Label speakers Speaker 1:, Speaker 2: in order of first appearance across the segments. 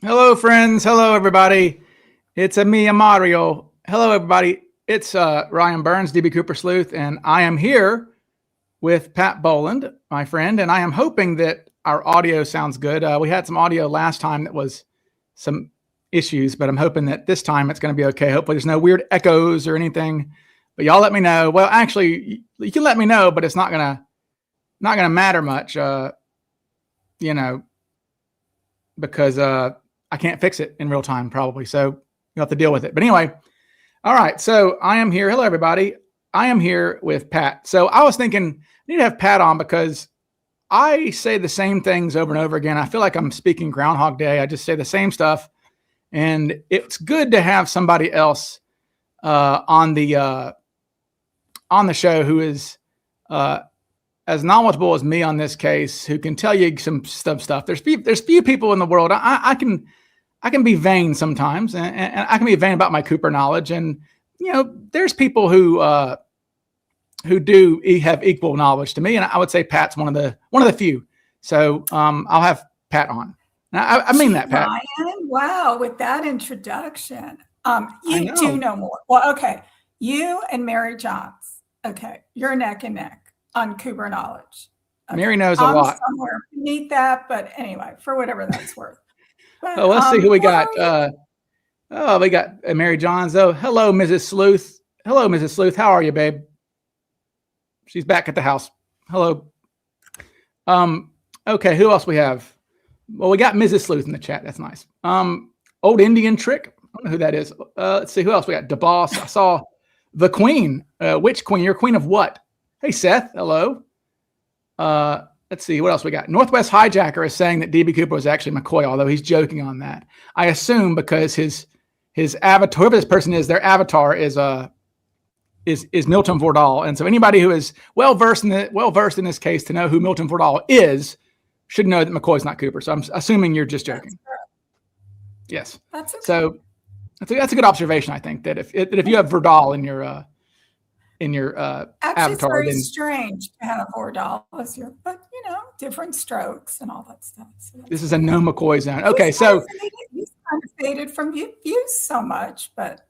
Speaker 1: Hello, friends. Hello, everybody. It's a me, a Mario. Hello, everybody. It's Ryan Burns, DB Cooper Sleuth, and I am here with Pat Boland, my friend, and I am hoping that our audio sounds good. We had some audio last time that was some issues, but I'm hoping that this time it's going to be okay. Hopefully there's no weird echoes or anything, but y'all let me know. Well, actually, you can let me know, but it's not gonna matter much, because I can't fix it in real time probably. So you'll have to deal with it. But anyway, all right. So I am here. Hello, everybody. I am here with Pat. So I was thinking I need to have Pat on because I say the same things over and over again. I feel like I'm speaking Groundhog Day. I just say the same stuff. And it's good to have somebody else on the show who is as knowledgeable as me on this case, who can tell you some stuff. There's few people in the world. I can be vain sometimes, and I can be vain about my Cooper knowledge. And there's people who do have equal knowledge to me, and I would say Pat's one of the few. So I'll have Pat on. Now, I mean that, Pat.
Speaker 2: Ryan, wow, with that introduction, you do know more. Well, okay, you and Mary Johns. Okay, you're neck and neck on Cooper knowledge. Okay.
Speaker 1: Mary knows a lot.
Speaker 2: Somewhere beneath that, but anyway, for whatever that's worth. But,
Speaker 1: let's see who we got. We got Mary Johns. Oh, hello, Mrs. Sleuth. Hello, Mrs. Sleuth. How are you, babe? She's back at the house. Hello. Okay, who else we have? Well, we got Mrs. Sleuth in the chat. That's nice. Old Indian Trick. I don't know who that is. Let's see who else we got. DeBoss. I saw the Queen. Which Queen? You're Queen of what? Hey, Seth. Hello. Let's see what else we got. Northwest Hijacker is saying that DB Cooper was actually McCoy, although he's joking on that. I assume because his avatar, whoever this person is, their avatar is Milton Vordal, and so anybody who is well versed in this case to know who Milton Vordal is should know that McCoy's not Cooper. So I'm assuming you're just joking. Yes.
Speaker 2: That's okay.
Speaker 1: So that's a good observation. I think that if you have Vordal in your
Speaker 2: actually,
Speaker 1: avatar,
Speaker 2: it's very strange to have Vordal as your, but different strokes and all that stuff. So
Speaker 1: this is a no McCoy zone. Okay, he's kind
Speaker 2: of faded from views so much, but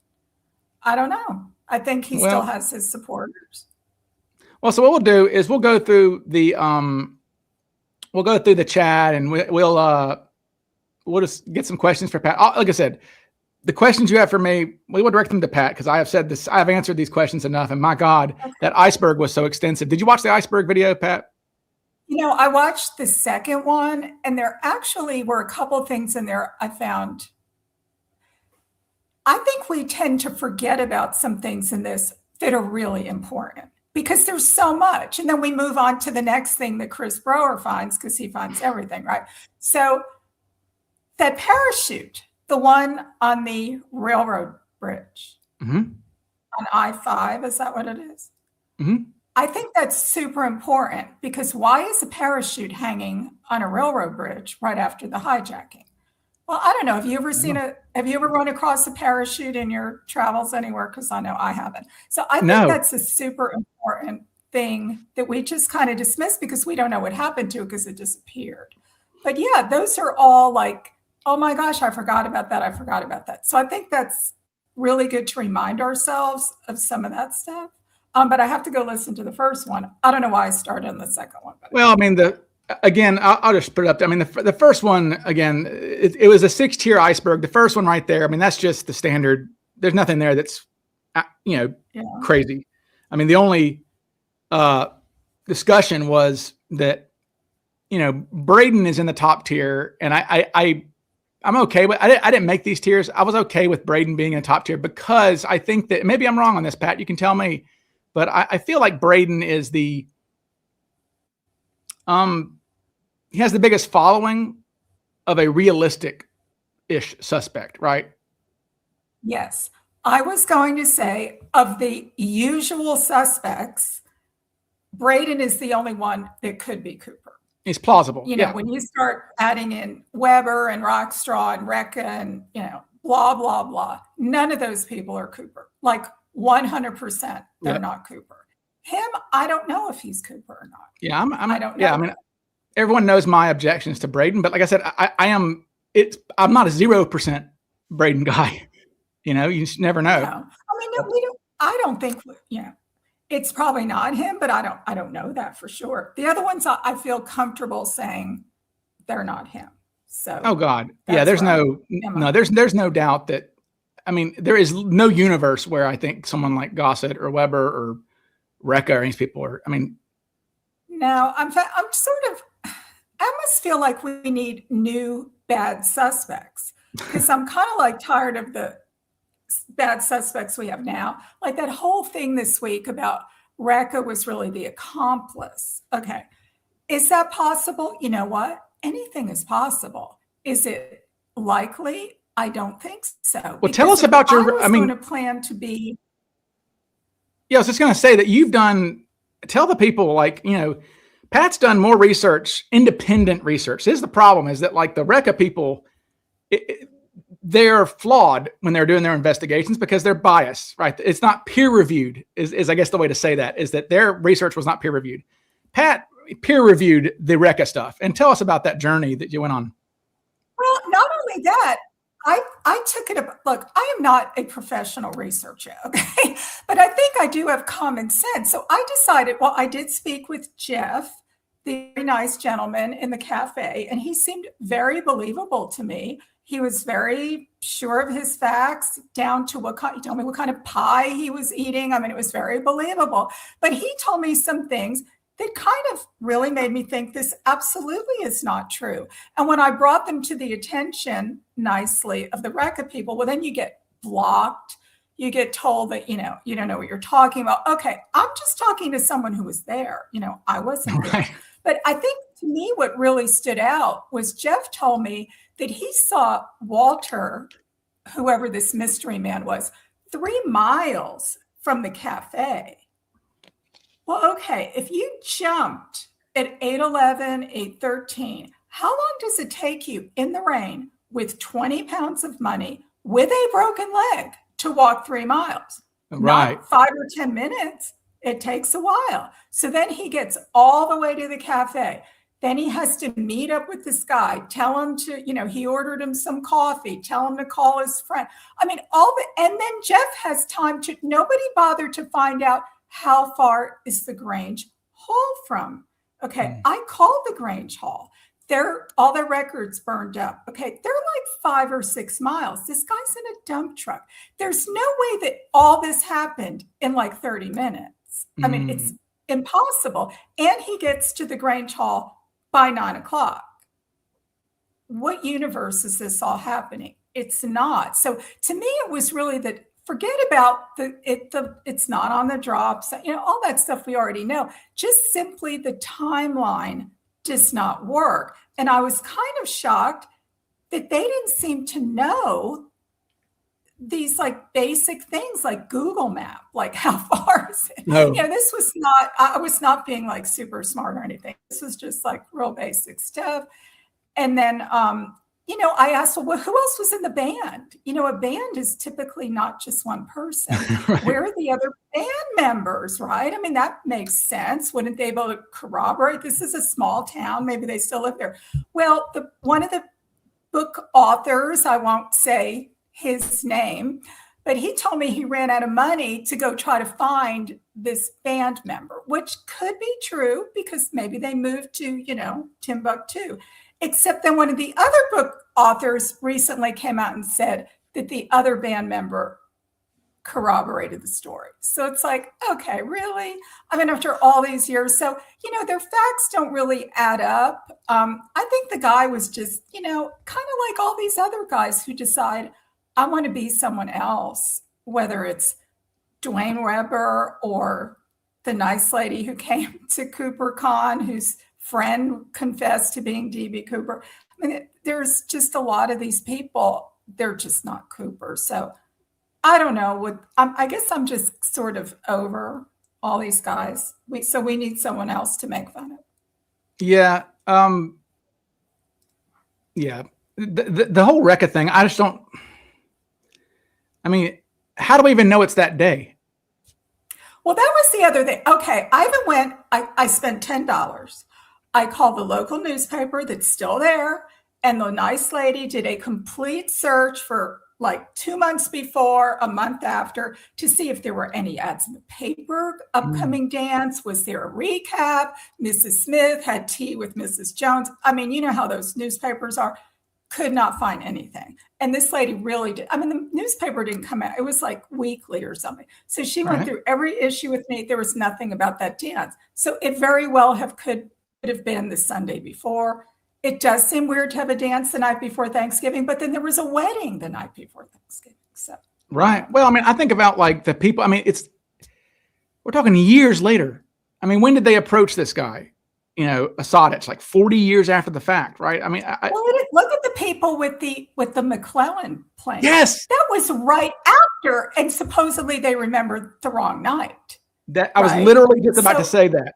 Speaker 2: I don't know. I think he still has his supporters.
Speaker 1: Well, so what we'll do is we'll go through the chat, and we'll just get some questions for Pat. Like I said, the questions you have for me, we will direct them to Pat because I have said this. I have answered these questions enough, and my God, that iceberg was so extensive. Did you watch the iceberg video, Pat?
Speaker 2: I watched the second one, and there actually were a couple of things in there I found. I think we tend to forget about some things in this that are really important because there's so much. And then we move on to the next thing that Chris Brower finds because he finds everything, right? So that parachute, the one on the railroad bridge on I-5, is that what it is?
Speaker 1: Mm-hmm.
Speaker 2: I think that's super important because why is a parachute hanging on a railroad bridge right after the hijacking? Well, I don't know. Have you ever run across a parachute in your travels anywhere? Because I know I haven't. So I think that's a super important thing that we just kind of dismiss because we don't know what happened to it because it disappeared. But yeah, those are all like, oh my gosh, I forgot about that. So I think that's really good to remind ourselves of some of that stuff. But I have to go listen to the first one. I don't know why I started on the second one.
Speaker 1: Well, I mean, I'll just put it up there. I mean, the first one, again, it was a 6-tier iceberg. The first one right there, I mean, that's just the standard. There's nothing there that's, crazy. I mean, the only discussion was that, Braden is in the top tier, and I'm okay with. I didn't make these tiers. I was okay with Braden being in the top tier because I think that maybe I'm wrong on this, Pat. You can tell me, but I feel like Braden is he has the biggest following of a realistic-ish suspect, right?
Speaker 2: Yes. I was going to say of the usual suspects, Braden is the only one that could be Cooper.
Speaker 1: It's plausible.
Speaker 2: When you start adding in Weber and Rockstraw and Recca and, blah, blah, blah, none of those people are Cooper. Like 100%, they're not Cooper. Him, I don't know if he's Cooper or not.
Speaker 1: Yeah,
Speaker 2: I don't know.
Speaker 1: Yeah, I mean, everyone knows my objections to Braden, but like I said, I am I'm not a 0% Braden guy. You know, you just never know.
Speaker 2: No. I mean, no, we don't. I don't think. It's probably not him, but I don't know that for sure. The other ones, I feel comfortable saying they're not him. So.
Speaker 1: Oh God, yeah. There's there's no doubt that. I mean, there is no universe where I think someone like Gossett or Weber or Recca or these people are. I mean,
Speaker 2: no, I'm sort of. I almost feel like we need new bad suspects because I'm kind of like tired of the bad suspects we have now. Like that whole thing this week about Recca was really the accomplice. Okay. Is that possible? You know what? Anything is possible. Is it likely? I don't think so.
Speaker 1: Well, tell us about your,
Speaker 2: I mean, going to plan to be.
Speaker 1: Yeah, I was just going to say that you've done, tell the people, like, you know, Pat's done more research, independent research. This is the problem, is that like the Recca people, they're flawed when they're doing their investigations because they're biased, right? It's not peer reviewed is I guess the way to say that, is that their research was not peer reviewed. Pat peer reviewed the Recca stuff. And tell us about that journey that you went on.
Speaker 2: Well, not only that, I took it up. Look, I am not a professional researcher, okay? But I think I do have common sense. So I decided, well, I did speak with Jeff, the very nice gentleman in the cafe, and he seemed very believable to me. He was very sure of his facts, down to he told me what kind of pie he was eating. I mean, it was very believable. But he told me some things that kind of really made me think this absolutely is not true. And when I brought them to the attention nicely of the Recca people, well, then you get blocked. You get told that, you know, you don't know what you're talking about. Okay, I'm just talking to someone who was there. You know, I wasn't there.
Speaker 1: Right.
Speaker 2: But I think to me, what really stood out was Jeff told me that he saw Walter, whoever this mystery man was, 3 miles from the cafe. Well, okay, if you jumped at 8:11, 8:13, how long does it take you in the rain with 20 pounds of money with a broken leg to walk 3 miles?
Speaker 1: Right.
Speaker 2: Not 5 or 10 minutes. It takes a while. So then he gets all the way to the cafe. Then he has to meet up with this guy, tell him to, you know, he ordered him some coffee, tell him to call his friend. I mean, and then Jeff has time to, nobody bothered to find out how far is the Grange Hall from. Okay, I called the Grange Hall. All their records burned up. Okay, they're like 5 or 6 miles. This guy's in a dump truck. There's no way that all this happened in like 30 minutes. I mean, it's impossible. And he gets to the Grange Hall by 9 o'clock. What universe is this all happening? It's not. So to me, it was really that, forget about it's not on the drops, you know, all that stuff we already know. Just simply the timeline does not work. And I was kind of shocked that they didn't seem to know these like basic things like Google Map, like how far is it?
Speaker 1: No.
Speaker 2: You know, this was not, I was not being like super smart or anything. This was just like real basic stuff. And then, you know, I asked, well, who else was in the band? You know, a band is typically not just one person.
Speaker 1: Right.
Speaker 2: Where are the other band members, right? I mean, that makes sense. Wouldn't they be able to corroborate? This is a small town. Maybe they still live there. Well, one of the book authors, I won't say his name, but he told me he ran out of money to go try to find this band member, which could be true because maybe they moved to, you know, Timbuktu. Except then one of the other book authors recently came out and said that the other band member corroborated the story. So it's like, okay, really? I mean, after all these years. So, you know, their facts don't really add up. I think the guy was just, you know, kind of like all these other guys who decide, I want to be someone else, whether it's Dwayne Weber or the nice lady who came to CooperCon, whose friend confessed to being DB Cooper. I mean, there's just a lot of these people, they're just not Cooper. So I don't know. I guess I'm just sort of over all these guys. So we need someone else to make fun of.
Speaker 1: Yeah. Yeah. The whole Recca thing, I just don't. I mean, how do we even know it's that day?
Speaker 2: Well, that was the other thing. Okay, I even I spent $10. I called the local newspaper that's still there, And the nice lady did a complete search for like 2 months before, a month after, to see if there were any ads in the paper, upcoming dance. Was there a recap? Mrs. Smith had tea with Mrs. Jones. I mean, you know how those newspapers are. Could not find anything. And this lady really did. I mean, the newspaper didn't come out. It was like weekly or something. So she went through every issue with me. There was nothing about that dance. So it very well could have been the Sunday before. It does seem weird to have a dance the night before Thanksgiving, but then there was a wedding the night before Thanksgiving. So
Speaker 1: right. Well, I mean, I think about like the people. I mean, we're talking years later. I mean, when did they approach this guy? You know, Assadich, like 40 years after the fact, right? I mean,
Speaker 2: look at the people with the McClellan plane.
Speaker 1: Yes,
Speaker 2: that was right after, and supposedly they remembered the wrong night.
Speaker 1: That I was literally just about to say that.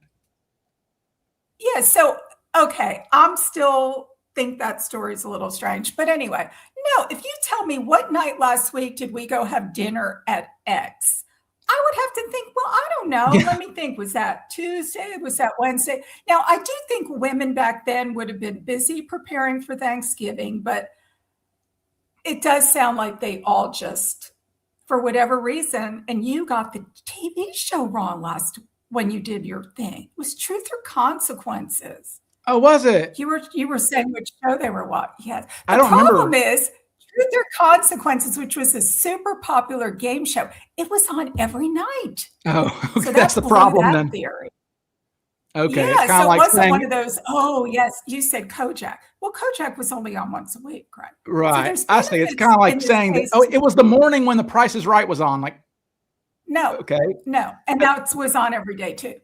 Speaker 2: Yeah. So okay, I'm still think that story's a little strange, but anyway, no. If you tell me what night last week did we go have dinner at X, I would have to think, well, I don't know. Yeah. Let me think. Was that Tuesday? Was that Wednesday? Now, I do think women back then would have been busy preparing for Thanksgiving, but it does sound like they all just, for whatever reason, and you got the TV show wrong when you did your thing. It was Truth or Consequences.
Speaker 1: Oh, was it?
Speaker 2: You were saying which show they were watching. Yes.
Speaker 1: I don't remember. The problem
Speaker 2: is, Truth or Consequences, which was a super popular game show, it was on every night.
Speaker 1: Oh, okay. So that's the problem then.
Speaker 2: Theory.
Speaker 1: Okay.
Speaker 2: Yeah, so it wasn't one of those, oh, yes, you said Kojak. Well, Kojak was only on once a week, right?
Speaker 1: Right. So I see. It's kind of like saying that, oh, it was the morning when The Price is Right was on. Like,
Speaker 2: no.
Speaker 1: Okay.
Speaker 2: No. And that was on every day, too.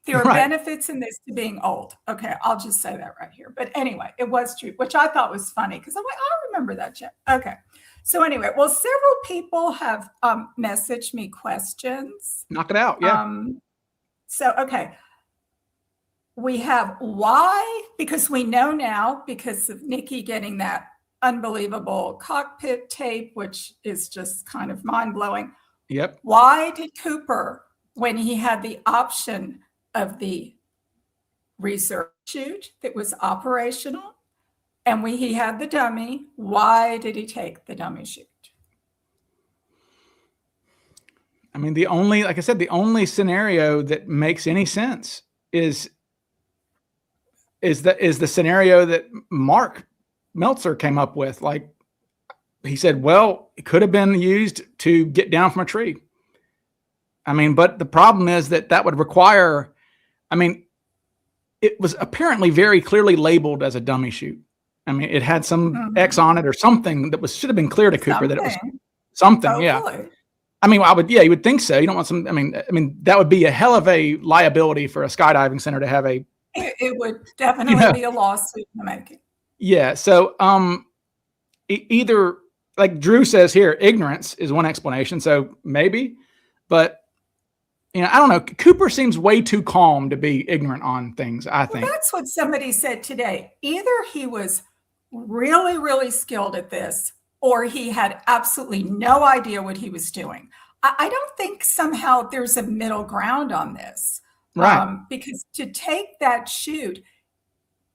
Speaker 2: There are benefits in this to being old. Okay, I'll just say that right here. But anyway, it was true, which I thought was funny because I'm like, I remember that shit. Okay. So anyway, well, several people have messaged me questions.
Speaker 1: Knock it out. Yeah.
Speaker 2: Okay. We have why, because we know now, because of Nikki getting that unbelievable cockpit tape, which is just kind of mind-blowing.
Speaker 1: Yep.
Speaker 2: Why did Cooper, when he had the option of the research chute that was operational, and he had the dummy, why did he take the dummy chute?
Speaker 1: I mean, like I said, the only scenario that makes any sense is the scenario that Mark Meltzer came up with. Like he said, well, it could have been used to get down from a tree. I mean, but the problem is that would require, I mean, it was apparently very clearly labeled as a dummy chute. I mean, it had some X on it or something that should have been clear to Cooper that it was something. Hopefully. Yeah. I mean, you would think so. You don't want some, I mean, that would be a hell of a liability for a skydiving center to have
Speaker 2: it would definitely be a lawsuit to make it.
Speaker 1: Yeah. So, either like Drew says here, ignorance is one explanation. So maybe, but I don't know. Cooper seems way too calm to be ignorant on things, I think.
Speaker 2: Well, that's what somebody said today. Either he was really, really skilled at this, or he had absolutely no idea what he was doing. I don't think somehow there's a middle ground on this.
Speaker 1: Right.
Speaker 2: Because to take that chute,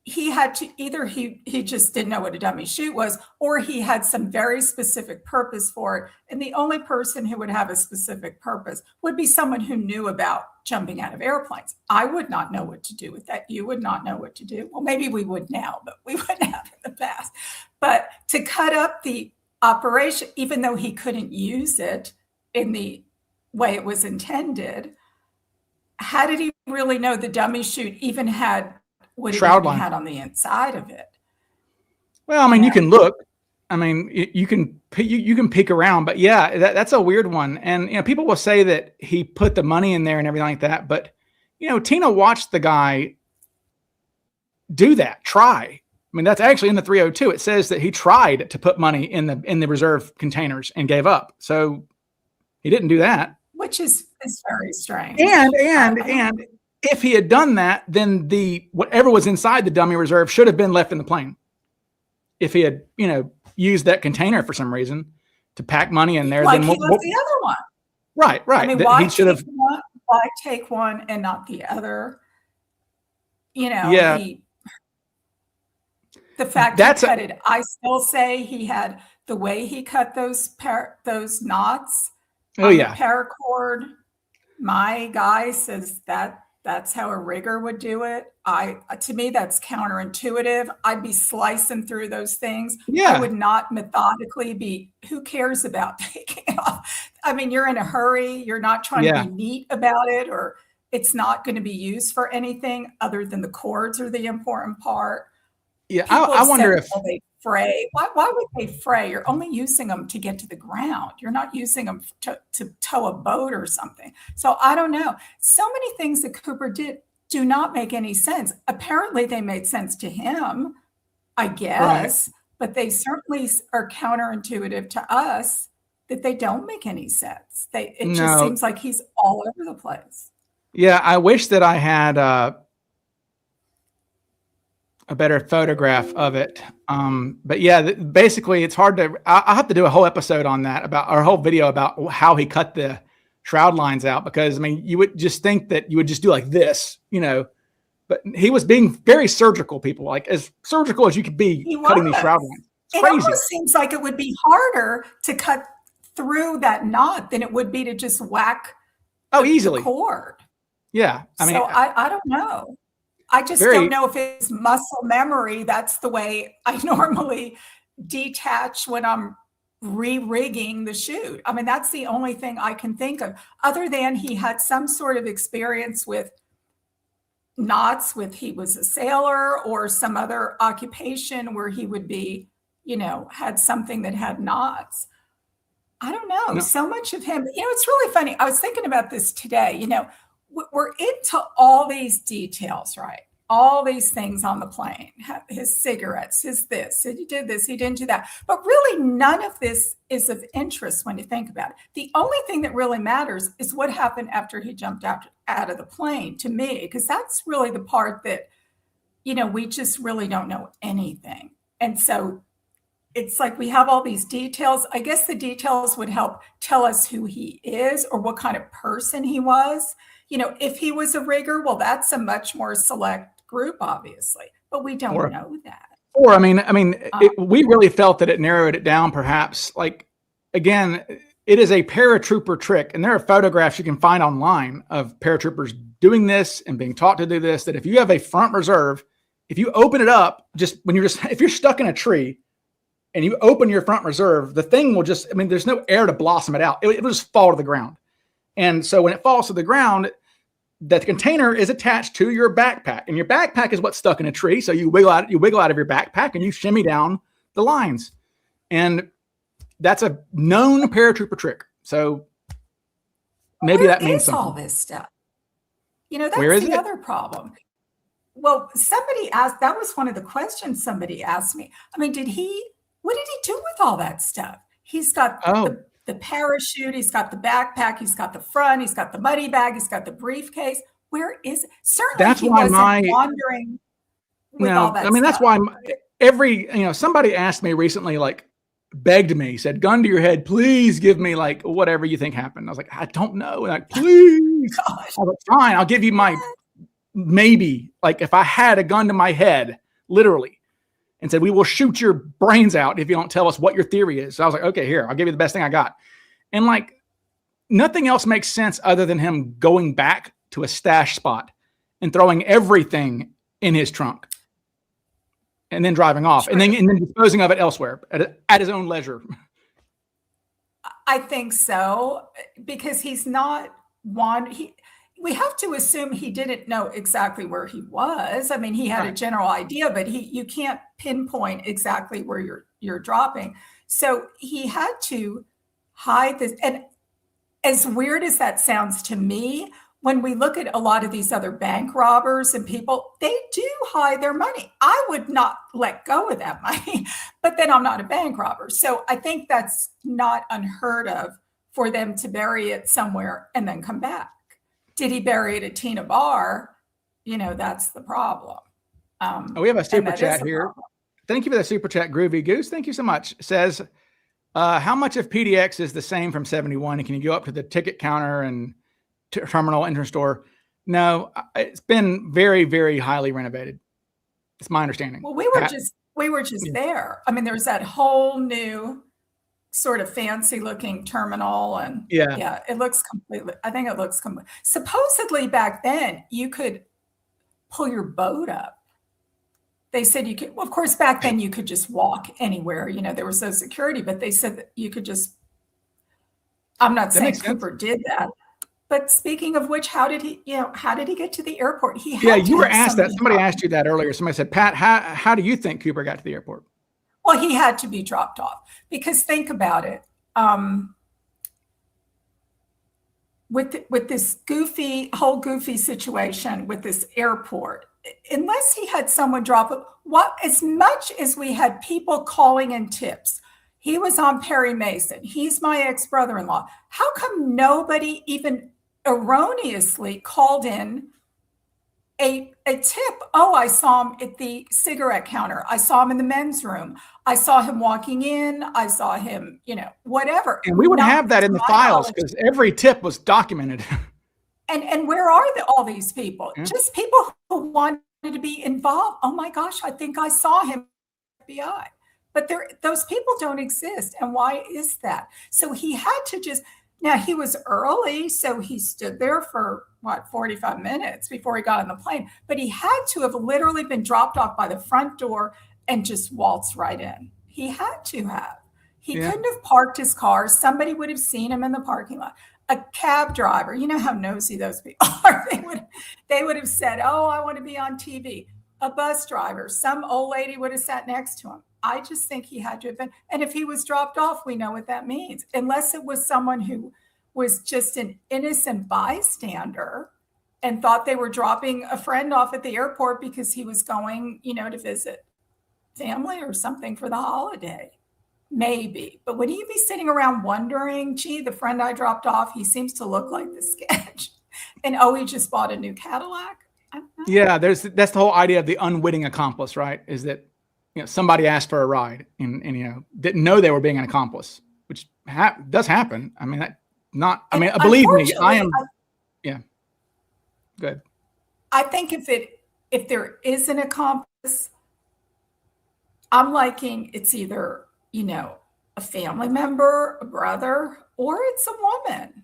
Speaker 2: he had to either he just didn't know what a dummy chute was, or he had some very specific purpose for it. And the only person who would have a specific purpose would be someone who knew about jumping out of airplanes. I would not know what to do with that. You would not know what to do. Well, maybe we would now, but we wouldn't have in the past. But to cut up the operation, even though he couldn't use it in the way it was intended, how did he really know the dummy chute even had what it had on the inside of it?
Speaker 1: Well, I mean, you can look. I mean, you can peek around, but yeah, that's a weird one. And people will say that he put the money in there and everything like that. But Tina watched the guy do that. Try. I mean, that's actually in the 302. It says that he tried to put money in the reserve containers and gave up. So he didn't do that.
Speaker 2: Which is very strange.
Speaker 1: And if he had done that, then whatever was inside the dummy reserve should have been left in the plane. If he had, used that container for some reason to pack money in there,
Speaker 2: like
Speaker 1: then
Speaker 2: he left the other one.
Speaker 1: Right.
Speaker 2: I mean, why take one and not the other?
Speaker 1: Yeah.
Speaker 2: The fact he cut it, I still say he had the way he cut those knots on the paracord. My guy says that's how a rigger would do it. To me, that's counterintuitive. I'd be slicing through those things.
Speaker 1: Yeah.
Speaker 2: I would not methodically be, who cares about taking it off? I mean, you're in a hurry. You're not trying to be neat about it, or it's not going to be used for anything other than the cords are the important part.
Speaker 1: Yeah, I wonder if
Speaker 2: they fray. Why would they fray? You're only using them to get to the ground. You're not using them to tow a boat or something. So I don't know. So many things that Cooper did do not make any sense. Apparently they made sense to him, I guess, but they certainly are counterintuitive to us that they don't make any sense. It just seems like he's all over the place.
Speaker 1: Yeah, I wish that I had a better photograph of it. But yeah, basically it's hard to, I'll have to do a whole episode on that, about our whole video about how he cut the shroud lines out, because I mean, you would just think that you would just do like this, but he was being very surgical, people, like as surgical as you could be cutting these shroud lines. It's crazy.
Speaker 2: It almost seems like it would be harder to cut through that knot than it would be to just whack
Speaker 1: easily
Speaker 2: the cord.
Speaker 1: Yeah. I mean,
Speaker 2: so I don't know. I just don't know if it's muscle memory. That's the way I normally detach when I'm re-rigging the chute. I mean, that's the only thing I can think of, other than he had some sort of experience with knots, he was a sailor or some other occupation where he would be, had something that had knots. I don't know. No. So much of him, it's really funny. I was thinking about this today, we're into all these details, right? All these things on the plane, his cigarettes, his this, he did this, he didn't do that. But really none of this is of interest when you think about it. The only thing that really matters is what happened after he jumped out of the plane, to me, because that's really the part that, we just really don't know anything. And so it's like we have all these details. I guess the details would help tell us who he is or what kind of person he was. If he was a rigger, well, that's a much more select group, obviously, but we don't know that.
Speaker 1: Or, we really felt that it narrowed it down, perhaps. Like, again, it is a paratrooper trick, and there are photographs you can find online of paratroopers doing this and being taught to do this, that if you have a front reserve, if you open it up, if you're stuck in a tree and you open your front reserve, the thing will there's no air to blossom it out. It will just fall to the ground. And so when it falls to the ground, that container is attached to your backpack, and your backpack is what's stuck in a tree. So you wiggle out of your backpack and you shimmy down the lines. And that's a known paratrooper trick. So maybe that means something.
Speaker 2: All this stuff. That's the other problem. Well, somebody asked, that was one of the questions somebody asked me. I mean, what did he do with all that stuff? He's got the parachute, he's got the backpack, he's got the front, he's got the money bag, he's got the briefcase. Where is it? Certainly
Speaker 1: that's
Speaker 2: he
Speaker 1: why
Speaker 2: wasn't wandering with all that stuff.
Speaker 1: That's why somebody asked me recently, like begged me, said, gun to your head, please give me like whatever you think happened. I was like, I don't know. Like, please. I was like, fine, I'll give you my maybe. Like if I had a gun to my head, literally, and said, we will shoot your brains out if you don't tell us what your theory is. So I was like, okay, here, I'll give you the best thing I got. And like, nothing else makes sense other than him going back to a stash spot and throwing everything in his trunk and then driving off and then disposing of it elsewhere at his own leisure.
Speaker 2: I think so, because he's not we have to assume he didn't know exactly where he was. I mean, he had a general idea, but you can't pinpoint exactly where you're dropping. So he had to hide this. And as weird as that sounds to me, when we look at a lot of these other bank robbers and people, they do hide their money. I would not let go of that money, but then I'm not a bank robber. So I think that's not unheard of for them to bury it somewhere and then come back. Did he bury it at Tina Bar? That's the problem.
Speaker 1: We have a super chat here. Problem. Thank you for the super chat, Groovy Goose. Thank you so much. It says, how much of PDX is the same from 71? And can you go up to the ticket counter and terminal entrance door? No, it's been very, very highly renovated. It's my understanding.
Speaker 2: Well, we were we were just there. I mean, there's that whole new sort of fancy looking terminal, and
Speaker 1: Yeah.
Speaker 2: it looks completely, I think it looks complete. Supposedly back then you could pull your boat up. They said you could, well, of course, back then you could just walk anywhere, there was no security, but they said that you could just, I'm not saying Cooper did that, but speaking of which, how did he get to the airport?
Speaker 1: You were asked that. Somebody asked you that earlier. Somebody said, Pat, how do you think Cooper got to the airport?
Speaker 2: Well, he had to be dropped off, because think about it. With this whole goofy situation with this airport, unless he had someone drop it, as much as we had people calling in tips, he was on Perry Mason, he's my ex-brother-in-law. How come nobody even erroneously called in a tip? Oh, I saw him at the cigarette counter. I saw him in the men's room. I saw him walking in. I saw him, whatever.
Speaker 1: And we would have that in the files, because every tip was documented.
Speaker 2: And where are all these people? Yeah. Just people who wanted to be involved. Oh my gosh, I think I saw him at the FBI. But those people don't exist. And why is that? So he had to now he was early, so he stood there for 45 minutes before he got on the plane. But he had to have literally been dropped off by the front door and just waltzed right in. He had to have. He couldn't have parked his car. Somebody would have seen him in the parking lot. A cab driver, you know how nosy those people are. They would have said, oh, I want to be on TV. A bus driver, some old lady would have sat next to him. I just think he had to have been. And if he was dropped off, we know what that means. Unless it was someone who was just an innocent bystander and thought they were dropping a friend off at the airport because he was going, to visit family or something for the holiday. Maybe. But would he be sitting around wondering, gee, the friend I dropped off, he seems to look like the sketch. And he just bought a new Cadillac?
Speaker 1: Yeah, that's the whole idea of the unwitting accomplice, right? Is that somebody asked for a ride and didn't know they were being an accomplice, which does happen. I mean, believe me, I am. Yeah. Good.
Speaker 2: I think if there is an accomplice, I'm liking it's either, a family member, a brother, or it's a woman.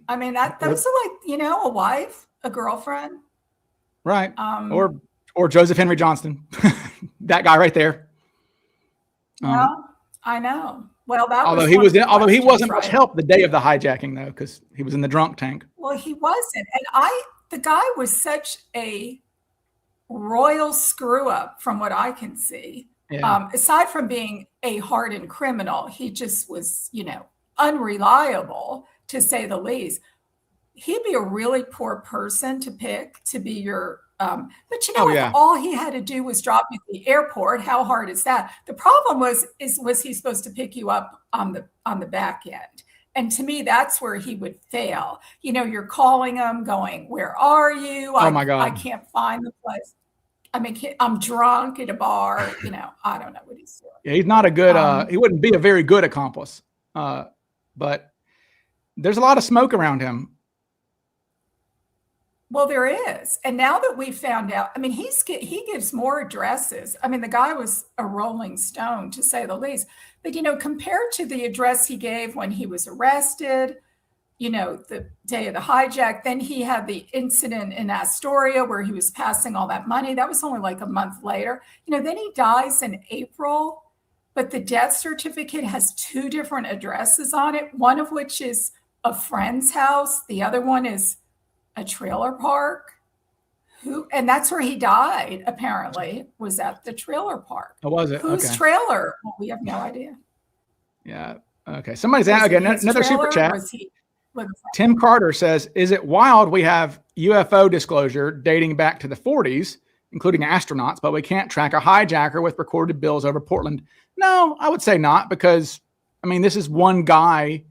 Speaker 2: I mean, those are like, a wife, a girlfriend.
Speaker 1: Right. Or Joseph Henry Johnston, that guy right there.
Speaker 2: I know. Well,
Speaker 1: although he wasn't much help the day of the hijacking, though, because he was in the drunk tank.
Speaker 2: Well, he wasn't. And the guy was such a royal screw up from what I can see. Yeah. Aside from being a hardened criminal, he just was, unreliable, to say the least. He'd be a really poor person to pick to be your, but if all he had to do was drop you at the airport, how hard is that? The problem was he supposed to pick you up on the back end? And to me, that's where he would fail. You're calling him, going, "Where are you?
Speaker 1: Oh my God,
Speaker 2: I can't find the place. I mean, I'm drunk at a bar." I don't know what he's doing.
Speaker 1: Yeah, he's not a good. He wouldn't be a very good accomplice. But there's a lot of smoke around him.
Speaker 2: Well, there is. And now that we found out, I mean, he gives more addresses. I mean, the guy was a rolling stone, to say the least. But, compared to the address he gave when he was arrested, the day of the hijack, then he had the incident in Astoria where he was passing all that money. That was only like a month later. Then he dies in April, but the death certificate has 2 different addresses on it, one of which is a friend's house. The other one is a trailer park. And that's where he died, apparently, was at the trailer park.
Speaker 1: Oh, was it?
Speaker 2: Whose trailer? Well, we have no idea.
Speaker 1: Yeah. Okay. Somebody's another super chat. Tim Carter says, is it wild we have UFO disclosure dating back to the 40s, including astronauts, but we can't track a hijacker with recorded bills over Portland? No, I would say not, because, this is one guy.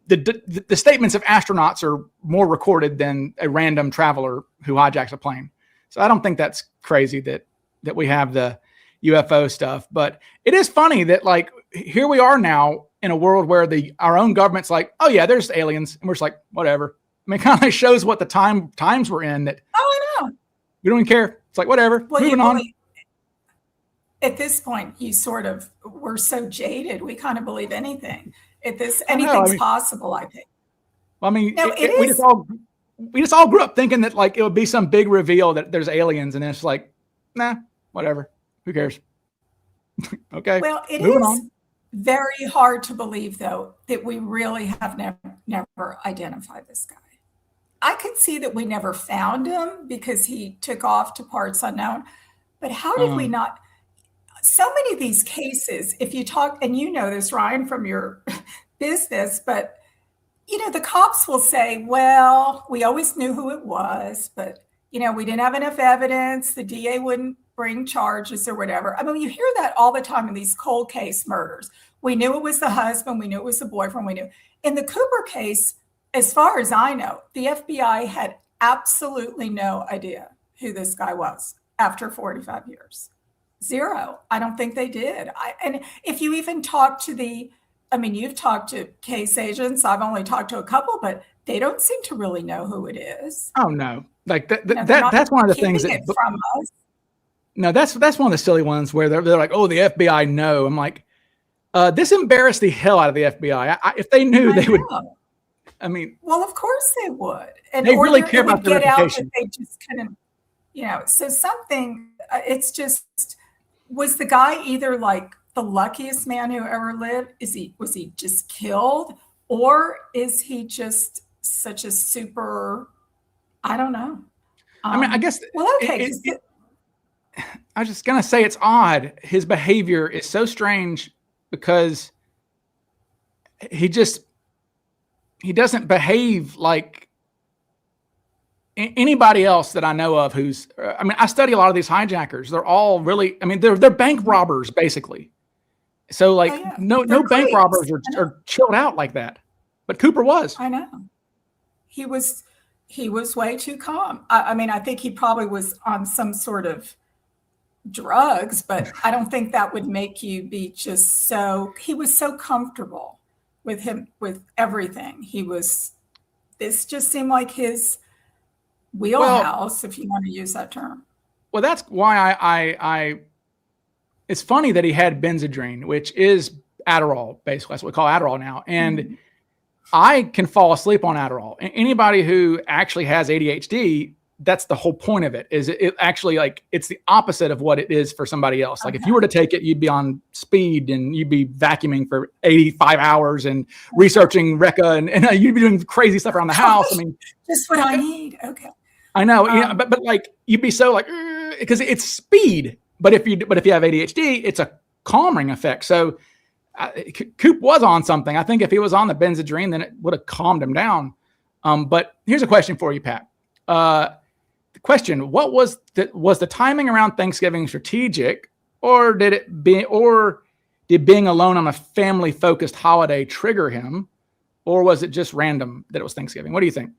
Speaker 1: The statements of astronauts are more recorded than a random traveler who hijacks a plane. So I don't think that's crazy that we have the UFO stuff. But it is funny that, like, here we are now in a world where our own government's like, oh yeah, there's aliens, and we're just like, whatever. It kind of shows what the times we're in, that
Speaker 2: I know.
Speaker 1: we don't even care. It's like, whatever.
Speaker 2: Well,
Speaker 1: moving on.
Speaker 2: at this point, we're so jaded. We kind of believe anything. Anything's possible, I think.
Speaker 1: Well, I mean,
Speaker 2: No,
Speaker 1: we just all grew up thinking that like it would be some big reveal that there's aliens, and then it's like, nah, whatever. Who cares? Okay.
Speaker 2: Well, it
Speaker 1: moving
Speaker 2: is
Speaker 1: on.
Speaker 2: very hard to believe, though, that we really have never identified this guy. I could see that we never found him because he took off to parts unknown. But how did we not? So many of these cases, if you talk, and you know this, Ryan, from your business, but the cops will say, well, we always knew who it was, but we didn't have enough evidence. The DA wouldn't bring charges or whatever. I mean, you hear that all the time in these cold case murders. We knew it was the husband. We knew it was the boyfriend. We knew. In the Cooper case, as far as I know, the FBI had absolutely no idea who this guy was after 45 years. Zero. I don't think they did. And if you even talk to you've talked to case agents. I've only talked to a couple, but they don't seem to really know who it is.
Speaker 1: Oh no. Like that's one of the things that
Speaker 2: from us.
Speaker 1: No, that's one of the silly ones where they're like, oh, the FBI know. I'm like, this embarrassed the hell out of the FBI. If they knew, they would. I mean,
Speaker 2: well, of course they would, and
Speaker 1: they really care about their reputation.
Speaker 2: They just couldn't, So something. It's just, was the guy either like the luckiest man who ever lived? Was he just killed, or is he just such a super? I don't know.
Speaker 1: I mean, I guess.
Speaker 2: Well, okay.
Speaker 1: I was just gonna say it's odd. His behavior is so strange because he doesn't behave like anybody else that I know of who's, I study a lot of these hijackers. They're all really, they're bank robbers basically. So like no bank robbers are chilled out like that, but Cooper was.
Speaker 2: I know. He was way too calm. I think he probably was on some sort of drugs, but I don't think that would make you be just he was so comfortable with him, with everything. This just seemed like his wheelhouse, if you want to use that term.
Speaker 1: Well, that's why I it's funny that he had Benzedrine, which is Adderall, basically. That's what we call Adderall now. And I can fall asleep on Adderall. Anybody who actually has ADHD, that's the whole point of it, is it actually like, it's the opposite of what it is for somebody else. Okay. Like if you were to take it, you'd be on speed and you'd be vacuuming for 85 hours and researching Recca and you'd be doing crazy stuff around the house.
Speaker 2: Just what I need. Okay.
Speaker 1: I know. But like you'd be so like, because it's speed. But if you have ADHD, it's a calming effect. So Coop was on something. I think if he was on the Benzedrine, then it would have calmed him down. But here's a question for you, Pat. The question: what was the timing around Thanksgiving strategic, or did being alone on a family-focused holiday trigger him, or was it just random that it was Thanksgiving? What do you think?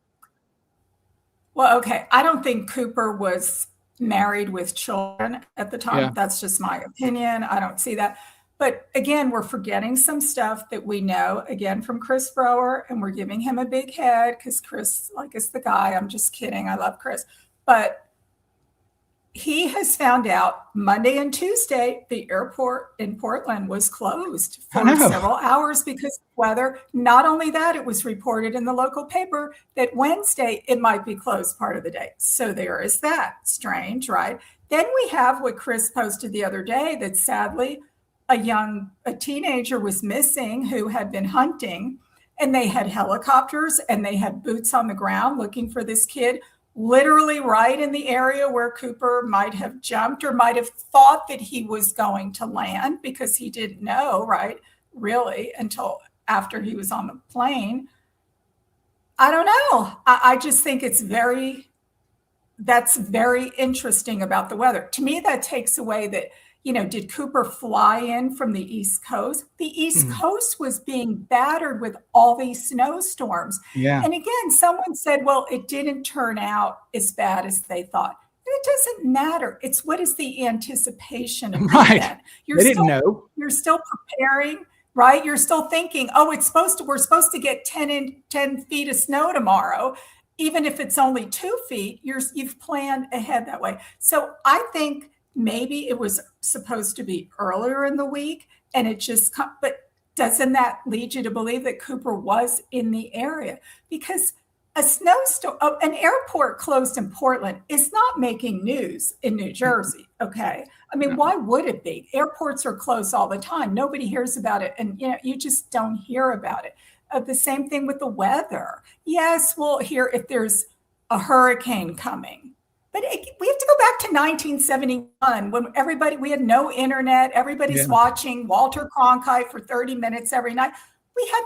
Speaker 2: Well, okay, I don't think Cooper was married with children at the time. Yeah. That's just my opinion. I don't see that. But again, we're forgetting some stuff that we know, again, from Chris Brower, and we're giving him a big head because Chris, is the guy. I'm just kidding. I love Chris. But he has found out Monday and Tuesday, the airport in Portland was closed for several hours because of weather. Not only that, it was reported in the local paper that Wednesday it might be closed part of the day. So there is that. Strange, right? Then we have what Chris posted the other day, that sadly a teenager was missing who had been hunting, and they had helicopters and they had boots on the ground looking for this kid, literally right in the area where Cooper might have jumped or might have thought that he was going to land, because he didn't know, right, really, until after he was on the plane. I don't know. I just think that's very interesting about the weather. To me, that takes away that, did Cooper fly in from the East Coast? The East Coast was being battered with all these snowstorms. Yeah. And again, someone said, well, it didn't turn out as bad as they thought. It doesn't matter. It's what is the anticipation of that? They didn't know. You're still preparing, right? You're still thinking, we're supposed to get 10 feet of snow tomorrow. Even if it's only 2 feet, you've planned ahead that way. So I think maybe it was supposed to be earlier in the week and it just, but doesn't that lead you to believe that Cooper was in the area? Because a snowstorm, an airport closed in Portland is not making news in New Jersey. Okay. I mean, why would it be? Airports are closed all the time. Nobody hears about it. And, you just don't hear about it. The same thing with the weather. Yes, we'll hear if there's a hurricane coming. But we have to go back to 1971 when we had no internet. Everybody's watching Walter Cronkite for 30 minutes every night. We had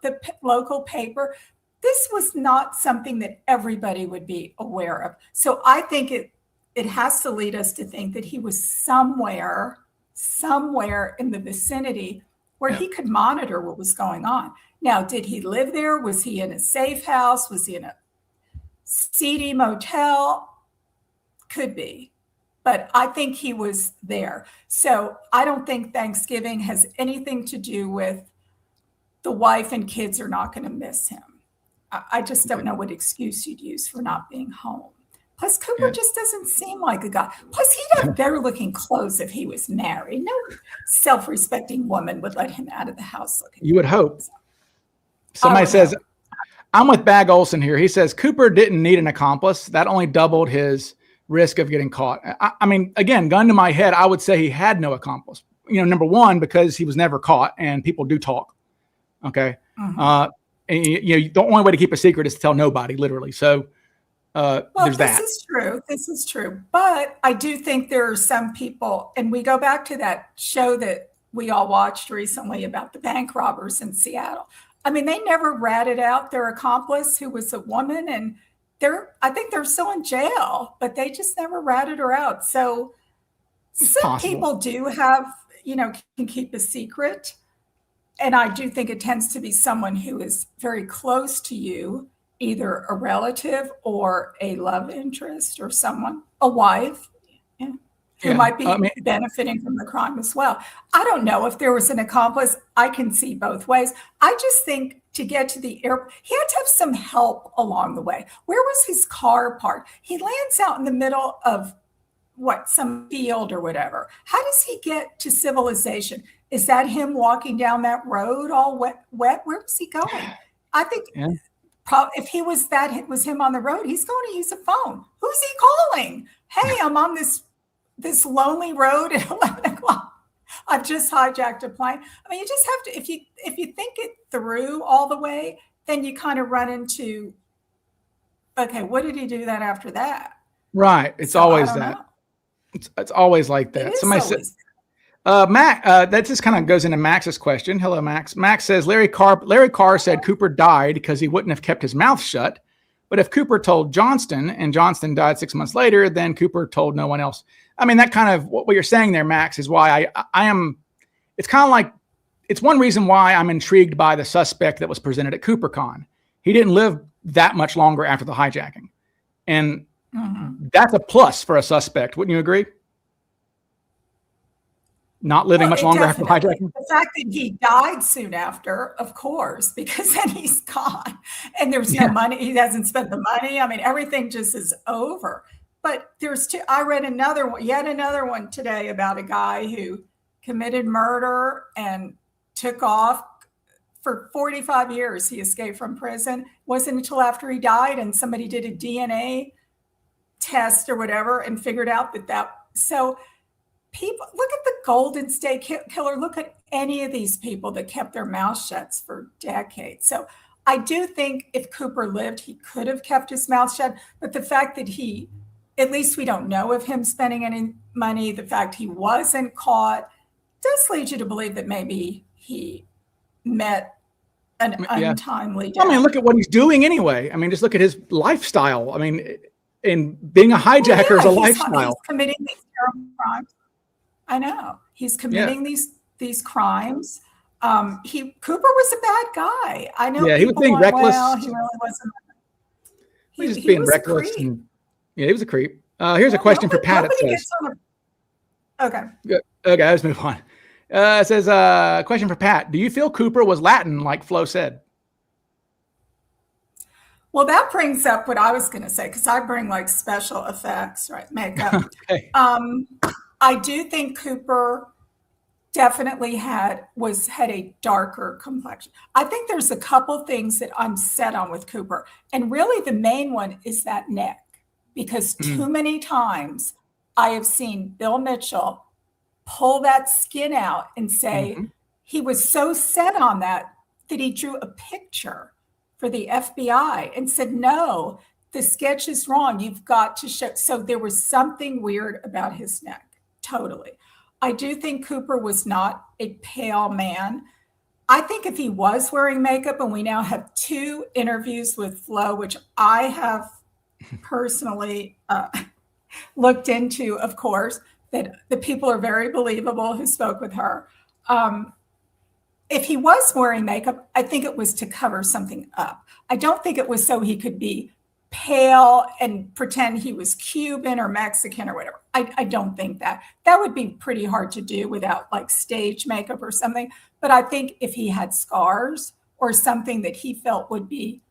Speaker 2: the local paper. This was not something that everybody would be aware of. So I think it has to lead us to think that he was somewhere in the vicinity where he could monitor what was going on. Now, did he live there? Was he in a safe house? Was he in a seedy motel? Could be. But I think he was there. So I don't think Thanksgiving has anything to do with the wife and kids are not going to miss him. I just don't know what excuse you'd use for not being home. Plus, Cooper just doesn't seem like a guy. Plus, he'd have better looking clothes if he was married. No self-respecting woman would let him out of the house looking.
Speaker 1: You would hope. Somebody says, I'm with Bag Olson here. He says Cooper didn't need an accomplice. That only doubled his risk of getting caught. I mean, again, gun to my head, I would say he had no accomplice. Number one, because he was never caught and people do talk. Okay. And the only way to keep a secret is to tell nobody, literally. So there's that.
Speaker 2: This is true. But I do think there are some people, and we go back to that show that we all watched recently about the bank robbers in Seattle. I mean, they never ratted out their accomplice who was a woman, and I think they're still in jail, but they just never ratted her out. So some people do have, can keep a secret. And I do think it tends to be someone who is very close to you, either a relative or a love interest or someone, a wife, who might be benefiting from the crime as well. I don't know if there was an accomplice. I can see both ways. I just think to get to the airport, he had to have some help along the way. Where was his car parked? He lands out in the middle of some field or whatever. How does he get to civilization? Is that him walking down that road all wet? Where was he going? I think if it was him on the road, he's going to use a phone. Who's he calling? Hey, I'm on this lonely road at 11 o'clock. I've just hijacked a plane. I mean, you just have to, if you think it through all the way, then you kind of run into, okay, what did he do after that?
Speaker 1: Right. It's always that. It's always like that. Somebody said, Mac, that just kind of goes into Max's question. Hello, Max. Max says Larry Carr said Cooper died because he wouldn't have kept his mouth shut. But if Cooper told Johnston and Johnston died 6 months later, then Cooper told no one else. I mean, that kind of what you're saying there, Max, is why I am. It's kind of like it's one reason why I'm intrigued by the suspect that was presented at CooperCon. He didn't live that much longer after the hijacking. And that's a plus for a suspect. Wouldn't you agree? Not living much longer after the hijacking.
Speaker 2: The fact that he died soon after, of course, because then he's gone and there's no money. He hasn't spent the money. I mean, everything just is over. But I read yet another one today about a guy who committed murder and took off for 45 years. He escaped from prison. It wasn't until after he died and somebody did a DNA test or whatever and figured out so people look at the Golden State Killer. Look at any of these people that kept their mouth shut for decades. So I do think if Cooper lived, he could have kept his mouth shut. But the fact that at least we don't know of him spending any money, the fact he wasn't caught does lead you to believe that maybe he met an untimely death.
Speaker 1: I mean, look at what he's doing anyway. I mean, just look at his lifestyle. I mean, and being a hijacker is a lifestyle.
Speaker 2: He's committing these terrible crimes. I know. He's committing these crimes. Cooper was a bad guy. I know.
Speaker 1: Yeah, he was being reckless.
Speaker 2: Well, he really wasn't.
Speaker 1: He was just being reckless. He was a creep. Here's a question for Pat.
Speaker 2: Okay.
Speaker 1: Okay, let's move on. It says, question for Pat. Do you feel Cooper was Latin like Flo said?
Speaker 2: Well, that brings up what I was going to say, because I bring like special effects, right? Makeup.
Speaker 1: Okay.
Speaker 2: I do think Cooper definitely had a darker complexion. I think there's a couple things that I'm set on with Cooper. And really the main one is that neck, because too many times I have seen Bill Mitchell pull that skin out and say he was so set on that he drew a picture for the FBI and said, no, the sketch is wrong. You've got to show. So there was something weird about his neck. Totally. I do think Cooper was not a pale man. I think if he was wearing makeup, and we now have 2 interviews with Flo, which I have personally looked into, of course, that the people are very believable who spoke with her. If he was wearing makeup, I think it was to cover something up. I don't think it was so he could be pale and pretend he was Cuban or Mexican or whatever. I don't think that. That would be pretty hard to do without like stage makeup or something. But I think if he had scars or something that he felt would be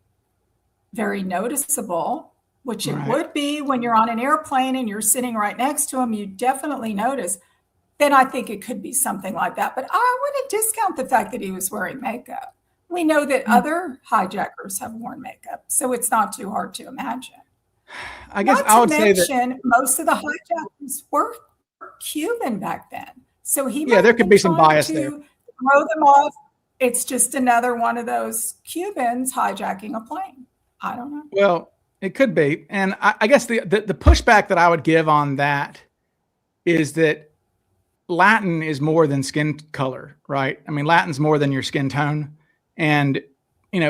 Speaker 2: very noticeable, which it would be when you're on an airplane and you're sitting right next to him, you definitely notice, then I think it could be something like that. But I wouldn't discount the fact that he was wearing makeup. We know that other hijackers have worn makeup, so it's not too hard to imagine.
Speaker 1: I guess I would say that
Speaker 2: most of the hijackers were Cuban back then. So
Speaker 1: there could be some bias there.
Speaker 2: Throw them off. It's just another one of those Cubans hijacking a plane. I don't know.
Speaker 1: Well, it could be. And I guess the pushback that I would give on that is that Latin is more than skin color, right? I mean, Latin's more than your skin tone. And,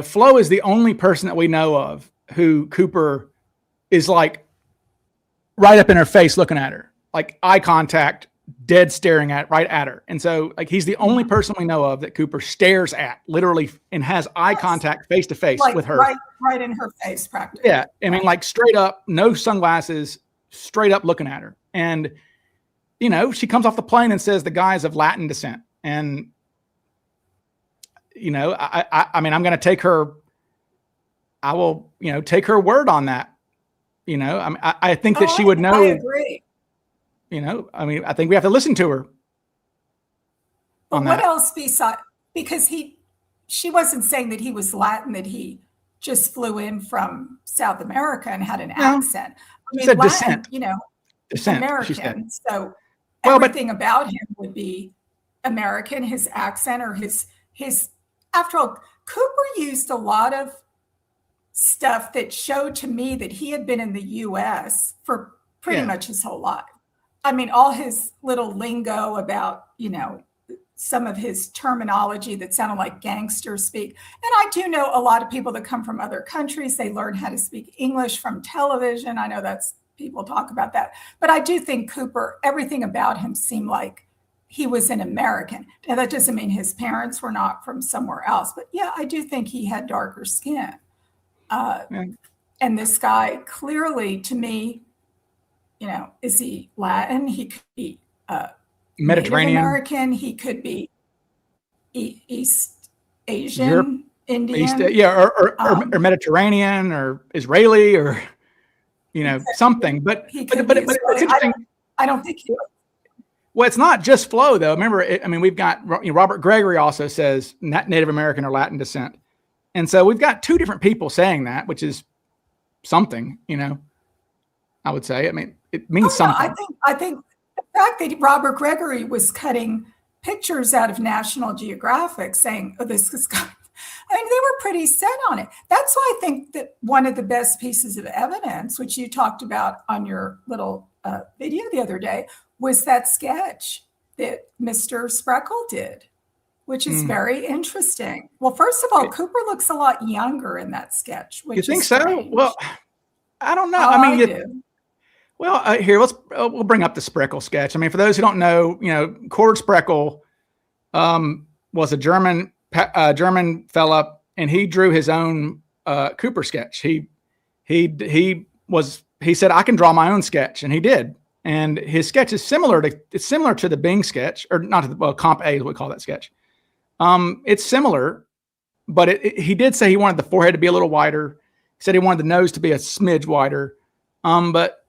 Speaker 1: Flo is the only person that we know of who Cooper is like right up in her face looking at her, like eye contact, dead staring right at her. And so like, he's the only person we know of that Cooper stares at literally and has eye contact face to face with her.
Speaker 2: Right in her face practically.
Speaker 1: Yeah. I mean, like straight up, no sunglasses, straight up looking at her. And, she comes off the plane and says the guy's of Latin descent. And, I mean, I'm going to take her, I will, take her word on that. I think that she would know.
Speaker 2: I agree.
Speaker 1: I mean, I think we have to listen to her.
Speaker 2: But what else besides, because she wasn't saying that he was Latin, that he just flew in from South America and had an accent. I mean,
Speaker 1: said
Speaker 2: Latin,
Speaker 1: descent. Descent,
Speaker 2: American. So everything about him would be American, his accent or his, after all, Cooper used a lot of stuff that showed to me that he had been in the US for pretty much his whole life. I mean, all his little lingo about, some of his terminology that sounded like gangster speak. And I do know a lot of people that come from other countries, they learn how to speak English from television. I know people talk about that. But I do think Cooper, everything about him seemed like he was an American. Now, that doesn't mean his parents were not from somewhere else. But yeah, I do think he had darker skin. And this guy clearly, to me, is he Latin? He could be
Speaker 1: Mediterranean,
Speaker 2: Native American. He could be East Asian, Europe, Indian,
Speaker 1: or Mediterranean, or Israeli, or something. But it's interesting.
Speaker 2: I don't think he was.
Speaker 1: Well, it's not just Flo, though. Remember, we've got Robert Gregory also says Native American or Latin descent, and so we've got 2 different people saying that, which is something. I would say. I mean, it means something.
Speaker 2: I think the fact that Robert Gregory was cutting pictures out of National Geographic saying, "Oh, this is," I mean, they were pretty set on it. That's why I think that one of the best pieces of evidence, which you talked about on your little video the other day, was that sketch that Mr. Spreckle did, which is very interesting. Well, first of all, Cooper looks a lot younger in that sketch. Which
Speaker 1: you think
Speaker 2: is
Speaker 1: so?
Speaker 2: strange.
Speaker 1: Well, I don't know.
Speaker 2: I do.
Speaker 1: Well, here, we'll bring up the Spreckle sketch. I mean, for those who don't know, Cord Spreckle was a German fella, and he drew his own Cooper sketch. He said, I can draw my own sketch, and he did. And his sketch is similar to the Bing sketch, or not to the Comp A, we call that sketch. It's similar, but he did say he wanted the forehead to be a little wider, Said he wanted the nose to be a smidge wider. But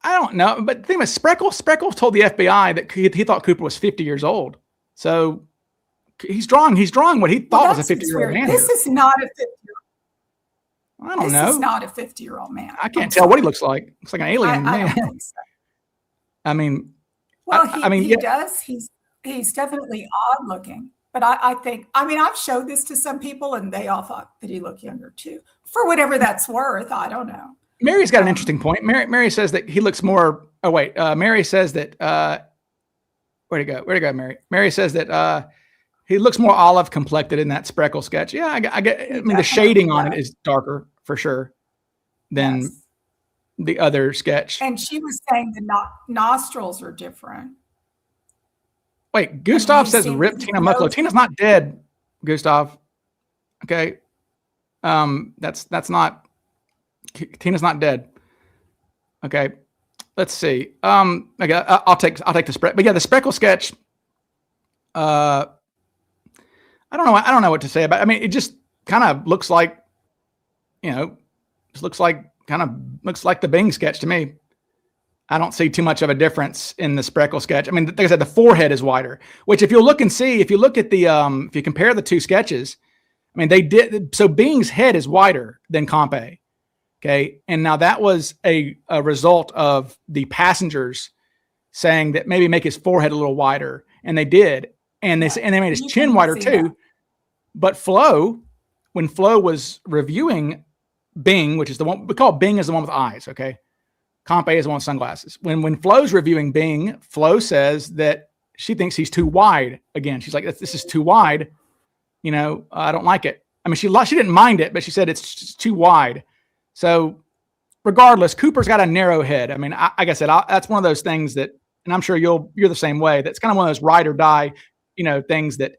Speaker 1: I don't know. But the thing is, Spreckle told the FBI that he thought Cooper was 50 years old. So he's drawing what he thought was a 50-year-old man.
Speaker 2: This is not a 50-year-old.
Speaker 1: I don't know.
Speaker 2: This is not a 50-year-old man.
Speaker 1: I can't tell what he looks like. Looks like an alien man.
Speaker 2: I don't think so.
Speaker 1: I mean,
Speaker 2: well, he does. He's definitely odd looking. But I think, I've showed this to some people and they all thought that he looked younger too. For whatever that's worth, I don't know.
Speaker 1: Mary's got an interesting point. Mary says that he looks more. Oh wait, Mary says that. Where'd he go, Mary? Mary says that he looks more olive complected in that Spreckle sketch. Yeah, I get. I mean, the shading on it is darker for sure than the other sketch.
Speaker 2: And she was saying the nostrils are different.
Speaker 1: Wait, Gustav says rip Tina Mucklow. Tina's not dead, Gustav. Okay, that's not. Tina's not dead. Okay, let's see. Okay, I'll take the spread. But yeah, the Spreckle sketch. I don't know what to say about it. I mean, it just kind of looks like, just looks like the Bing sketch to me. I don't see too much of a difference in the Spreckle sketch. I mean, like I said, the forehead is wider, which if you look at the, if you compare the two sketches, I mean, so Bing's head is wider than Campe. Okay. And now that was a result of the passengers saying that maybe make his forehead a little wider. And they did. And they made his chin wider too. That. But Flo, when Flo was reviewing Bing, which is the one we call Bing is the one with eyes. Okay. Campe is the one with sunglasses. When Flo's reviewing Bing, Flo says that she thinks he's too wide. Again, she's like, this is too wide. I don't like it. I mean, she didn't mind it, but she said it's just too wide. So regardless, Cooper's got a narrow head. I mean, like I said, that's one of those things that, and I'm sure you're the same way. That's kind of one of those ride or die, things that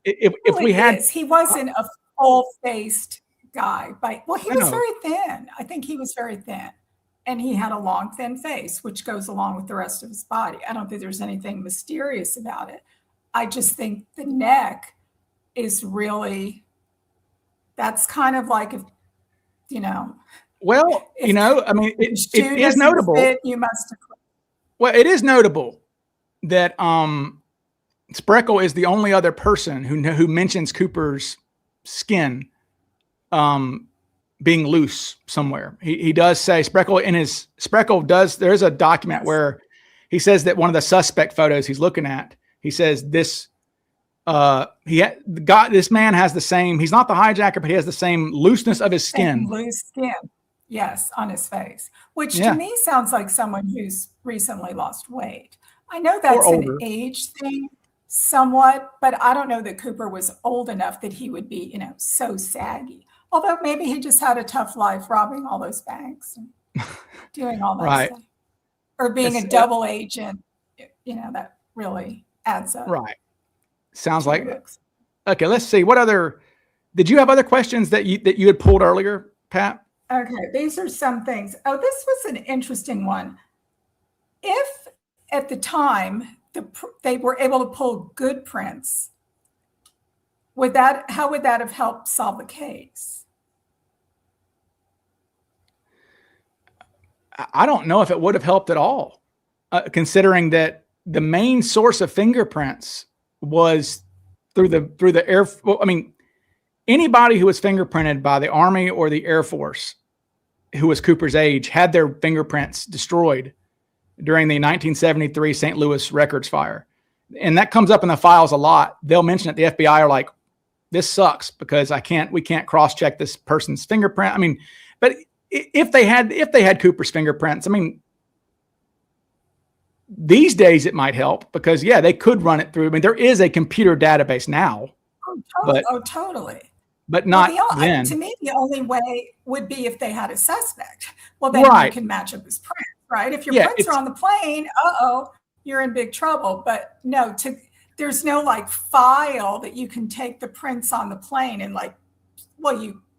Speaker 1: if we had,
Speaker 2: he wasn't a full-faced guy, but he was very thin. I think he was very thin. And he had a long, thin face, which goes along with the rest of his body. I don't think there's anything mysterious about it. I just think the neck is really, that's kind of like,
Speaker 1: well, I mean, it is notable.
Speaker 2: You must have.
Speaker 1: Well, it is notable that Spreckle is the only other person who mentions Cooper's skin being loose somewhere. He does say Spreckle does. There's a document where he says that one of the suspect photos he's looking at, he says this this man has the same, he's not the hijacker, but he has the same looseness of his skin.
Speaker 2: Loose skin. Yes, on his face, which to me sounds like someone who's recently lost weight. I know that's an age thing somewhat, but I don't know that Cooper was old enough that he would be, so saggy. Although maybe he just had a tough life robbing all those banks and doing all that stuff. Or being a double agent, that really adds up.
Speaker 1: Right. Sounds like it. Okay, let's see. Did you have other questions that you had pulled earlier, Pat?
Speaker 2: Okay, these are some things. Oh, this was an interesting one. If at the time they were able to pull good prints, how would that have helped solve the case?
Speaker 1: I don't know if it would have helped at all, considering that the main source of fingerprints was through the air. Well, I mean, anybody who was fingerprinted by the Army or the Air Force who was Cooper's age had their fingerprints destroyed during the 1973 St. Louis records fire. And that comes up in the files a lot. They'll mention it. The FBI are like, this sucks because we can't cross-check this person's fingerprint. I mean, but if they had Cooper's fingerprints, I mean, these days it might help because they could run it through. I mean, there is a computer database now.
Speaker 2: Totally.
Speaker 1: But not then.
Speaker 2: To me, the only way would be if they had a suspect. Well, then you can match up his print, right? If your prints are on the plane, you're in big trouble. But no, there's no file that you can take the prints on the plane and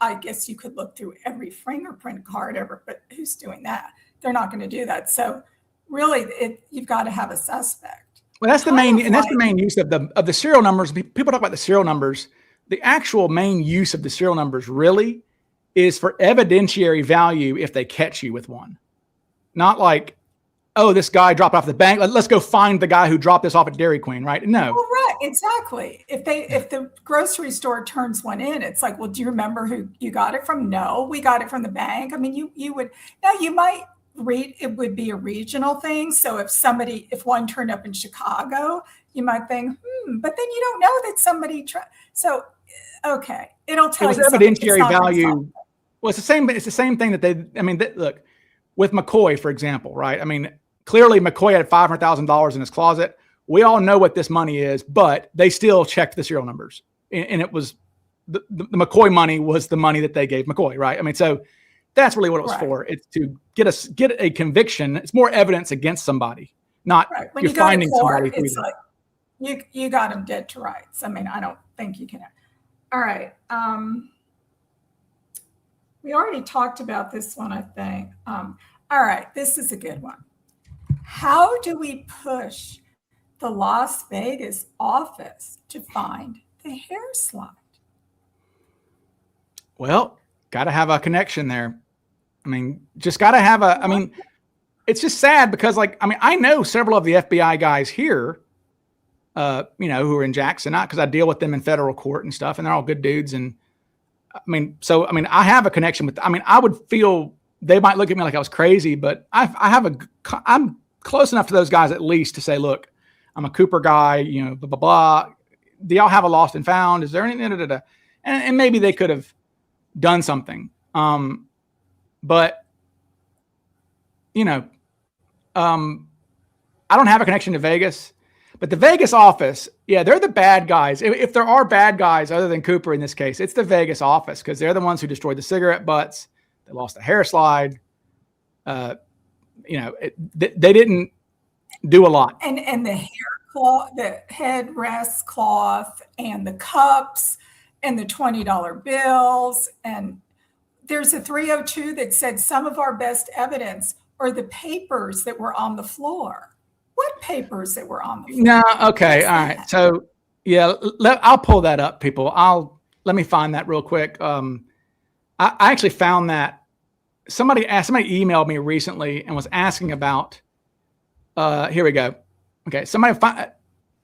Speaker 2: I guess you could look through every fingerprint card ever, but who's doing that? They're not going to do that. So really, you've got to have a suspect.
Speaker 1: Well, that's the main use of the serial numbers. People talk about the serial numbers. The actual main use of the serial numbers really is for evidentiary value if they catch you with one. Not like, oh, this guy dropped off the bank. Let's go find the guy who dropped this off at Dairy Queen, right? No.
Speaker 2: Well, right, exactly. If the grocery store turns one in, it's like, well, do you remember who you got it from? No, we got it from the bank. I mean, you would, now you might read, it would be a regional thing. So if one turned up in Chicago, you might think, but then you don't know that somebody so okay, it'll tell you
Speaker 1: evidentiary value. Well, it's the same thing that look, with McCoy, for example, right? I mean, clearly McCoy had $500,000 in his closet. We all know what this money is, but they still checked the serial numbers. And it was the McCoy money was the money that they gave McCoy, right? I mean, so that's really what it was for. It's to get a conviction. It's more evidence against somebody, not
Speaker 2: when you're finding somebody. It's like you got them dead to rights. I mean, I don't think you can. All right. We already talked about this one, I think. All right, this is a good one. How do we push the Las Vegas office to find the hair slide?
Speaker 1: Well, got to have a connection there. I mean, just got to have I mean, it's just sad because I know several of the FBI guys here, who are in Jackson, not because I deal with them in federal court and stuff, and they're all good dudes. And I have a connection with, I would feel they might look at me like I was crazy, but I'm close enough to those guys at least to say, look, I'm a Cooper guy, blah, blah, blah. Do y'all have a lost and found? Is there anything? And maybe they could have done something. But I don't have a connection to Vegas, but the Vegas office, yeah, they're the bad guys. If there are bad guys other than Cooper in this case, it's the Vegas office because they're the ones who destroyed the cigarette butts. They lost the hair slide. They didn't do a lot.
Speaker 2: And the hair cloth, the headrest cloth, and the cups, and the $20 bills. And there's a 302 that said some of our best evidence are the papers that were on the floor. What papers that were on the floor?
Speaker 1: No, okay, all right. So yeah, I'll pull that up, people. Let me find that real quick. I actually found that somebody emailed me recently and was asking about. Here we go. Okay,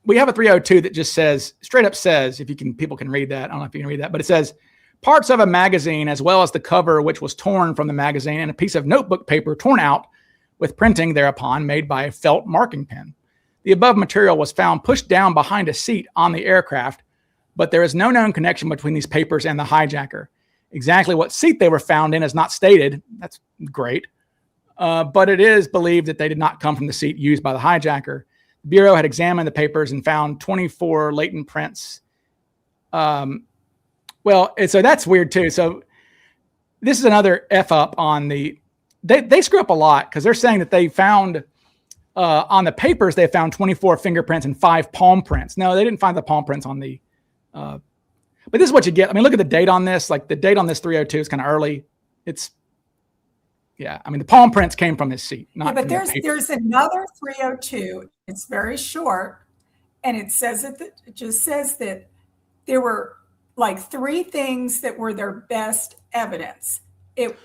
Speaker 1: we have a 302 that just straight up says, people can read that. I don't know if you can read that, but it says parts of a magazine as well as the cover, which was torn from the magazine, and a piece of notebook paper torn out with printing thereupon made by a felt marking pen. The above material was found pushed down behind a seat on the aircraft, but there is no known connection between these papers and the hijacker. Exactly what seat they were found in is not stated. That's great. But it is believed that they did not come from the seat used by the hijacker. The Bureau had examined the papers and found 24 latent prints. So that's weird too. So this is another F up on they screw up a lot because they're saying that they found on the papers, they found 24 fingerprints and 5 palm prints. No, they didn't find the palm prints on the, but this is what you get. I mean, look at the date on this. Like the date on this 302 is kind of early. The palm prints came from his seat.
Speaker 2: But there's another 302. It's very short. And it just says that there were like 3 things that were their best evidence.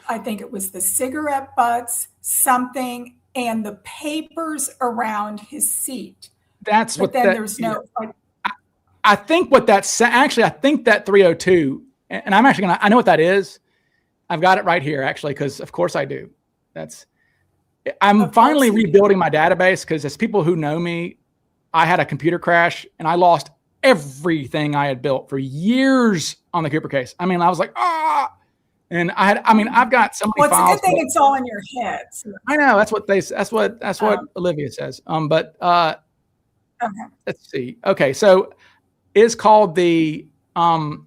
Speaker 2: I think it was the cigarette butts, something, and the papers around his seat.
Speaker 1: That's
Speaker 2: but
Speaker 1: what
Speaker 2: then there's no.
Speaker 1: I think what that's actually, I think that 302, and I'm actually I know what that is. I've got it right here actually, because of course I do. I'm finally rebuilding my database because as people who know me, I had a computer crash and I lost everything I had built for years on the Cooper case. I mean, I was like, and I've got so many files.
Speaker 2: It's a good thing it's all in your head. So.
Speaker 1: I know that's what Olivia says. Okay. Let's see. Okay. So it's called the, I've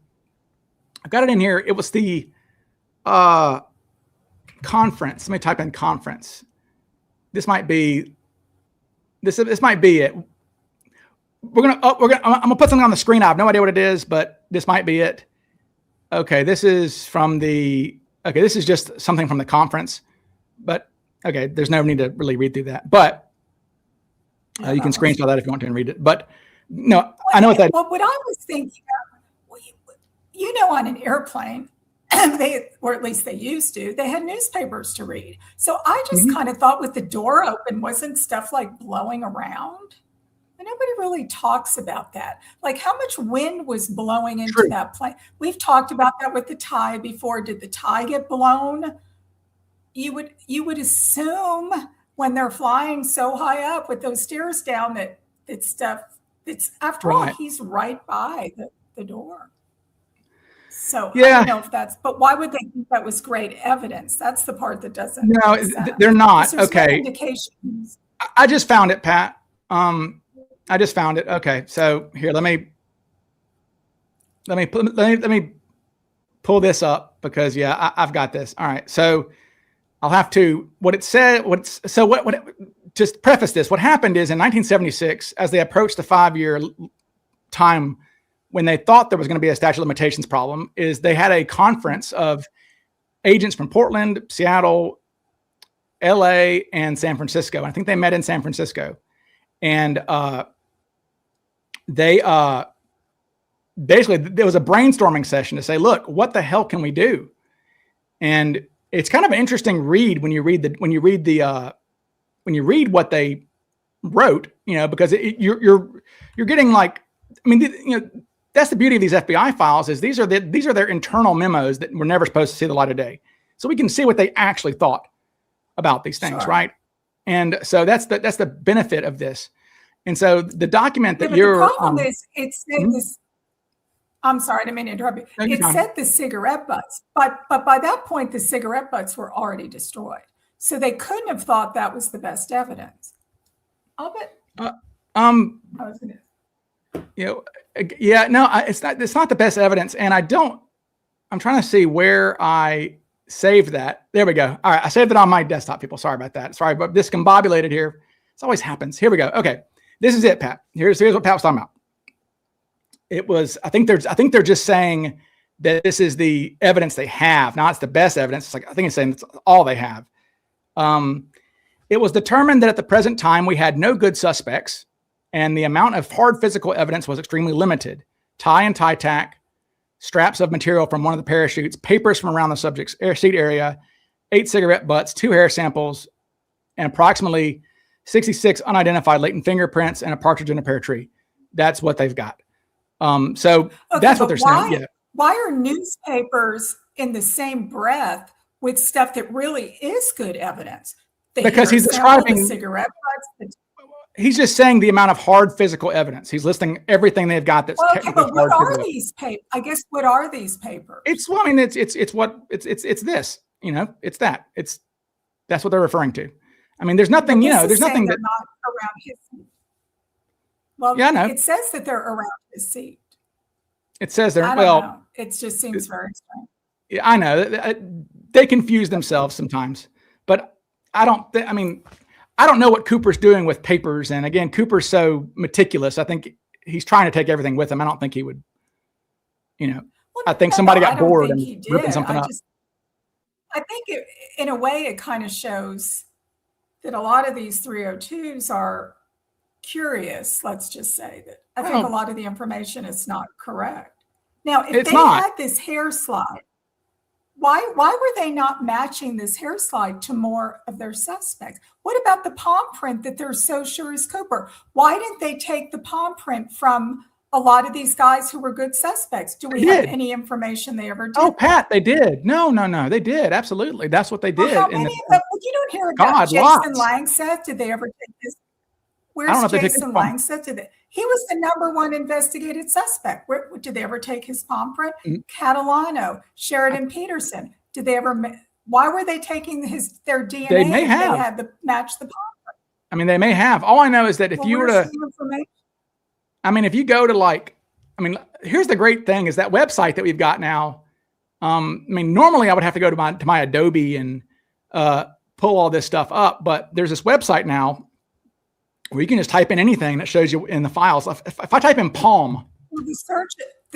Speaker 1: got it in here. It was the, conference. Let me type in conference. This might be it. I'm gonna put something on the screen. I have no idea what it is, but this might be it. Okay, this is this is just something from the conference, but okay, there's no need to really read through that, but you can screenshot that if you want to and read it. But no, I know what that is.
Speaker 2: Well, what I was thinking of, on an airplane, or at least they used to, they had newspapers to read. So I just kind of thought with the door open, wasn't stuff like blowing around? And nobody really talks about that. Like how much wind was blowing into that plane? We've talked about that with the tie before. Did the tie get blown? You would assume when they're flying so high up with those stairs down that stuff, it's after all, he's right by the door. So I don't know if that's, but why would they think that was great evidence? That's the part that doesn't.
Speaker 1: No, they're not. Okay.
Speaker 2: No indications.
Speaker 1: I just found it, Pat. I just found it. Okay. So here, let me pull this up because I've got this. All right. So I'll have to, just preface this. What happened is in 1976, as they approached the 5-year time when they thought there was going to be a statute of limitations problem, is they had a conference of agents from Portland, Seattle, LA, and San Francisco. And I think they met in San Francisco. And they basically, there was a brainstorming session to say, look, what the hell can we do? And it's kind of an interesting read when you read what they wrote, because you're getting like, that's the beauty of these FBI files is these are their internal memos that were never supposed to see the light of day. So we can see what they actually thought about these things. Sure. Right. And so that's the benefit of this. And so the document that you're,
Speaker 2: the problem is it said this, I'm sorry, I didn't mean to interrupt you. It said the cigarette butts, but by that point, the cigarette butts were already destroyed. So they couldn't have thought that was the best evidence of it.
Speaker 1: It's not the best evidence. And I'm trying to see where I saved that. There we go. All right. I saved it on my desktop, people. Sorry about that. Sorry, but discombobulated here. This always happens. Here we go. Okay. This is it, Pat. Here's what Pat was talking about. It was, I think they're just saying that this is the evidence they have. Now it's the best evidence. It's like, I think it's saying it's all they have. It was determined that at the present time, we had no good suspects and the amount of hard physical evidence was extremely limited. Tie and tie tack, straps of material from one of the parachutes, papers from around the subject's seat area, 8 cigarette butts, 2 hair samples, and approximately 66 unidentified latent fingerprints and a partridge in a pear tree. That's what they've got. That's what they're saying. Yeah.
Speaker 2: Why are newspapers in the same breath with stuff that really is good evidence?
Speaker 1: Because he's describing
Speaker 2: the cigarette butts.
Speaker 1: He's just saying the amount of hard physical evidence. He's listing everything they've got that's
Speaker 2: but what are these papers? I guess what are these papers?
Speaker 1: It's this. That's what they're referring to. I mean, there's nothing. There's nothing that
Speaker 2: not around his seat. Well,
Speaker 1: yeah, I know.
Speaker 2: It says that they're around his seat.
Speaker 1: It says they're
Speaker 2: know. It just seems very strange.
Speaker 1: Yeah, I know. They confuse themselves sometimes, but I don't know what Cooper's doing with papers. And again, Cooper's so meticulous. I think he's trying to take everything with him. I don't think he would, I think somebody got bored and ripping something up.
Speaker 2: I think in a way, it kind of shows that a lot of these 302s are curious. Let's just say that I think a lot of the information is not correct. Now, if they had this hair slide, why were they not matching this hair slide to more of their suspects? What about the palm print that they're so sure is Cooper? Why didn't they take the palm print from a lot of these guys who were good suspects? Do we have any information they ever did?
Speaker 1: Oh, Pat, they did. No, they did. Absolutely. That's what they did.
Speaker 2: Well, how many of them? You don't hear about Jason Langseth. Did they ever take this? Where's Jason Langseth? He was the #1 investigated suspect. Did they ever take his palm print? Catalano, Sheridan Peterson. Did they ever? Why were they taking their DNA?
Speaker 1: They may have.
Speaker 2: They had to match the palm print.
Speaker 1: I mean, they may have. All I know is that if you were to, if you go to here's the great thing is that website that we've got now. Normally I would have to go to my Adobe and pull all this stuff up, but there's this website now where you can just type in anything that shows you in the files. If I type in palm.
Speaker 2: Well, the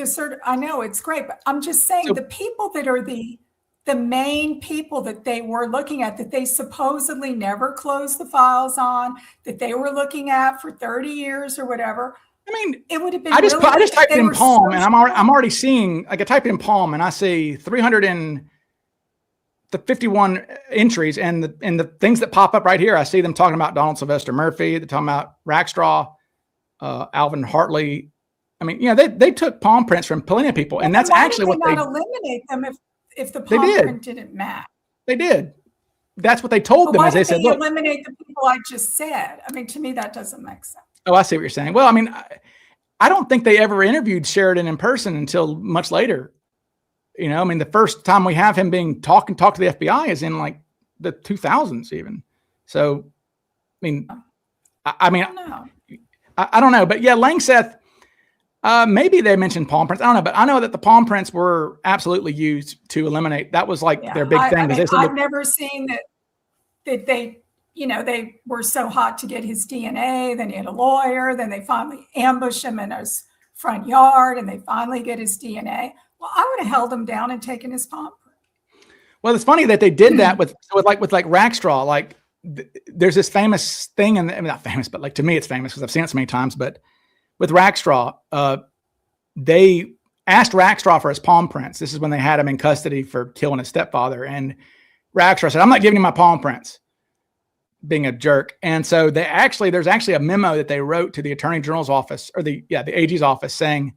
Speaker 2: search, I know it's great, but I'm just saying the people that are the main people that they were looking at, that they supposedly never closed the files on, that they were looking at for 30 years or whatever.
Speaker 1: I mean,
Speaker 2: it would have been.
Speaker 1: I just typed in palm, and I'm already seeing, like, I typed in palm, and I see 351 entries, and the things that pop up right here, I see them talking about Donald Sylvester Murphy. They're talking about Rackstraw, Alvin Hartley. I mean, they took palm prints from plenty of people, and that's actually what they
Speaker 2: eliminate them if the palm print didn't match.
Speaker 1: They did. That's what they told them.
Speaker 2: Why
Speaker 1: as they said,
Speaker 2: look, eliminate the people I just said. I mean, to me, that doesn't make sense.
Speaker 1: Oh, I see what you're saying. Well, I mean, I don't think they ever interviewed Sheridan in person until much later. I mean, the first time we have him being talk to the FBI is in like the 2000s even. So, I mean, I don't know, but yeah, Langseth, maybe they mentioned palm prints. I don't know, but I know that the palm prints were absolutely used to eliminate. That was like their big thing.
Speaker 2: I've never seen that they, they were so hot to get his DNA. Then he had a lawyer. Then they finally ambushed him in his front yard, and they finally get his DNA. Well, I would have held him down and taken his palm print.
Speaker 1: Well, it's funny that they did that with Rackstraw. Like, there's this famous thing, and I mean, not famous, but like to me, it's famous because I've seen it so many times. But with Rackstraw, they asked Rackstraw for his palm prints. This is when they had him in custody for killing his stepfather, and Rackstraw said, "I'm not giving you my palm prints," being a jerk. And so there's actually a memo that they wrote to the Attorney General's office, or the AG's office, saying,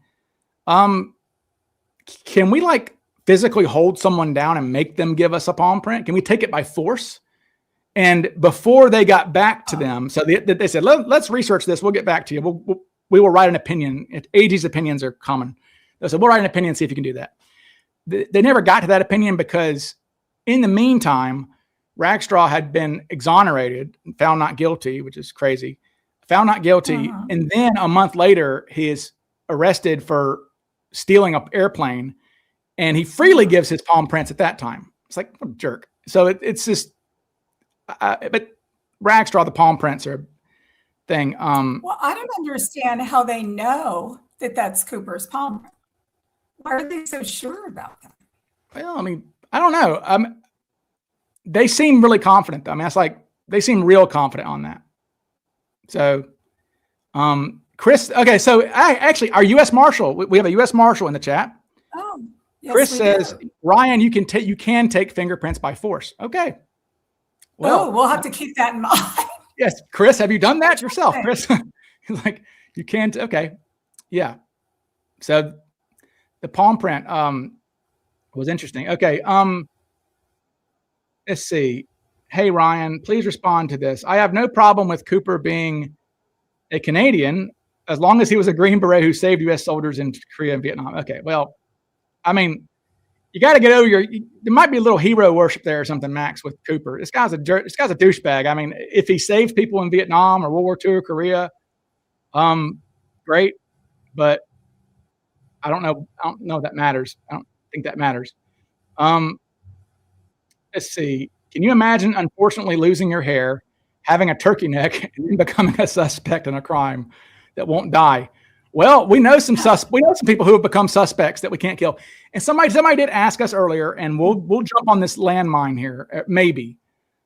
Speaker 1: can we like physically hold someone down and make them give us a palm print? Can we take it by force? And before they got back to them, so they said, let's research this. We'll get back to you. We will write an opinion. AG's opinions are common. They said, we'll write an opinion, see if you can do that. They never got to that opinion because in the meantime, Rackstraw had been exonerated, found not guilty, which is crazy, found not guilty. And then a month later, he is arrested for stealing an airplane, and he freely gives his palm prints at that time. It's like, what a jerk. So it's just, but Rackstraw, the palm prints are a thing.
Speaker 2: Well, I don't understand how they know that that's Cooper's palm print. Why are they so sure about that?
Speaker 1: Well, I mean, I don't know. They seem really confident. I mean, that's like, they seem real confident on that. So, Chris, okay, so actually, our U.S. Marshal, we have a U.S. Marshal in the chat.
Speaker 2: Oh, yes,
Speaker 1: Chris says, Ryan, you can take fingerprints by force. Okay.
Speaker 2: Well, we'll have to keep that in mind.
Speaker 1: Yes, Chris, have you done that yourself, Chris? He's like, you can't. Okay, yeah. So the palm print was interesting. Okay, let's see. Hey, Ryan, please respond to this. I have no problem with Cooper being a Canadian, as long as he was a Green Beret who saved U.S. soldiers in Korea and Vietnam. Okay, well, I mean, you got to get over there might be a little hero worship there or something, Max, with Cooper. This guy's a jerk. This guy's a douchebag. I mean, if he saved people in Vietnam or World War II or Korea, great. But I don't know if that matters. I don't think that matters. Let's see. Can you imagine, unfortunately, losing your hair, having a turkey neck, and then becoming a suspect in a crime that won't die? Well, we know some people who have become suspects that we can't kill. And somebody did ask us earlier, and we'll jump on this landmine here. Maybe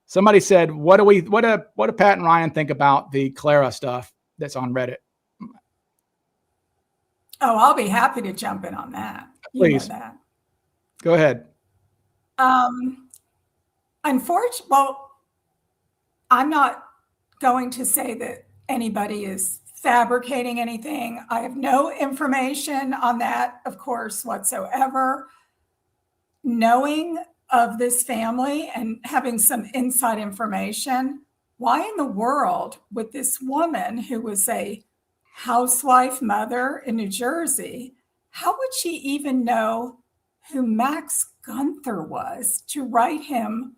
Speaker 1: somebody said, what do Pat and Ryan think about the Clara stuff that's on Reddit?
Speaker 2: Oh, I'll be happy to jump in on that.
Speaker 1: Please.
Speaker 2: You know that.
Speaker 1: Go ahead.
Speaker 2: Unfortunately, well, I'm not going to say that anybody is fabricating anything. I have no information on that, of course, whatsoever. Knowing of this family and having some inside information, why in the world would this woman who was a housewife mother in New Jersey, how would she even know who Max Gunther was to write him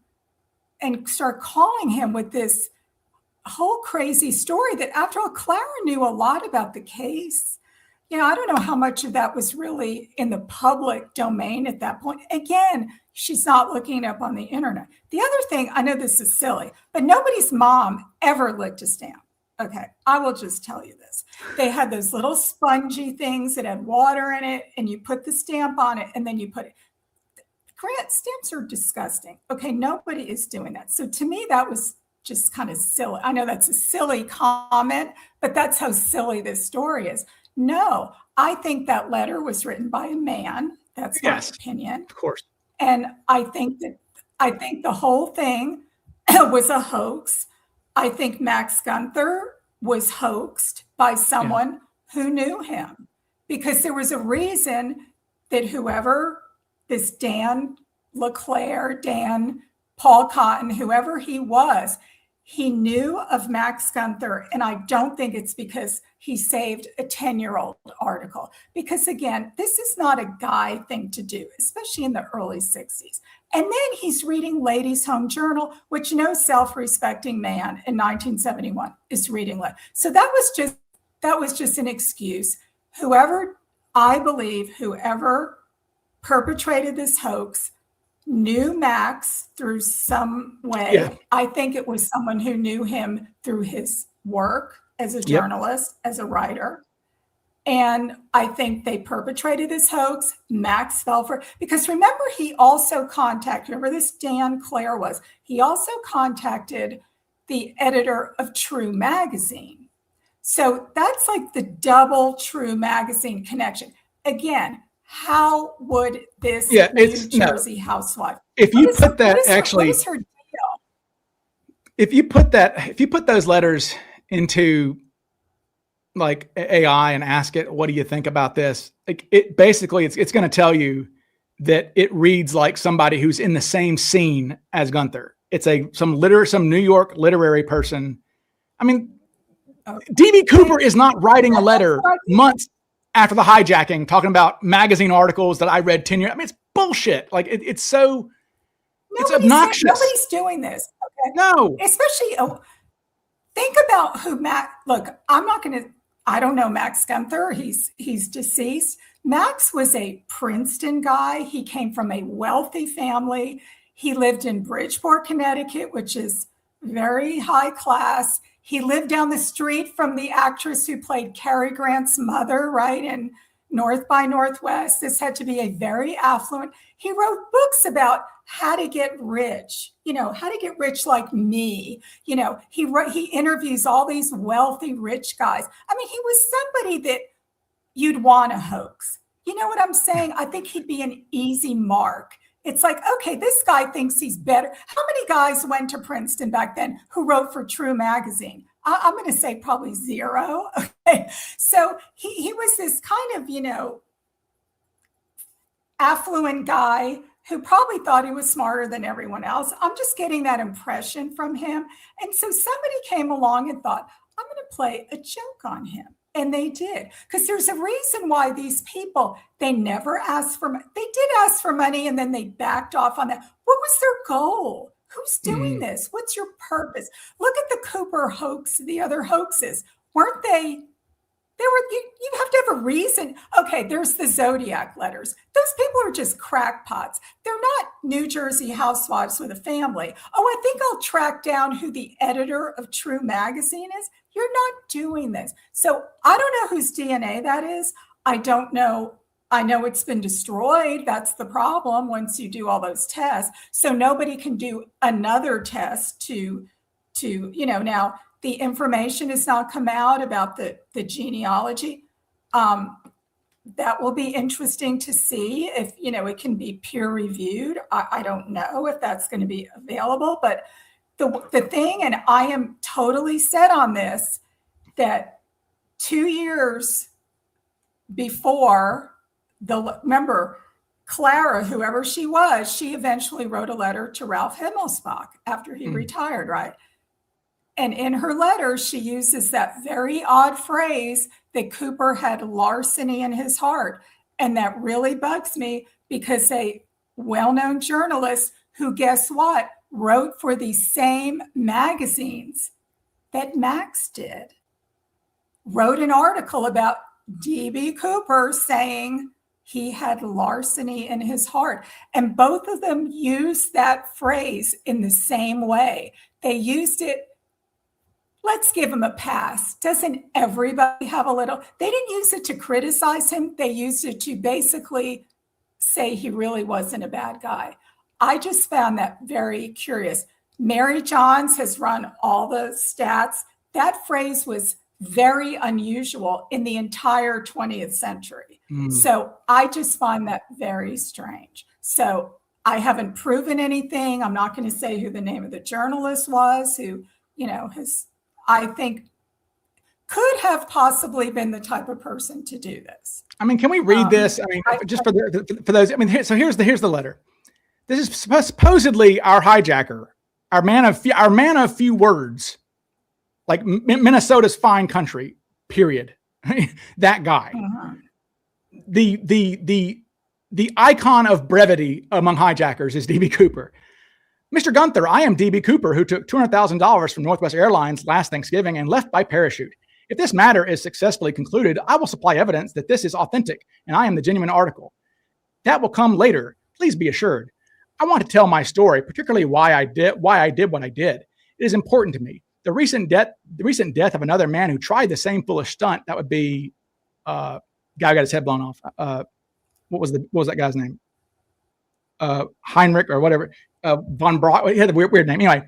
Speaker 2: and start calling him with this whole crazy story that, after all, Clara knew a lot about the case. I don't know how much of that was really in the public domain at that point. Again, she's not looking it up on the internet. The other thing, I know this is silly, but nobody's mom ever licked a stamp. Okay, I will just tell you this. They had those little spongy things that had water in it, and you put the stamp on it, and then you put it. Grant, stamps are disgusting. Okay, nobody is doing that. So to me, that was just kind of silly. I know that's a silly comment, but that's how silly this story is. No, I think that letter was written by a man. That's my opinion.
Speaker 1: Of course.
Speaker 2: And I think the whole thing was a hoax. I think Max Gunther was hoaxed by someone who knew him, because there was a reason that whoever this Dan LeClaire, Paul Cotton, whoever he was, he knew of Max Gunther. And I don't think it's because he saved a 10-year-old article. Because again, this is not a guy thing to do, especially in the early 60s. And then he's reading Ladies' Home Journal, which no self-respecting man in 1971 is reading. So that was just an excuse. I believe whoever perpetrated this hoax knew Max through some way.
Speaker 1: Yeah.
Speaker 2: I think it was someone who knew him through his work as a journalist, as a writer. And I think they perpetrated this hoax. Max fell for it. Because remember, he also contacted, whoever this Dan Clare was, he also contacted the editor of True Magazine. So that's like the double True Magazine connection. Again, how would this New Jersey housewife?
Speaker 1: If you put that actually,
Speaker 2: what is her deal?
Speaker 1: If you put those letters into like AI and ask it, what do you think about this? Like it's going to tell you that it reads like somebody who's in the same scene as Gunther. It's some New York literary person. I mean, D.B. Cooper is not writing a letter months after the hijacking, talking about magazine articles that I read 10 years. I mean, it's bullshit. Like it's obnoxious.
Speaker 2: Nobody's doing this. Okay?
Speaker 1: No.
Speaker 2: Especially, think about who look, I don't know Max Gunther. He's deceased. Max was a Princeton guy. He came from a wealthy family. He lived in Bridgeport, Connecticut, which is very high class. He lived down the street from the actress who played Cary Grant's mother, right, in North by Northwest. This had to be a very affluent. He wrote books about how to get rich, how to get rich like me. He interviews all these wealthy, rich guys. I mean, he was somebody that you'd want to hoax. You know what I'm saying? I think he'd be an easy mark. It's like, okay, this guy thinks he's better. How many guys went to Princeton back then who wrote for True Magazine? I'm going to say probably zero. Okay. So he was this kind of, affluent guy who probably thought he was smarter than everyone else. I'm just getting that impression from him. And so somebody came along and thought, I'm going to play a joke on him. And they did, because there's a reason why these people, they never asked for money. They did ask for money and then they backed off on that. What was their goal? Who's doing this? What's your purpose? Look at the Cooper hoax, the other hoaxes. Weren't they? You have to have a reason. Okay, there's the Zodiac letters. Those people are just crackpots. They're not New Jersey housewives with a family. Oh, I think I'll track down who the editor of True Magazine is. You're not doing this. So I don't know whose DNA that is. I don't know. I know it's been destroyed. That's the problem once you do all those tests. So nobody can do another test to now the information has not come out about the genealogy. That will be interesting to see if, it can be peer reviewed. I don't know if that's going to be available, but the thing, and I am totally set on this, that 2 years before remember, Clara, whoever she was, she eventually wrote a letter to Ralph Himmelsbach after he retired, right? And in her letter, she uses that very odd phrase that Cooper had larceny in his heart. And that really bugs me, because a well-known journalist who, guess what, wrote for the same magazines that Max did, wrote an article about D.B. Cooper saying he had larceny in his heart. And both of them used that phrase in the same way. They used it. Let's give him a pass. Doesn't everybody have a little? They didn't use it to criticize him. They used it to basically say he really wasn't a bad guy. I just found that very curious. Mary Johns has run all the stats. That phrase was very unusual in the entire 20th century. So I just find that very strange. So I haven't proven anything. I'm not going to say who the name of the journalist was who, I think could have possibly been the type of person to do this.
Speaker 1: I mean, can we read this? I mean, just for those. I mean, here's the letter. This is supposedly our hijacker, our man of few words, like Minnesota's fine country. Period. That guy, the icon of brevity among hijackers is DB Cooper. Mr. Gunther, I am DB Cooper, who took $200,000 from Northwest Airlines last Thanksgiving and left by parachute. If this matter is successfully concluded, I will supply evidence that this is authentic and I am the genuine article. That will come later. Please be assured. I want to tell my story, particularly why I did what I did. It is important to me. The recent death of another man who tried the same foolish stunt, that would be guy who got his head blown off. What was that guy's name? Heinrich or whatever. Von Braun. He had a weird name. Anyway,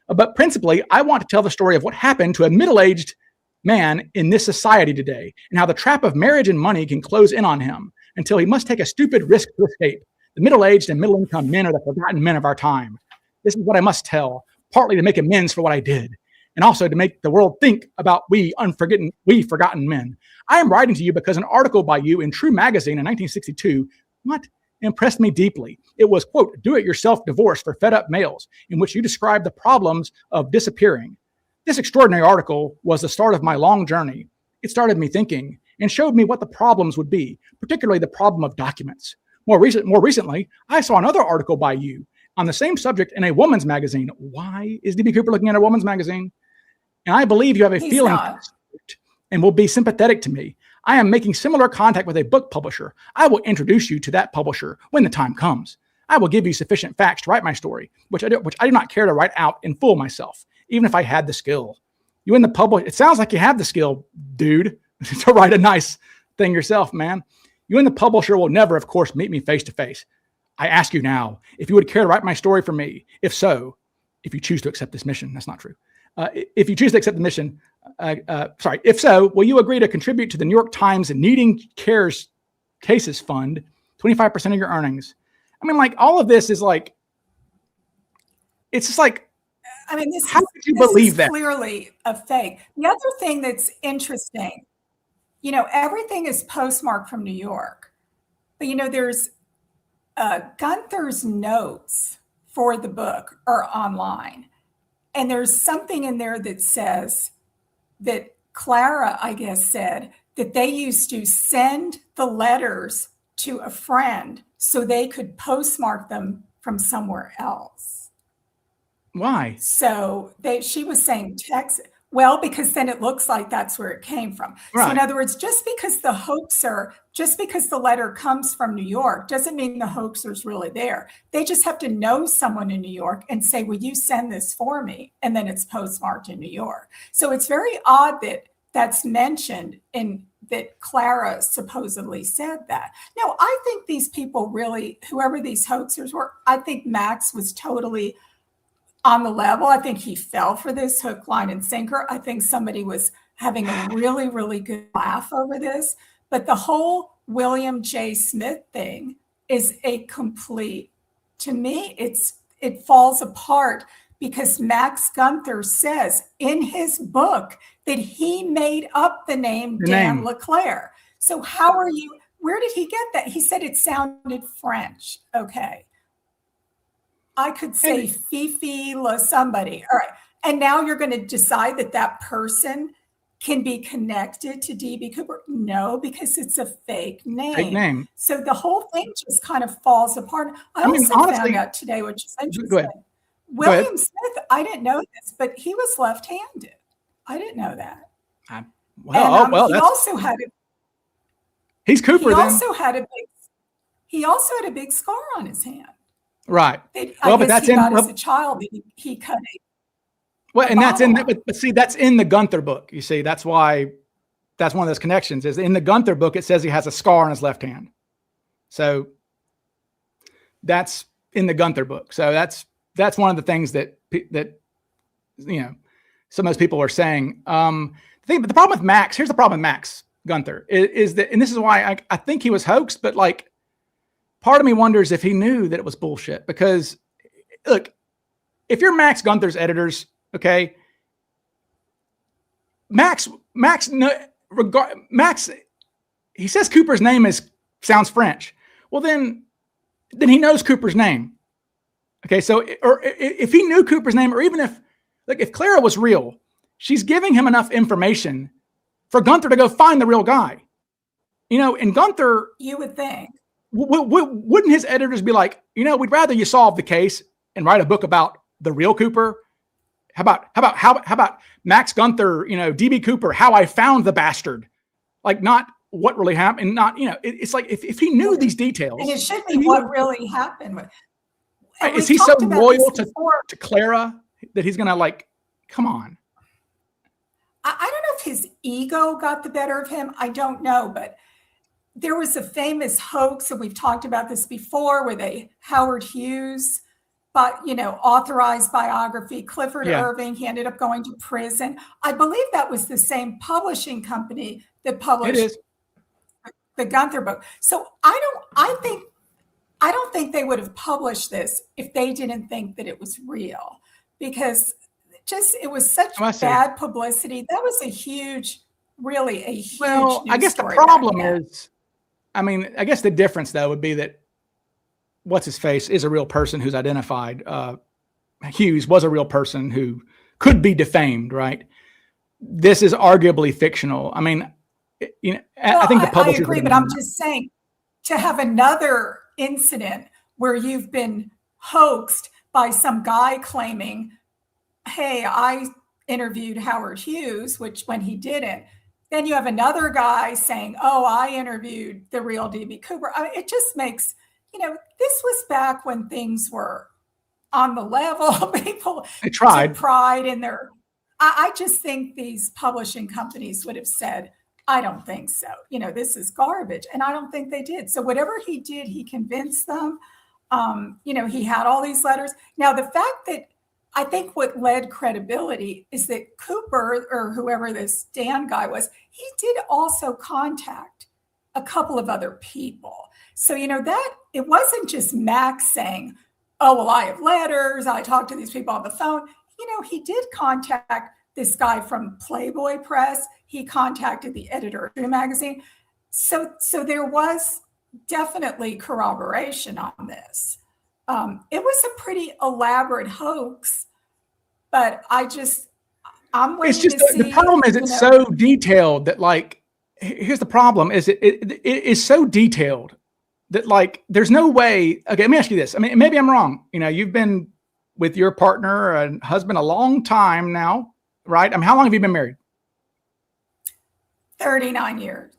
Speaker 1: but principally, I want to tell the story of what happened to a middle-aged man in this society today, and how the trap of marriage and money can close in on him until he must take a stupid risk to escape. The middle-aged and middle-income men are the forgotten men of our time. This is what I must tell, partly to make amends for what I did, and also to make the world think about we forgotten men. I am writing to you because an article by you in True Magazine in 1962, impressed me deeply. It was, quote, do-it-yourself divorce for fed-up males, in which you described the problems of disappearing. This extraordinary article was the start of my long journey. It started me thinking and showed me what the problems would be, particularly the problem of documents. More recently, I saw another article by you on the same subject in a woman's magazine. Why is DB Cooper looking at a woman's magazine? And I believe you have a feeling and will be sympathetic to me. I am making similar contact with a book publisher. I will introduce you to that publisher when the time comes. I will give you sufficient facts to write my story, which I do not care to write out in full myself, even if I had the skill. You in the public, it sounds like you have the skill, dude, to write a nice thing yourself, man. You and the publisher will never, of course, meet me face to face. I ask you now, if you would care to write my story for me. If so, if you choose to accept this mission, that's not true. If you choose to accept the mission, if so, will you agree to contribute to the New York Times Needing Cases Fund, 25% of your earnings? I mean, like, all of this is like, it's just like,
Speaker 2: I mean,
Speaker 1: how could you believe that?
Speaker 2: Clearly a fake. The other thing that's interesting, everything is postmarked from New York, but there's Gunther's notes for the book are online. And there's something in there that says that Clara, I guess, said that they used to send the letters to a friend so they could postmark them from somewhere else.
Speaker 1: Why?
Speaker 2: So she was saying Texas. Well, because then it looks like that's where it came from. Right. So in other words, just because the letter comes from New York doesn't mean the hoaxer's really there. They just have to know someone in New York and say, will you send this for me? And then it's postmarked in New York. So it's very odd that that's mentioned in that Clara supposedly said that. No, I think these people really, whoever these hoaxers were, I think Max was totally on the level. I think he fell for this hook, line, and sinker. I think somebody was having a really, really good laugh over this. But the whole William J. Smith thing is a complete, to me, it falls apart because Max Gunther says in his book that he made up the name Dan LeClaire. So where did he get that? He said it sounded French. Okay. I could say Fifi La somebody. All right. And now you're going to decide that person can be connected to DB Cooper? No, because it's a fake name.
Speaker 1: Fake name.
Speaker 2: So the whole thing just kind of falls apart. Honestly, found out today, which is interesting. William Smith, I didn't know this, but he was left-handed. I didn't know that. He also had
Speaker 1: He's Cooper.
Speaker 2: He also had a big scar on his hand.
Speaker 1: Right.
Speaker 2: But that's as a child. He cut it.
Speaker 1: Well, and that's in, but see, that's in the Gunther book. You see, that's why, that's one of those connections. Is in the Gunther book, it says he has a scar on his left hand. So that's in the Gunther book. So that's one of the things that that some of those people are saying. But the problem with Max, here's the problem with Max Gunther is that, and this is why I think he was hoaxed, but like part of me wonders if he knew that it was bullshit. Because look, if you're Max Gunther's editors, okay, Max, he says Cooper's name sounds French. Well, then he knows Cooper's name. Okay, so or if he knew Cooper's name, or even if Clara was real, she's giving him enough information for Gunther to go find the real guy. And Gunther,
Speaker 2: you would think,
Speaker 1: wouldn't his editors be like, we'd rather you solve the case and write a book about the real Cooper? How about Max Gunther, DB Cooper, how I found the bastard, like not what really happened, not, it's like if he knew these details.
Speaker 2: And it should be what really happened.
Speaker 1: Is he so loyal to Clara that he's going to like, come on.
Speaker 2: I don't know if his ego got the better of him. I don't know, but there was a famous hoax, and we've talked about this before, where Howard Hughes, authorized biography, Clifford Irving, he ended up going to prison. I believe that was the same publishing company that published the Gunther book. So I don't think they would have published this if they didn't think that it was real, because it was such bad publicity. That was really a huge
Speaker 1: I guess the problem is, I guess the difference though would be that what's his face is a real person who's identified. Hughes was a real person who could be defamed, right? This is arguably fictional. I think the publisher.
Speaker 2: I agree, but I'm just saying, to have another incident where you've been hoaxed by some guy claiming, hey, I interviewed Howard Hughes, which when he didn't, then you have another guy saying, oh, I interviewed the real DB Cooper. It just makes, this was back when things were on the level. People took pride in their, I just think these publishing companies would have said, I don't think so. This is garbage. And I don't think they did. So whatever he did, he convinced them. He had all these letters. Now, the fact that I think what led credibility is that Cooper, or whoever this Dan guy was, he did also contact a couple of other people. So, that it wasn't just Max saying, oh, well, I have letters, I talked to these people on the phone. He did contact this guy from Playboy Press. He contacted the editor of the magazine. So there was definitely corroboration on this. It was a pretty elaborate hoax, but I'm waiting to see.
Speaker 1: The problem is it's so detailed that, like, here's the problem is it is so detailed that, like, there's no way. Okay, let me ask you this. Maybe I'm wrong. You've been with your partner and husband a long time now, right? How long have you been married?
Speaker 2: 39 years.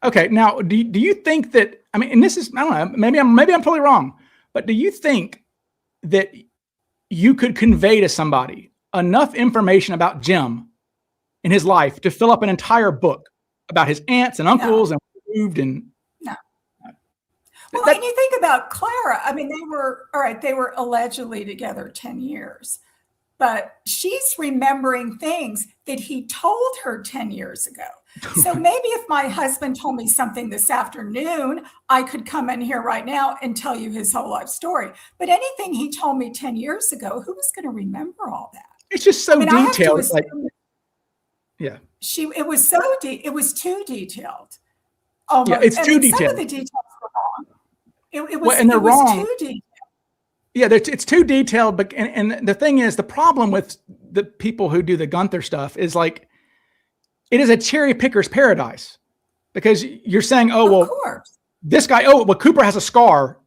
Speaker 1: Okay. Now, do you think that, and this is, I don't know, maybe I'm totally wrong, but do you think that you could convey to somebody enough information about Jim in his life to fill up an entire book about his aunts and uncles and moved and
Speaker 2: no. Well, and you think about Clara, they were allegedly together 10 years, but she's remembering things that he told her 10 years ago. So maybe if my husband told me something this afternoon, I could come in here right now and tell you his whole life story. But anything he told me 10 years ago, who was going to remember all that?
Speaker 1: It's just so detailed.
Speaker 2: It was too detailed. Almost.
Speaker 1: Yeah, it's too detailed.
Speaker 2: Some of the details were wrong. It was too detailed.
Speaker 1: Yeah, it's too detailed. But and the thing is, the problem with the people who do the Gunther stuff is, like, it is a cherry picker's paradise, because you're saying, oh, well, this guy, Cooper has a scar.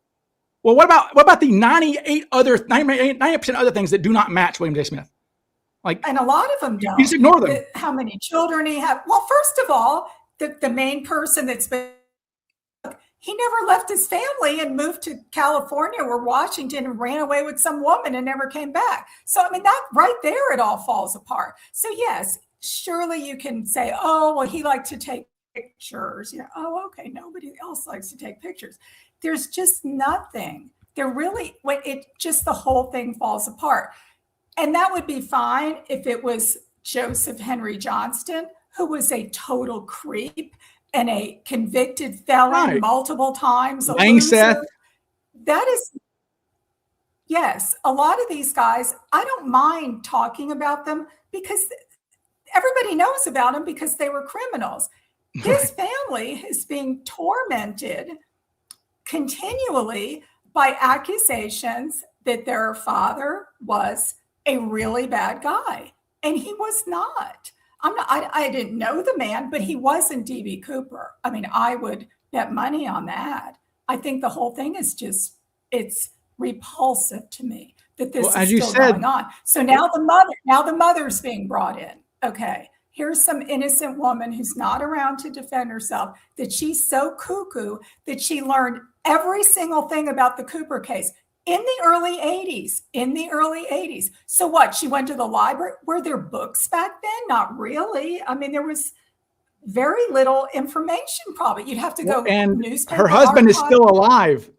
Speaker 1: Well, what about the 90% other things that do not match William J. Smith?
Speaker 2: And a lot of them don't.
Speaker 1: You just ignore them.
Speaker 2: How many children he had? Well, first of all, the main person he never left his family and moved to California or Washington and ran away with some woman and never came back. So, that right there, it all falls apart. So, yes, surely you can say, oh, well, he liked to take pictures. Oh, okay, nobody else likes to take pictures. There's just nothing. The whole thing falls apart. And that would be fine if it was Joseph Henry Johnston, who was a total creep and a convicted felon multiple times, a loser. That is, yes, a lot of these guys, I don't mind talking about them because everybody knows about them because they were criminals. His family is being tormented continually by accusations that their father was a really bad guy. And he was not. I didn't know the man, but he wasn't D.B. Cooper. I mean, I would bet money on that. I think the whole thing is just, it's repulsive to me that this is still going on. So now the mother's being brought in. Okay, here's some innocent woman who's not around to defend herself, that she's so cuckoo that she learned every single thing about the Cooper case in the early 80s. So what? She went to the library. Were there books back then? Not really. I mean, there was very little information probably. You'd have to go
Speaker 1: and
Speaker 2: newspaper.
Speaker 1: Her husband is still alive.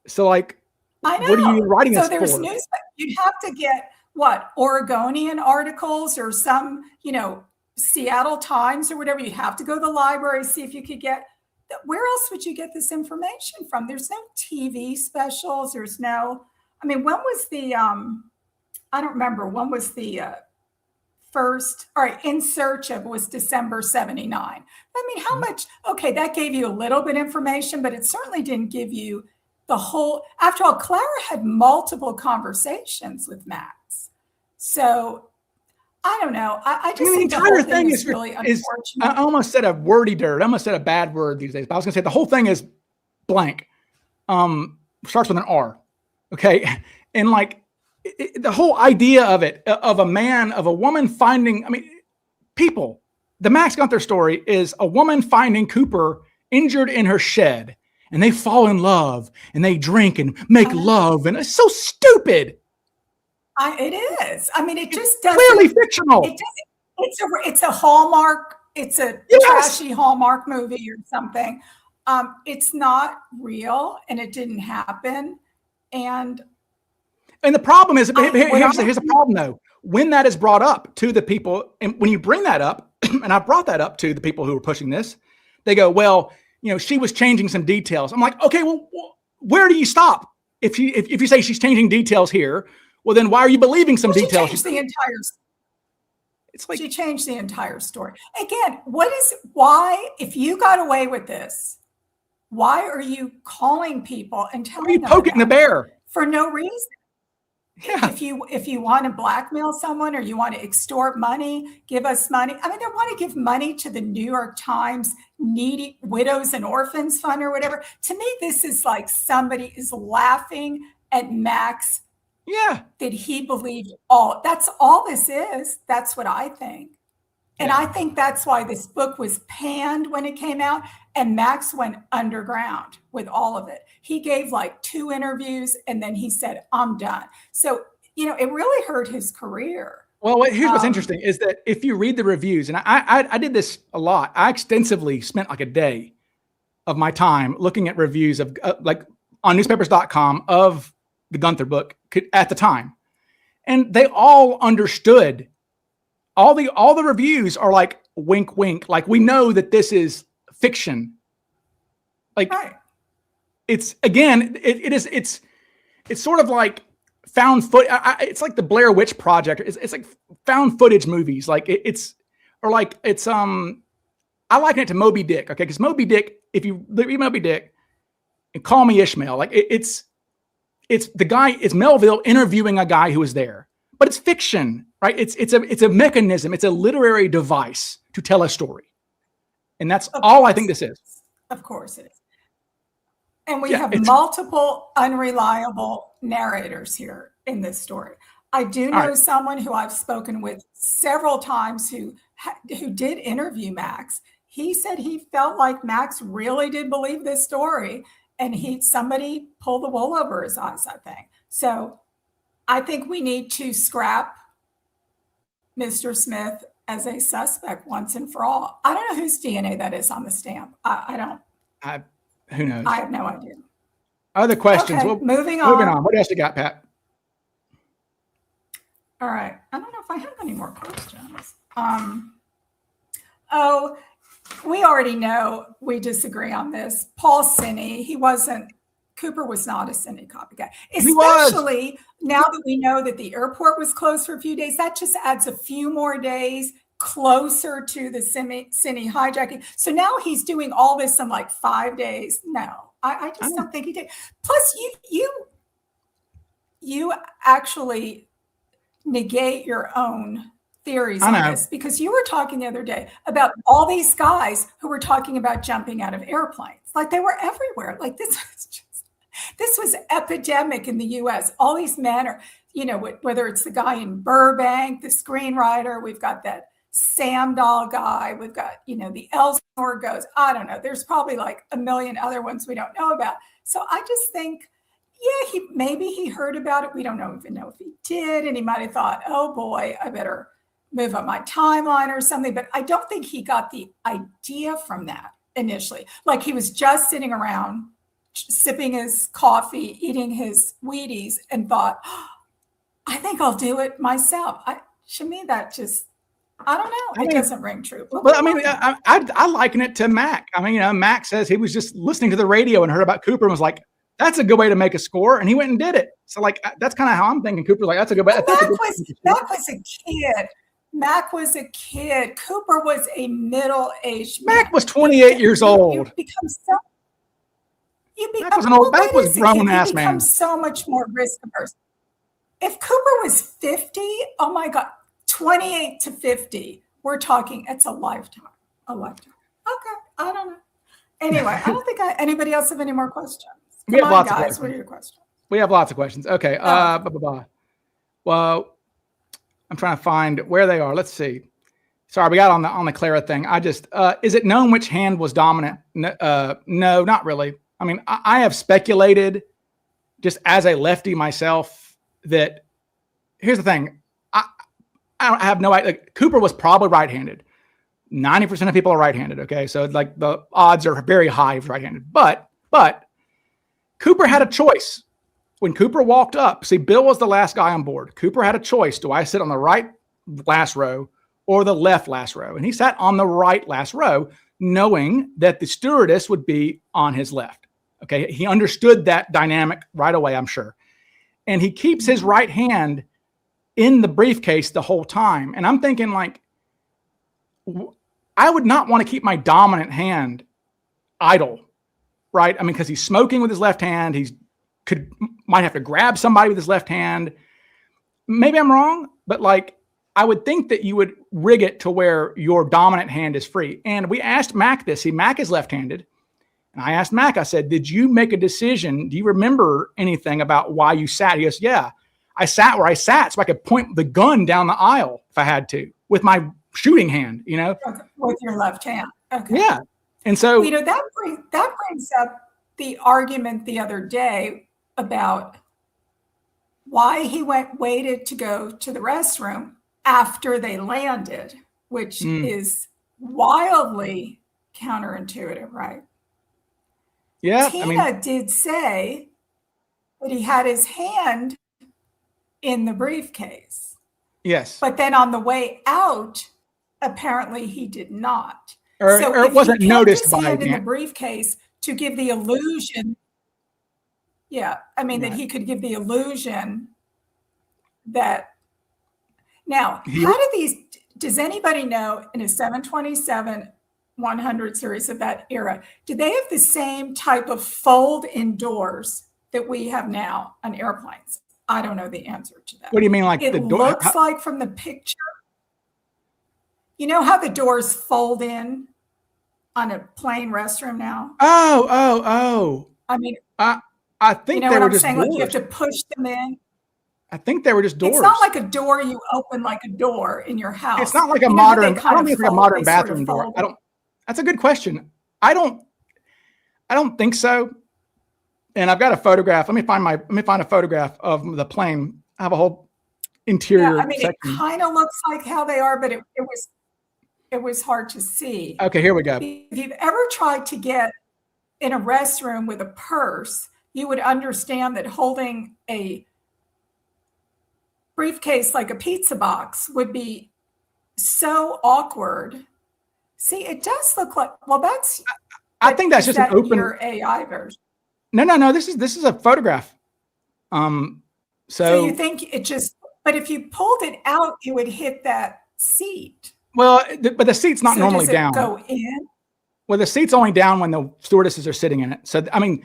Speaker 1: So like,
Speaker 2: I know.
Speaker 1: What are you writing this
Speaker 2: there's
Speaker 1: for?
Speaker 2: Newspaper. You'd have to get what? Oregonian articles or some, Seattle Times or whatever. You'd have to go to the library, see if you could get. Where else would you get this information from? There's no TV specials. There's no, when was the, I don't remember, when was the first, all right, In Search of was December 79. How much, okay, that gave you a little bit of information, but it certainly didn't give you the whole, after all, Clara had multiple conversations with Max. So I don't know. I just think the whole thing is really unfortunate.
Speaker 1: I almost said a wordy dirt. I almost said a bad word these days. But I was going to say the whole thing is blank. Starts with an R. Okay. And like the whole idea of it, of a woman finding, people, the Max Gunther story is a woman finding Cooper injured in her shed, and they fall in love and they drink and make love. And it's so stupid.
Speaker 2: It is. It just doesn't.
Speaker 1: Clearly fictional.
Speaker 2: It's a Hallmark. It's a trashy Hallmark movie or something. It's not real, and it didn't happen. And
Speaker 1: the problem is, here's the problem though. When that is brought up to the people, and when you bring that up, and I brought that up to the people who were pushing this, they go, well, she was changing some details. I'm like, okay, well, where do you stop? If you say she's changing details here, well, then why are you believing some details?
Speaker 2: She changed the entire story. Again, why, if you got away with this, why are you calling people and telling them?
Speaker 1: Why are you poking the bear?
Speaker 2: For no reason.
Speaker 1: Yeah.
Speaker 2: If you want to blackmail someone or you want to extort money, give us money. They want to give money to the New York Times Needy Widows and Orphans Fund or whatever. To me, this is like somebody is laughing at Max.
Speaker 1: Yeah.
Speaker 2: Did he believe all? That's all this is. That's what I think. And I think that's why this book was panned when it came out, and Max went underground with all of it. He gave like 2 interviews and then he said, I'm done. So, it really hurt his career.
Speaker 1: Well, here's what's interesting is that if you read the reviews, and I did this a lot, I extensively spent like a day of my time looking at reviews of like on newspapers.com of the Gunther book at the time. And they all understood. All the reviews are like wink, wink. Like, we know that this is fiction. Like,
Speaker 2: right.
Speaker 1: It's again, it's sort of like found foot. It's like the Blair Witch Project. It's like found footage movies. Like I liken it to Moby Dick. Okay. Cause Moby Dick, if you read Moby Dick and Call Me Ishmael, like it's the guy, it's Melville interviewing a guy who was there, but it's fiction, right? It's a mechanism. It's a literary device to tell a story. And that's all I think this is.
Speaker 2: Of course it is. And we have multiple unreliable narrators here in this story. I do know someone who I've spoken with several times who did interview Max. He said he felt like Max really did believe this story, and somebody pulled the wool over his eyes, I think. So I think we need to scrap Mr. Smith as a suspect once and for all. I don't know whose DNA that is on the stamp. I don't.
Speaker 1: Who knows?
Speaker 2: I have no idea.
Speaker 1: Other questions?
Speaker 2: Okay, moving on.
Speaker 1: What else you got, Pat?
Speaker 2: All right. I don't know if I have any more questions. Oh, we already know we disagree on this. Paul Cine, Cooper was not a Cine copycat. Especially now that we know that the airport was closed for a few days, that just adds a few more days closer to the Cine hijacking. So now he's doing all this in like 5 days. No, I just don't think he did. Plus, you actually negate your own theories on this, because you were talking the other day about all these guys who were talking about jumping out of airplanes. Like, they were everywhere. Like, this was epidemic in the US. All these men are, whether it's the guy in Burbank, the screenwriter, we've got that Sam Dahl guy, we've got, the Elsinore goes, I don't know. There's probably like a million other ones we don't know about. So I just think, yeah, maybe he heard about it. We don't even know if he did. And he might have thought, oh boy, I better move up my timeline or something. But I don't think he got the idea from that initially. Like, he was just sitting around sipping his coffee, eating his Wheaties, and thought, oh, I think I'll do it myself. To me, that just, I don't know. It doesn't ring true.
Speaker 1: But I mean, I liken it to Mac. I mean, Mac says he was just listening to the radio and heard about Cooper and was like, that's a good way to make a score. And he went and did it. So, like, that's kind of how I'm thinking. Cooper's like, that's a good way.
Speaker 2: Mac was a kid. Mac was a kid. Cooper was a middle-aged man.
Speaker 1: Mac was 28 years old. Mac was a grown-ass man.
Speaker 2: So much more risk-averse. If Cooper was 50, oh my God, 28 to 50, we're talking, it's a lifetime. A lifetime. Okay, I don't know. Anyway, I don't think anybody else have any more questions.
Speaker 1: We have lots of
Speaker 2: questions. What are your questions?
Speaker 1: We have lots of questions. Okay. Well, I'm trying to find where they are. Let's see. Sorry, we got on the Clara thing. Is it known which hand was dominant? No, not really. I mean, I have speculated, just as a lefty myself, that here's the thing. I have no idea. Like, Cooper was probably right-handed. 90% of people are right-handed. Okay. So, like, the odds are very high if right-handed, but Cooper had a choice. When Cooper walked up, see, Bill was the last guy on board. Cooper had a choice. Do I sit on the right last row or the left last row? And he sat on the right last row, knowing that the stewardess would be on his left. Okay. He understood that dynamic right away, I'm sure. And he keeps his right hand in the briefcase the whole time. And I'm thinking, like, I would not want to keep my dominant hand idle. Right. I mean, because he's smoking with his left hand. Might have to grab somebody with his left hand. Maybe I'm wrong, but, like, I would think that you would rig it to where your dominant hand is free. And we asked Mac this. Mac is left-handed. And I asked Mac, I said, did you make a decision? Do you remember anything about why you sat? He goes, yeah, I sat where I sat so I could point the gun down the aisle if I had to with my shooting hand,
Speaker 2: With your left hand. Okay.
Speaker 1: Yeah. And so,
Speaker 2: that brings up the argument the other day about why he waited to go to the restroom after they landed, which is wildly counterintuitive, right?
Speaker 1: Yeah.
Speaker 2: Tina did say that he had his hand in the briefcase.
Speaker 1: Yes.
Speaker 2: But then on the way out, apparently he did not.
Speaker 1: Or it wasn't noticed by
Speaker 2: in the briefcase to give the illusion. Yeah, I mean, that he could give the illusion that. Now, does anybody know, in a 727-100 series of that era, do they have the same type of fold-in doors that we have now on airplanes? I don't know the answer to that.
Speaker 1: What do you mean, like
Speaker 2: the door? It looks like from the picture. You know how the doors fold in on a plane restroom now?
Speaker 1: Oh.
Speaker 2: I mean,
Speaker 1: I think they were just doors.
Speaker 2: Like, you have to push them in.
Speaker 1: I think they were just doors.
Speaker 2: It's not like a door you open like a door in your house.
Speaker 1: It's not like a modern. I don't think it's like a modern bathroom door. That's a good question. I don't think so. And I've got a photograph. Let me find a photograph of the plane. I have a whole interior.
Speaker 2: Yeah, I mean,
Speaker 1: section.
Speaker 2: It kind of looks like how they are, but it was hard to see.
Speaker 1: Okay, here we go.
Speaker 2: If you've ever tried to get in a restroom with a purse, you would understand that holding a briefcase like a pizza box would be so awkward. See, it does look like, well, that's,
Speaker 1: I think that's just an open
Speaker 2: your AI version.
Speaker 1: No. This is a photograph.
Speaker 2: So you think it just, but if you pulled it out, it would hit that seat.
Speaker 1: Well, but the seat's not normally
Speaker 2: does it
Speaker 1: down.
Speaker 2: Go in.
Speaker 1: Well, the seat's only down when the stewardesses are sitting in it. So I mean,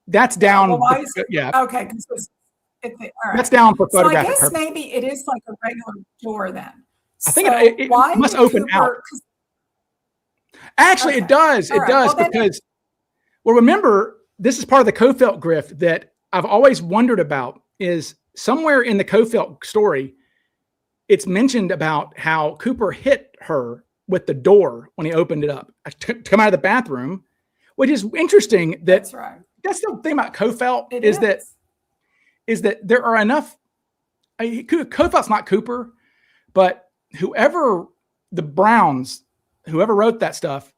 Speaker 1: that's down.
Speaker 2: Well, why is
Speaker 1: yeah.
Speaker 2: Okay. All right.
Speaker 1: That's down for photographic
Speaker 2: purposes.
Speaker 1: purposes.
Speaker 2: Maybe it is like a regular door then.
Speaker 1: I think it must open out. Actually, it does. It does because, well, remember, this is part of the Kofelt grift that I've always wondered about. Is somewhere in the Kofelt story, it's mentioned about how Cooper hit her with the door when he opened it up to come out of the bathroom, which is interesting. That's
Speaker 2: right.
Speaker 1: That's the thing about Kofelt is that there are enough. Kofelt's not Cooper, but whoever wrote that stuff,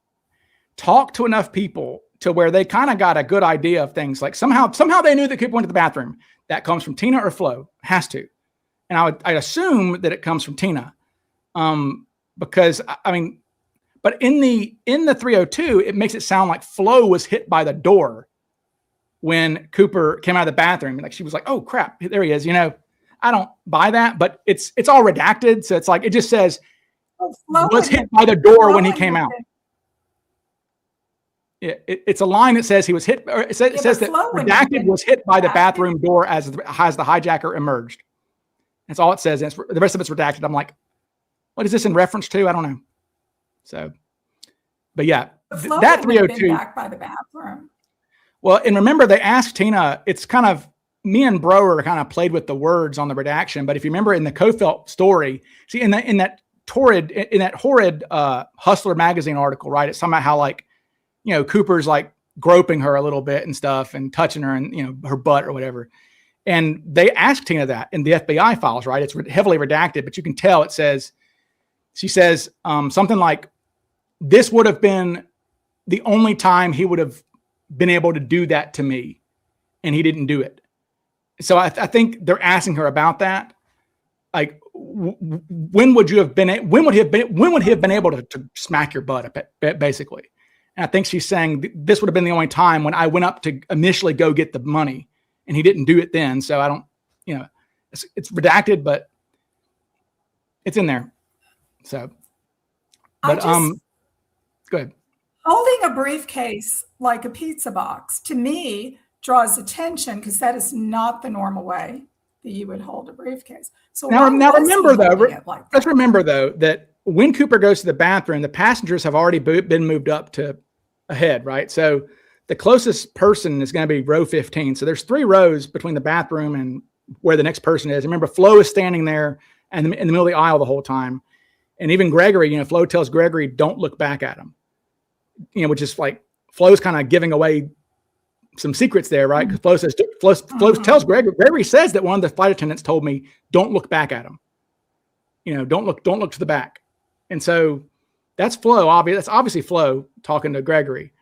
Speaker 1: talked to enough people to where they kind of got a good idea of things. Like somehow they knew that Cooper went to the bathroom. That comes from Tina or Flo. Has to. And I'd assume that it comes from Tina. Because I mean, but in the 302, it makes it sound like Flo was hit by the door when Cooper came out of the bathroom. Like she was like, oh crap, there he is. You know, I don't buy that, but it's all redacted. So it's like, it just says was hit by the door when he came out. Yeah, it's a line that says he was hit. Or it says that redacted was hit by the bathroom door as the hijacker emerged. That's all it says. And the rest of it's redacted. I'm like, what is this in reference to? I don't know. So, but yeah, that 302
Speaker 2: back by the bathroom.
Speaker 1: Well, and remember they asked Tina. It's kind of me and Broer kind of played with the words on the redaction. But if you remember in the Kofelt story, see in that horrid Hustler magazine article, right? It's somehow like, you know, Cooper's like groping her a little bit and stuff and touching her and, you know, her butt or whatever. And they asked Tina that in the FBI files, right? It's heavily redacted, but you can tell she says something like, this would have been the only time he would have been able to do that to me. And he didn't do it. So I think they're asking her about that. Like, when would he have been able to smack your butt, basically? And I think she's saying this would have been the only time when I went up to initially go get the money and he didn't do it then. So I don't, you know, it's redacted, but it's in there. So, but, go ahead.
Speaker 2: Holding a briefcase like a pizza box to me draws attention because that is not the normal way that you would hold a briefcase. So
Speaker 1: now remember though, let's remember though, that when Cooper goes to the bathroom, the passengers have already been moved up to ahead, right? So the closest person is going to be row 15. So there's 3 rows between the bathroom and where the next person is. Remember, Flo is standing there and in the middle of the aisle the whole time. And even Gregory, you know, Flo tells Gregory, don't look back at him, you know, which is like Flo's kind of giving away some secrets there, right? Because Flo tells Gregory says that one of the flight attendants told me, don't look back at him. You know, don't look to the back. And so that's Flo. That's obviously Flo talking to Gregory,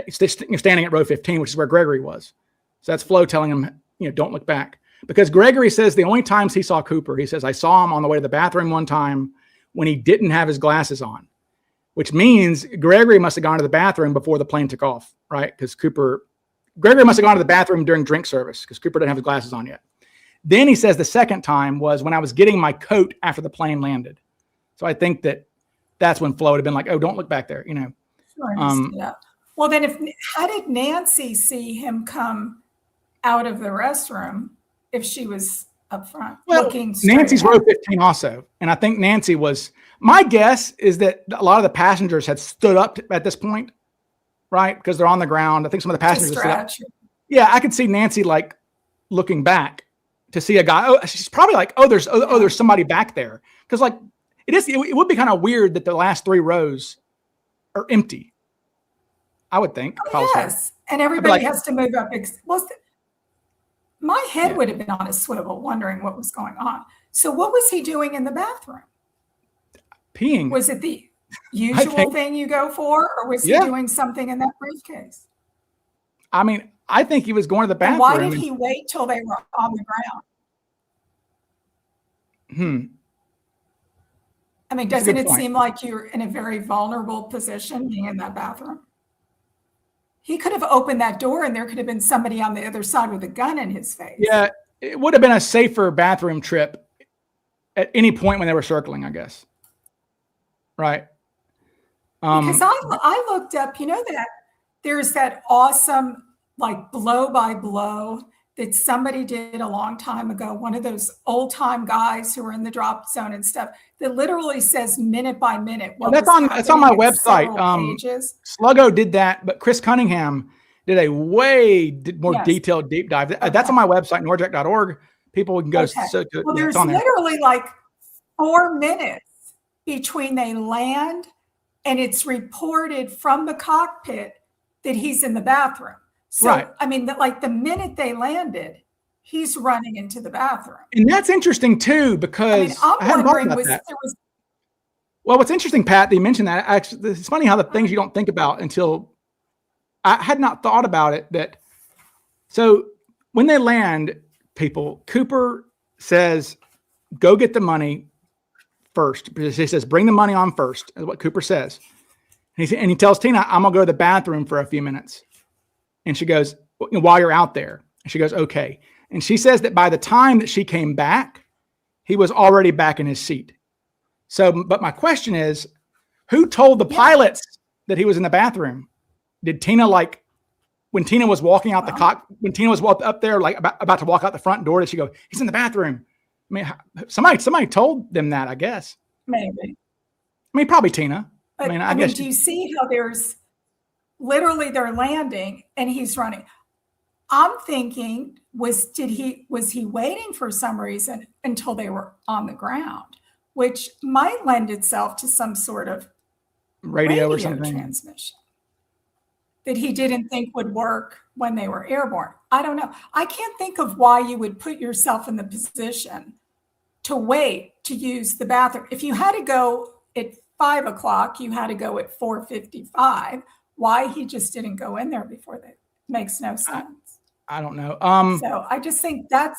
Speaker 1: standing at row 15, which is where Gregory was. So that's Flo telling him, you know, don't look back. Because Gregory says the only times he saw Cooper, he says, I saw him on the way to the bathroom one time when he didn't have his glasses on, which means Gregory must have gone to the bathroom before the plane took off, right? Because Gregory must have gone to the bathroom during drink service because Cooper didn't have his glasses on yet. Then he says the second time was when I was getting my coat after the plane landed. So I think that's when Flo would have been like, oh, don't look back there, you know.
Speaker 2: Sure, yeah. Well, then how did Nancy see him come out of the restroom if she was up front looking straight
Speaker 1: Nancy's
Speaker 2: out?
Speaker 1: row 15 also. And I think Nancy my guess is that a lot of the passengers had stood up at this point, right? Because they're on the ground. I think some of the passengers stood up. Yeah, I could see Nancy like looking back to see a guy. Oh, she's probably like, there's somebody back there. Because like it would be kind of weird that the last 3 rows are empty. I would think.
Speaker 2: Yes, and everybody has to move up. My head would have been on a swivel, wondering what was going on. So what was he doing in the bathroom?
Speaker 1: Peeing.
Speaker 2: Was it the usual thing you go for, or was he doing something in that briefcase?
Speaker 1: I mean, I think he was going to the bathroom.
Speaker 2: And why did he wait till they were on the ground? I mean, doesn't it seem like you're in a very vulnerable position being in that bathroom? He could have opened that door and there could have been somebody on the other side with a gun in his face.
Speaker 1: Yeah, it would have been a safer bathroom trip at any point when they were circling, I guess. Right.
Speaker 2: Because I looked up, that there's that awesome, like blow by blow that somebody did a long time ago. One of those old time guys who were in the drop zone and stuff that literally says minute by minute.
Speaker 1: That's on my website. Sluggo did that, but Chris Cunningham did a way more detailed deep dive. That's on my website, nordjack.org. People can go.
Speaker 2: Well, there's literally like 4 minutes between they land and it's reported from the cockpit that he's in the bathroom. So, right. I mean, the minute they landed, he's running into the bathroom.
Speaker 1: And that's interesting too, because I'm wondering well, what's interesting, Pat, that you mentioned that. Actually, it's funny how the things you don't think about until I had not thought about it. So when they land, people, Cooper says, go get the money first. He says, bring the money on first, is what Cooper says. And he tells Tina, I'm going to go to the bathroom for a few minutes. And she goes, while you're out there. And she goes, okay. And she says that by the time that she came back, he was already back in his seat. So, but my question is, who told the pilots that he was in the bathroom? Did Tina, when Tina was walking out when Tina was up there, about to walk out the front door, did she go, he's in the bathroom? I mean, somebody told them that, I guess.
Speaker 2: Maybe.
Speaker 1: I mean, probably Tina.
Speaker 2: But, I guess. Do you see how there's literally they're landing and he's running? I'm thinking, was he waiting for some reason until they were on the ground, which might lend itself to some sort of radio or something transmission that he didn't think would work when they were airborne. I don't know. I can't think of why you would put yourself in the position to wait to use the bathroom. If you had to go at 5 o'clock, you had to go at 4:55. Why he just didn't go in there before that makes no sense.
Speaker 1: I don't know.
Speaker 2: So I just think that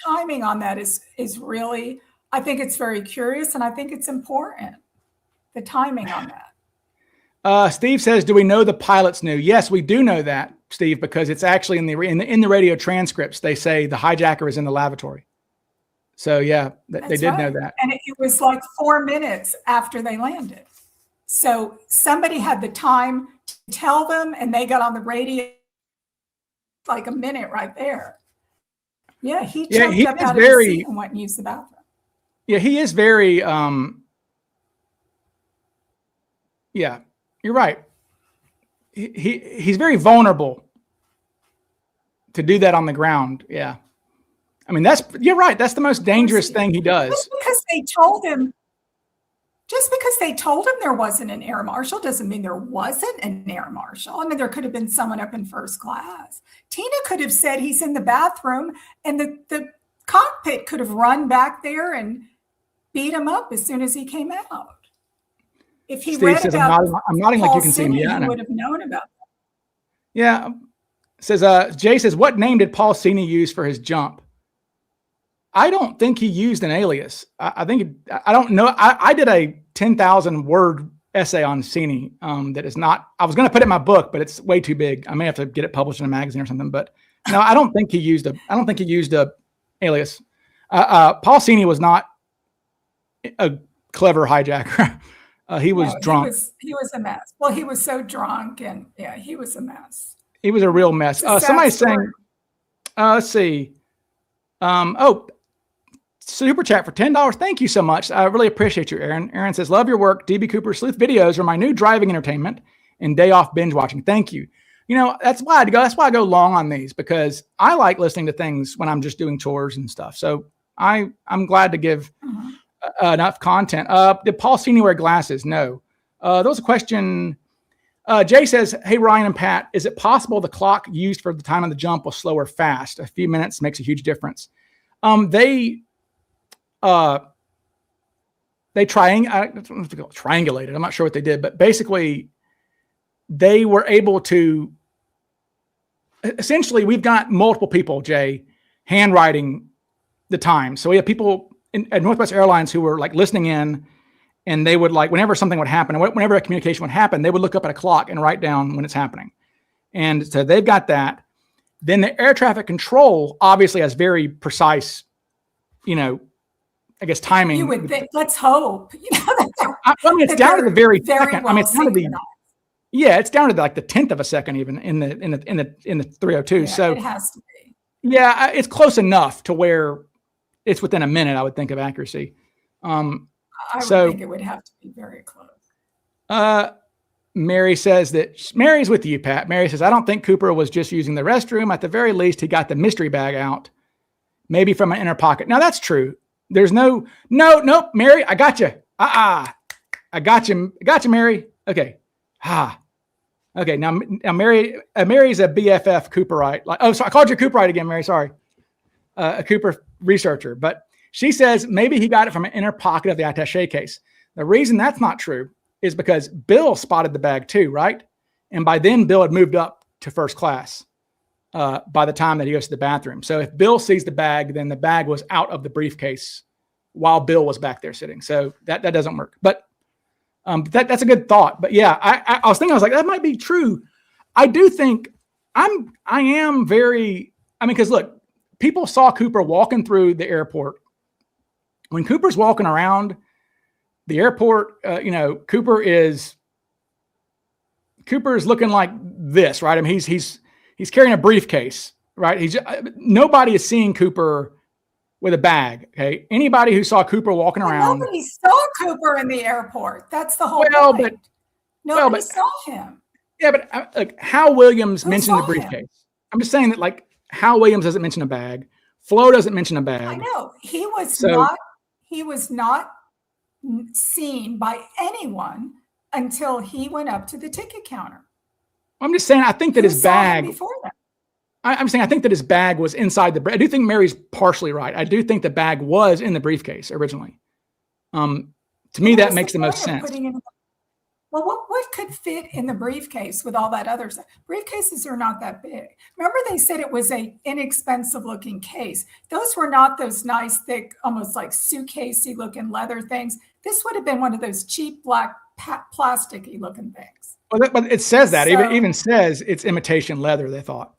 Speaker 2: timing on that is really, I think it's very curious and I think it's important, the timing on that.
Speaker 1: Steve says, do we know the pilots knew? Yes, we do know that, Steve, because it's actually in the radio transcripts. They say the hijacker is in the lavatory. So yeah, they did know that.
Speaker 2: And it was like 4 minutes after they landed. So somebody had the time to tell them and they got on the radio like a minute right there. Yeah, he jumped up out of his seat and went and used the bathroom.
Speaker 1: Yeah, he is very, yeah, you're right. He's very vulnerable to do that on the ground. Yeah. I mean, you're right. That's the most dangerous thing he does.
Speaker 2: Just because they told him there wasn't an air marshal doesn't mean there wasn't an air marshal. I mean, there could have been someone up in first class. Tina could have said he's in the bathroom and the cockpit could have run back there and beat him up as soon as he came out. If he read about
Speaker 1: I'm nodding like you can see me.
Speaker 2: Yeah, he would have known about that.
Speaker 1: Yeah. Says Jay says, what name did Paul Cini use for his jump? I don't think he used an alias. I don't know. I did a 10,000 word essay on Cini that is not, I was going to put it in my book, but it's way too big. I may have to get it published in a magazine or something, but no, I don't think he used a alias. Paul Cini was not a clever hijacker. He was drunk.
Speaker 2: He was a mess. Well, he was so drunk and yeah, he was a mess.
Speaker 1: He was a real mess. Somebody's saying, let's see. Super chat for $10. Thank you so much. I really appreciate you, Aaron. Aaron says, love your work. DB Cooper sleuth videos are my new driving entertainment and day off binge watching. Thank you. You know, that's why I go long on these, because I like listening to things when I'm just doing chores and stuff. So I'm glad to give enough content. Did Paul Cini wear glasses? No. There was a question. Jay says, hey, Ryan and Pat, is it possible the clock used for the time of the jump was slow or fast? A few minutes makes a huge difference. They triangulated. I'm not sure what they did, but basically they were able to, essentially we've got multiple people, Jay, handwriting the time. So we have people at Northwest Airlines who were like listening in, and they would like, whenever something would happen, whenever a communication would happen, they would look up at a clock and write down when it's happening. And so they've got that. Then the air traffic control obviously has very precise, I guess timing.
Speaker 2: You would think, let's hope.
Speaker 1: I mean, it's down to the very second.
Speaker 2: Well,
Speaker 1: it's down to it's down to like the 10th of a second, even in the 302.
Speaker 2: Yeah,
Speaker 1: so
Speaker 2: it has to be.
Speaker 1: Yeah, it's close enough to where it's within a minute, I would think, of accuracy.
Speaker 2: I would think it would have to be very close.
Speaker 1: Mary says that Mary's with you, Pat. Mary says, I don't think Cooper was just using the restroom. At the very least, he got the mystery bag out, maybe from an inner pocket. Now that's true. There's nope, Mary, I got you. I got you, Mary. Okay. Okay. Now Mary's a BFF Cooperite. Sorry, I called you Cooperite again, Mary. Sorry. A Cooper researcher, but she says maybe he got it from an inner pocket of the attaché case. The reason that's not true is because Bill spotted the bag too, right? And by then Bill had moved up to first class by the time that he goes to the bathroom. So if Bill sees the bag, then the bag was out of the briefcase while Bill was back there sitting. So that doesn't work. But that's a good thought. But yeah, I was thinking, I was like, that might be true. I do think I am very, because look, people saw Cooper walking through the airport. When Cooper's walking around the airport, Cooper is looking like this, right? I mean, he's carrying a briefcase, right? Nobody is seeing Cooper with a bag. Okay, anybody who saw Cooper walking around,
Speaker 2: nobody saw Cooper in the airport. That's the whole point. Nobody saw him.
Speaker 1: Yeah, but Hal Williams mentioned the briefcase. I'm just saying that Hal Williams doesn't mention a bag. Flo doesn't mention a bag.
Speaker 2: I know he was not seen by anyone until he went up to the ticket counter.
Speaker 1: I'm just saying, I think that his bag.
Speaker 2: Before that.
Speaker 1: I'm saying I think that his bag was inside the. I do think Mary's partially right. I do think the bag was in the briefcase originally. To me, that makes the most sense.
Speaker 2: Well, what could fit in the briefcase with all that other stuff? Briefcases are not that big. Remember, they said it was an inexpensive looking case. Those were not those nice, thick, almost like suitcasey looking leather things. This would have been one of those cheap black plasticky looking things.
Speaker 1: Well, but it says that. Even says it's imitation leather, they thought.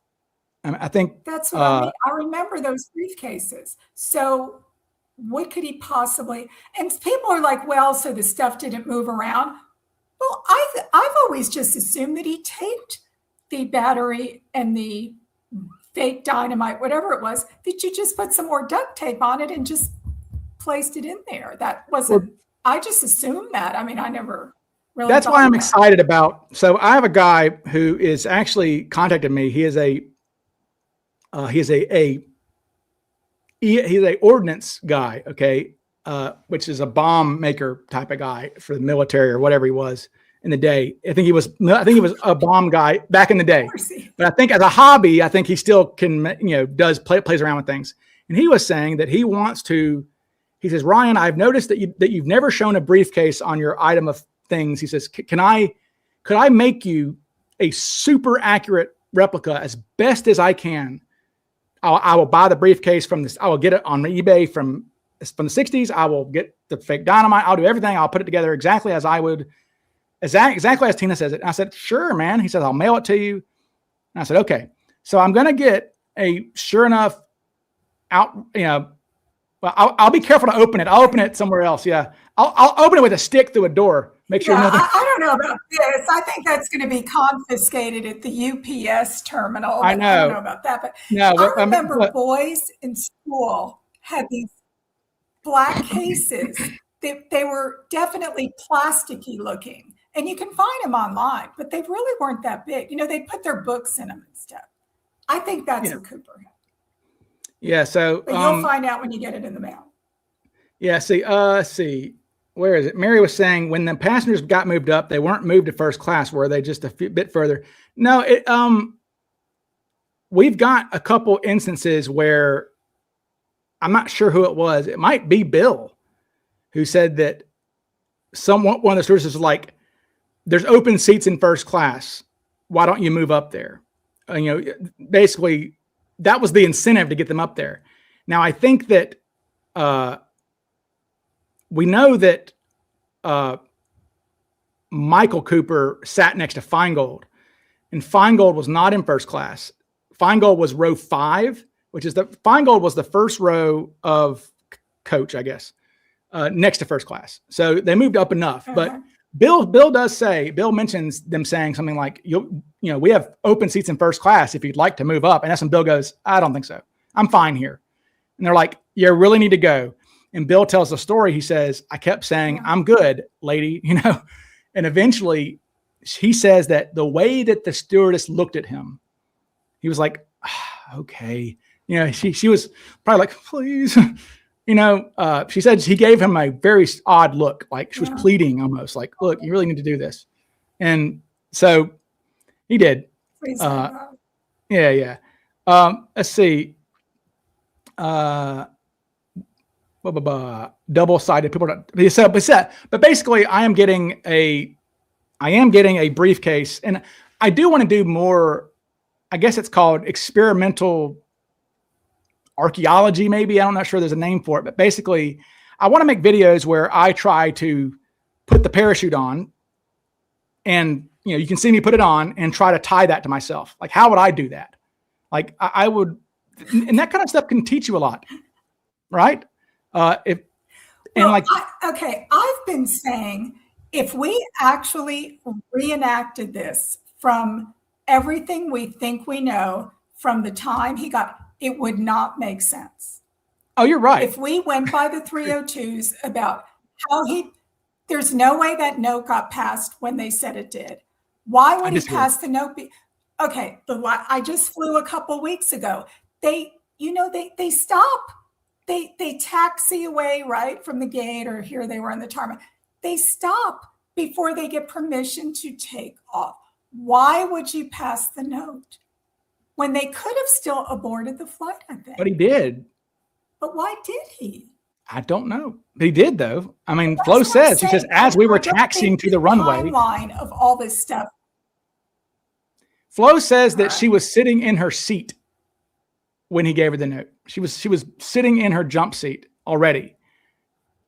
Speaker 1: I think
Speaker 2: that's what I mean. I remember those briefcases. So what could he possibly? And people are like, well, so the stuff didn't move around. Well, I've always just assumed that he taped the battery and the fake dynamite, whatever it was, that you just put some more duct tape on it and just placed it in there. That wasn't. I just assumed that. I mean, I never really.
Speaker 1: That's why I'm excited about. So I have a guy who is actually contacted me. He is a ordnance guy. Okay. Which is a bomb maker type of guy for the military or whatever he was in the day. I think he was a bomb guy back in the day, but I think as a hobby, I think he still can, plays around with things. And he was saying that he says, Ryan, I've noticed that you've never shown a briefcase on your item of things. He says, could I make you a super accurate replica as best as I can? I will buy the briefcase from this. I will get it on eBay from the 60s. I will get the fake dynamite. I'll do everything. I'll put it together exactly as I would, exactly as Tina says it. And I said, sure, man. He says, I'll mail it to you. And I said, okay. So I'm going to get sure enough I'll be careful to open it. I'll open it somewhere else. Yeah. I'll open it with a stick through a door. Make sure nothing.
Speaker 2: I don't know about this. I think that's going to be confiscated at the UPS terminal.
Speaker 1: I know.
Speaker 2: I don't know about that, but no, I remember boys in school had these black cases. They were definitely plasticky looking, and you can find them online, but they really weren't that big. They'd put their books in them and stuff. I think that's what Cooper had.
Speaker 1: Yeah. So
Speaker 2: but you'll find out when you get it in the mail.
Speaker 1: Yeah. See, where is it? Mary was saying when the passengers got moved up, they weren't moved to first class. Were they just a bit further? No, we've got a couple instances where I'm not sure who it was. It might be Bill who said that one of the stewardesses was like, there's open seats in first class. Why don't you move up there? Basically that was the incentive to get them up there. Now I think that, we know that Michael Cooper sat next to Feingold, and Feingold was not in first class. Feingold was row 5, which is Feingold was the first row of coach, I guess, next to first class. So they moved up enough. But Bill mentions them saying something like, we have open seats in first class if you'd like to move up. And that's when Bill goes, I don't think so. I'm fine here. And they're like, you really need to go. And Bill tells the story. He says, I kept saying, I'm good, lady, and eventually he says that the way that the stewardess looked at him, he was like, okay. She was probably like, please, she said he gave him a very odd look. Like she was pleading almost like, look, you really need to do this. And so he did. Yeah. Let's see. Double-sided people. But basically I am getting a briefcase, and I do want to do more. I guess it's called experimental archaeology. Maybe I'm not sure there's a name for it, but basically I want to make videos where I try to put the parachute on, and you can see me put it on and try to tie that to myself. Like, how would I do that? Like I would, and that kind of stuff can teach you a lot, right? I've
Speaker 2: been saying if we actually reenacted this from everything we think we know from the time he got, it would not make sense.
Speaker 1: Oh, you're right.
Speaker 2: If we went by the 302s about how there's no way that note got passed when they said it did. Why would he pass the note? I just flew a couple weeks ago. They stop. They taxi away right from the gate, or here they were on the tarmac. They stop before they get permission to take off. Why would you pass the note when they could have still aborted the flight, I think?
Speaker 1: But he did.
Speaker 2: But why did he?
Speaker 1: I don't know. But he did, though. I mean, Flo says, she says, as we were taxiing to the runway.
Speaker 2: Timeline of all this stuff.
Speaker 1: Flo says that she was sitting in her seat when he gave her the note. She was sitting in her jump seat already.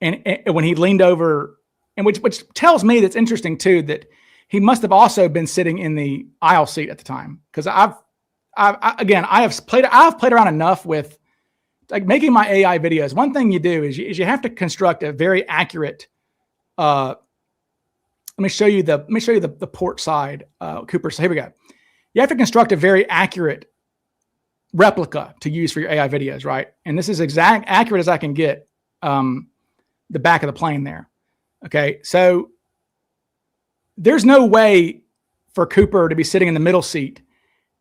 Speaker 1: And when he leaned over, and which tells me that's interesting too, that he must have also been sitting in the aisle seat at the time. Because I've played around enough with like making my AI videos. One thing you do is you have to construct a very accurate. Let me show you the port side, Cooper. So here we go. You have to construct a very accurate replica to use for your AI videos, right? And this is accurate as I can get. The back of the plane there. Okay, so there's no way for Cooper to be sitting in the middle seat,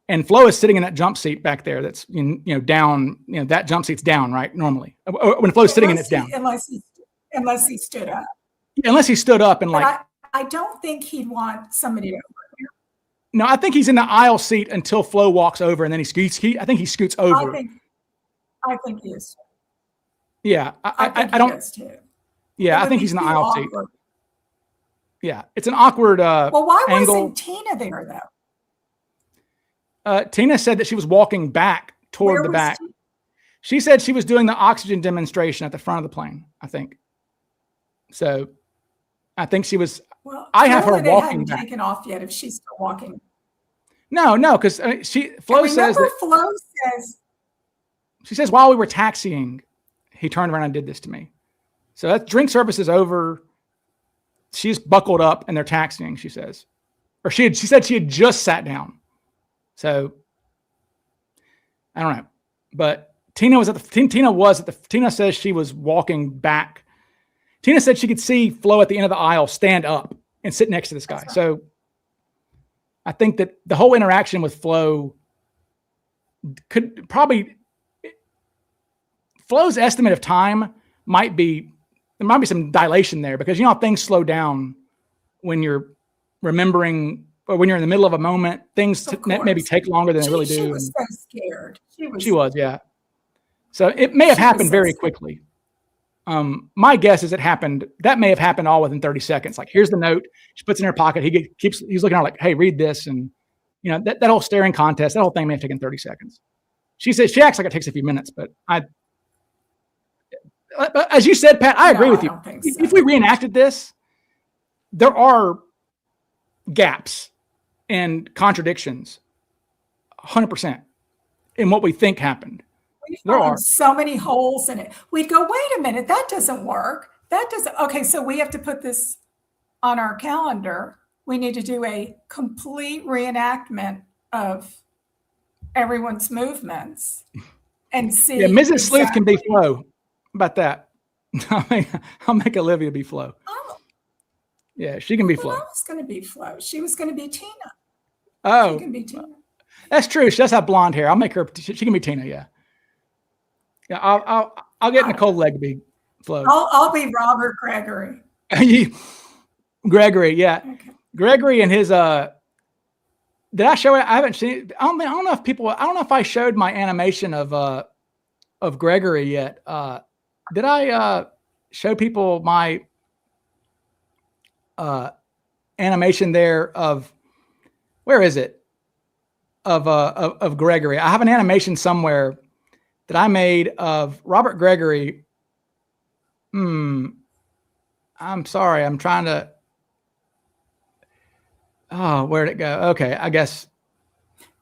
Speaker 1: and Flo is sitting in that jump seat back there. That's down. That jump seat's down, right? Normally, when Flo's sitting in, it's down.
Speaker 2: Unless he stood up.
Speaker 1: Unless he stood up and
Speaker 2: I don't think he'd want somebody to.
Speaker 1: No, I think he's in the aisle seat until Flo walks over, and then I think he scoots over.
Speaker 2: I think he is.
Speaker 1: Yeah, I don't. Too. Yeah, I think he's in the aisle seat. Yeah, it's an awkward
Speaker 2: why
Speaker 1: angle.
Speaker 2: Wasn't Tina there
Speaker 1: though? Tina said that she was walking back toward the back. She said she was doing the oxygen demonstration at the front of the plane, I think. So I think she was.
Speaker 2: Well,
Speaker 1: I have her walking back.
Speaker 2: Taken off yet if she's still walking.
Speaker 1: No, because Flo says that.
Speaker 2: Flo says.
Speaker 1: She says while we were taxiing, he turned around and did this to me. So that drink service is over. She's buckled up and they're taxiing, she says. Or she said she had just sat down. So I don't know. But Tina says she was walking back. Tina said she could see Flo at the end of the aisle stand up and sit next to this guy. Right. So I think that the whole interaction with Flo could probably, Flo's estimate of time might be some dilation there, because how things slow down when you're remembering, or when you're in the middle of a moment, things maybe take longer than they really do.
Speaker 2: She was so scared.
Speaker 1: She was, yeah. So it may have happened very quickly. My guess is that may have happened all within 30 seconds. Like, here's the note. She puts it in her pocket. He's looking at her like, hey, read this. And that whole staring contest, that whole thing may have taken 30 seconds. She says she acts like it takes a few minutes, but as you said, Pat, I agree with
Speaker 2: I
Speaker 1: you.
Speaker 2: don't think so.
Speaker 1: If we reenacted this, there are gaps and contradictions, 100%, in what we think happened.
Speaker 2: There are so many holes in it. We'd go, wait a minute, that doesn't work. That doesn't. Okay, so we have to put this on our calendar. We need to do a complete reenactment of everyone's movements and see.
Speaker 1: Yeah, Mrs. Sleuth can be Flo. How about that? I'll make Olivia be Flo.
Speaker 2: Oh.
Speaker 1: Yeah, she can be Flo.
Speaker 2: I was going to be Flo. She was going to be Tina.
Speaker 1: Oh,
Speaker 2: she can be Tina.
Speaker 1: That's true. She does have blonde hair. I'll make her. She can be Tina. Yeah. Yeah. I'll get Nicole Legg to be Flo.
Speaker 2: I'll be Robert Gregory.
Speaker 1: Gregory. Yeah.
Speaker 2: Okay. Gregory
Speaker 1: and his. Did I show it? I haven't seen it. I don't know if people. I don't know if I showed my animation of Gregory yet. Did I show people my animation there of, where is it? Of Gregory. I have an animation somewhere that I made of Robert Gregory. I'm sorry. I'm trying to. Oh, where'd it go? Okay, I guess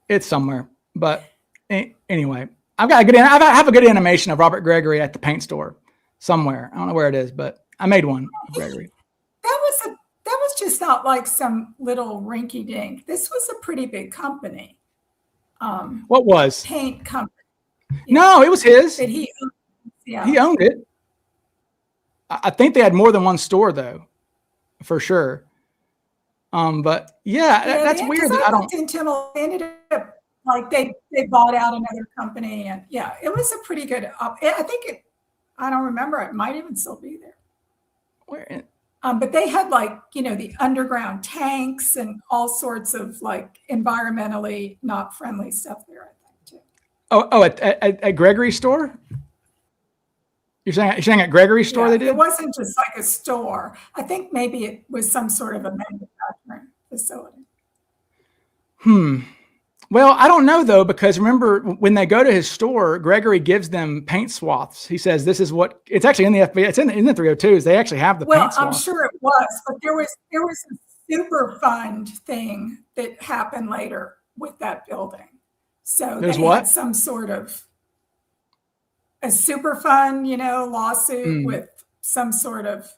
Speaker 1: it's somewhere. But anyway, I have a good animation of Robert Gregory at the paint store somewhere. I don't know where it is, but I made one of Gregory.
Speaker 2: That was just not like some little rinky dink. This was a pretty big company.
Speaker 1: What was?
Speaker 2: Paint company.
Speaker 1: No, it was his.
Speaker 2: That he owned. Yeah.
Speaker 1: He owned it. I think they had more than one store though, for sure. But yeah, that's weird. That I don't.
Speaker 2: Until they ended up like they bought out another company, and yeah, it was a pretty good. I think it. I don't remember. It might even still be there.
Speaker 1: Where?
Speaker 2: But they had the underground tanks and all sorts of like environmentally not friendly stuff there, I think too.
Speaker 1: Oh, at Gregory's store? You're saying at Gregory's store they did?
Speaker 2: It wasn't just like a store. I think maybe it was some sort of a manufacturing facility.
Speaker 1: Well, I don't know though, because remember when they go to his store, Gregory gives them paint swaths. He says, "This is what." It's actually in the FBI. It's in the 302s. They actually have the paint swaths.
Speaker 2: Well, I'm sure it was, but there was a super fund thing that happened later with that building. So they had some sort of a super fund, lawsuit with some sort of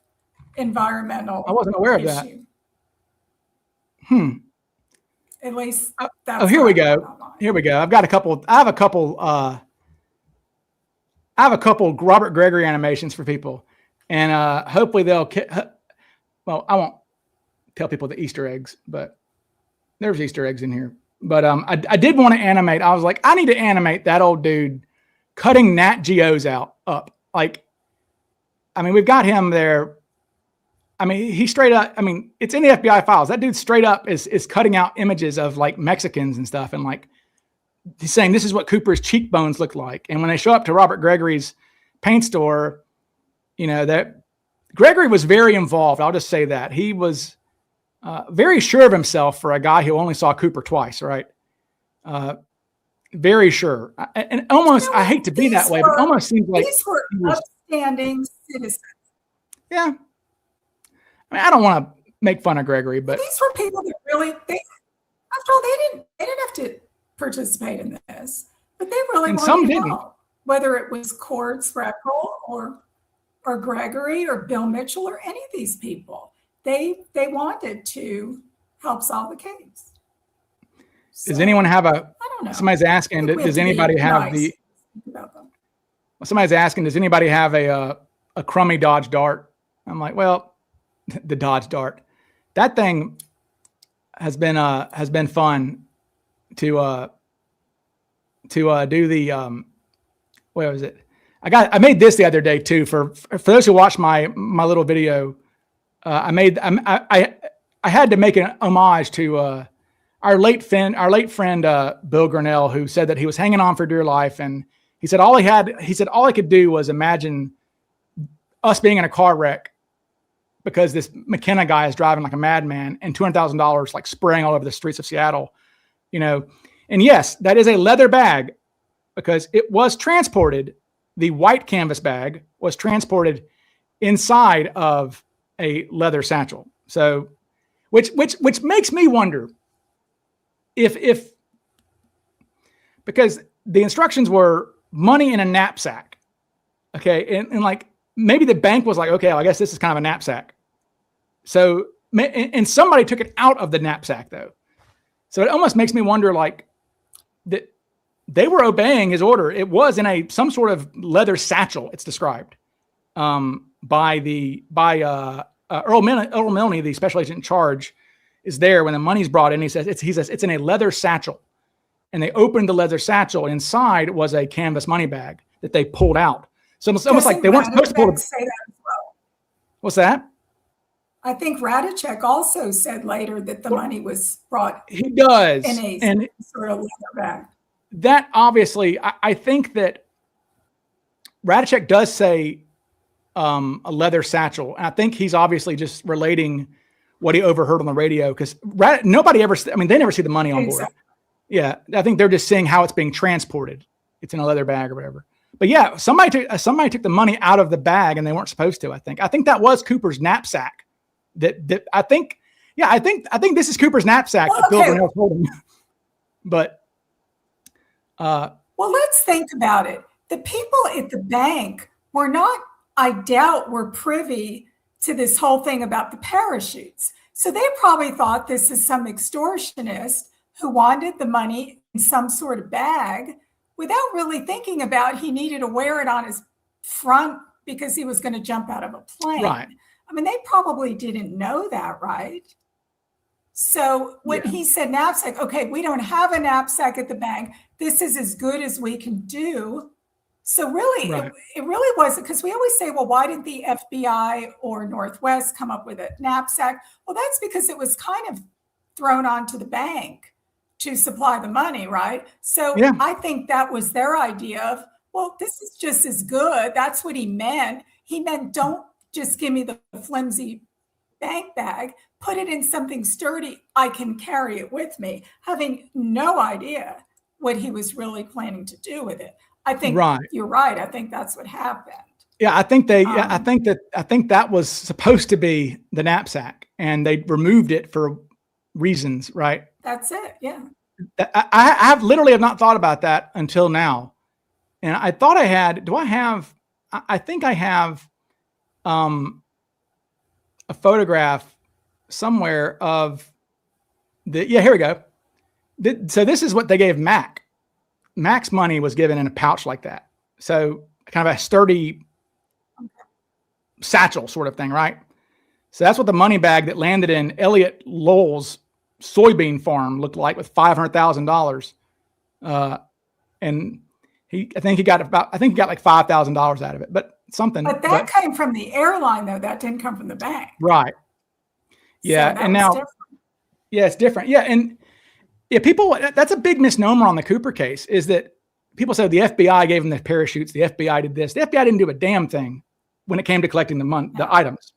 Speaker 2: environmental.
Speaker 1: I wasn't aware of that.
Speaker 2: At least that's
Speaker 1: here we go. Here we go. I have a couple Robert Gregory animations for people, and hopefully they'll. Well, I won't tell people the Easter eggs, but there's Easter eggs in here. But I did want to animate. I was like, I need to animate that old dude cutting Nat Geos up. Like, I mean, we've got him there. I mean, he straight up, it's in the FBI files. That dude straight up is cutting out images of like Mexicans and stuff. And like, he's saying, this is what Cooper's cheekbones look like. And when they show up to Robert Gregory's paint store, that Gregory was very involved. I'll just say that. He was very sure of himself for a guy who only saw Cooper twice, right? Very sure. And almost, I hate to be that way, but it almost seems like
Speaker 2: these were upstanding citizens.
Speaker 1: Yeah. I don't want to make fun of Gregory, but
Speaker 2: these were people that really, after all, they didn't have to participate in this, but they really wanted to help. Whether it was Quartz Reckel or Gregory or Bill Mitchell or any of these people, they wanted to help solve the case.
Speaker 1: Does anyone have
Speaker 2: I don't know.
Speaker 1: Somebody's asking, does anybody have somebody's asking, does anybody have a crummy Dodge Dart? I'm like, well, the Dodge Dart, that thing has been fun to do the where was it? I made this the other day too for those who watched my little video. I had to make an homage to our late friend Bill Grinnell, who said that he was hanging on for dear life, and he said all he could do was imagine us being in a car wreck because this McKenna guy is driving like a madman and $200,000 like spraying all over the streets of Seattle, And yes, that is a leather bag because it was transported the white canvas bag was transported inside of a leather satchel. So, which makes me wonder if because the instructions were money in a knapsack. Okay. And like maybe the bank was like, okay, well, I guess this is kind of a knapsack. So, and somebody took it out of the knapsack though. So it almost makes me wonder like that they were obeying his order. It was in some sort of leather satchel. It's described by Earl Milne, the special agent in charge, is there when the money's brought in. He says it's in a leather satchel, and they opened the leather satchel. And inside was a canvas money bag that they pulled out. So it's almost like they weren't supposed to pull it.
Speaker 2: Say that as well.
Speaker 1: What's that?
Speaker 2: I think Radicek also said later that the money was brought.
Speaker 1: He does
Speaker 2: in a sort of leather bag.
Speaker 1: That obviously, I think that Radicek does say a leather satchel. And I think he's obviously just relating what he overheard on the radio because nobody ever, I mean, they never see the money on board. Exactly. Yeah. I think they're just seeing how it's being transported. It's in a leather bag or whatever. But yeah, somebody took the money out of the bag and they weren't supposed to, I think. I think that was Cooper's knapsack. I think this is Cooper's knapsack that Bill Grinnell's holding. But
Speaker 2: well, let's think about it. The people at the bank were not, I doubt, were privy to this whole thing about the parachutes. So they probably thought this is some extortionist who wanted the money in some sort of bag without really thinking about he needed to wear it on his front because he was going to jump out of a plane.
Speaker 1: Right.
Speaker 2: I mean, they probably didn't know that, right? So when he said knapsack, okay, we don't have a knapsack at the bank. This is as good as we can do. So really, it really wasn't, because we always say, well, why didn't the FBI or Northwest come up with a knapsack? Well, that's because it was kind of thrown onto the bank to supply the money, right? So I think that was their idea of, well, this is just as good. That's what he meant. He meant, don't just give me the flimsy bank bag, put it in something sturdy. I can carry it with me, having no idea what he was really planning to do with it. I think you're right. I think that's what happened.
Speaker 1: Yeah, I think I think that was supposed to be the knapsack, and they removed it for reasons, right?
Speaker 2: That's it. Yeah.
Speaker 1: I have literally have not thought about that until now, and I thought I had. Do I have? I think I have a photograph somewhere of the. Yeah, here we go. So this is what they gave Mac. Mac's money was given in a pouch like that. So kind of a sturdy satchel sort of thing, right? So that's what the money bag that landed in Elliot Lowell's soybean farm looked like, with $500,000. And I think he got like $5,000 out of it, but something.
Speaker 2: But that came from the airline though. That didn't come from the bank.
Speaker 1: Right. Yeah.
Speaker 2: So
Speaker 1: and now, it's different. Yeah. And people, that's a big misnomer on the Cooper case, is that people say the FBI gave them the parachutes. The FBI did this. The FBI didn't do a damn thing when it came to collecting the items.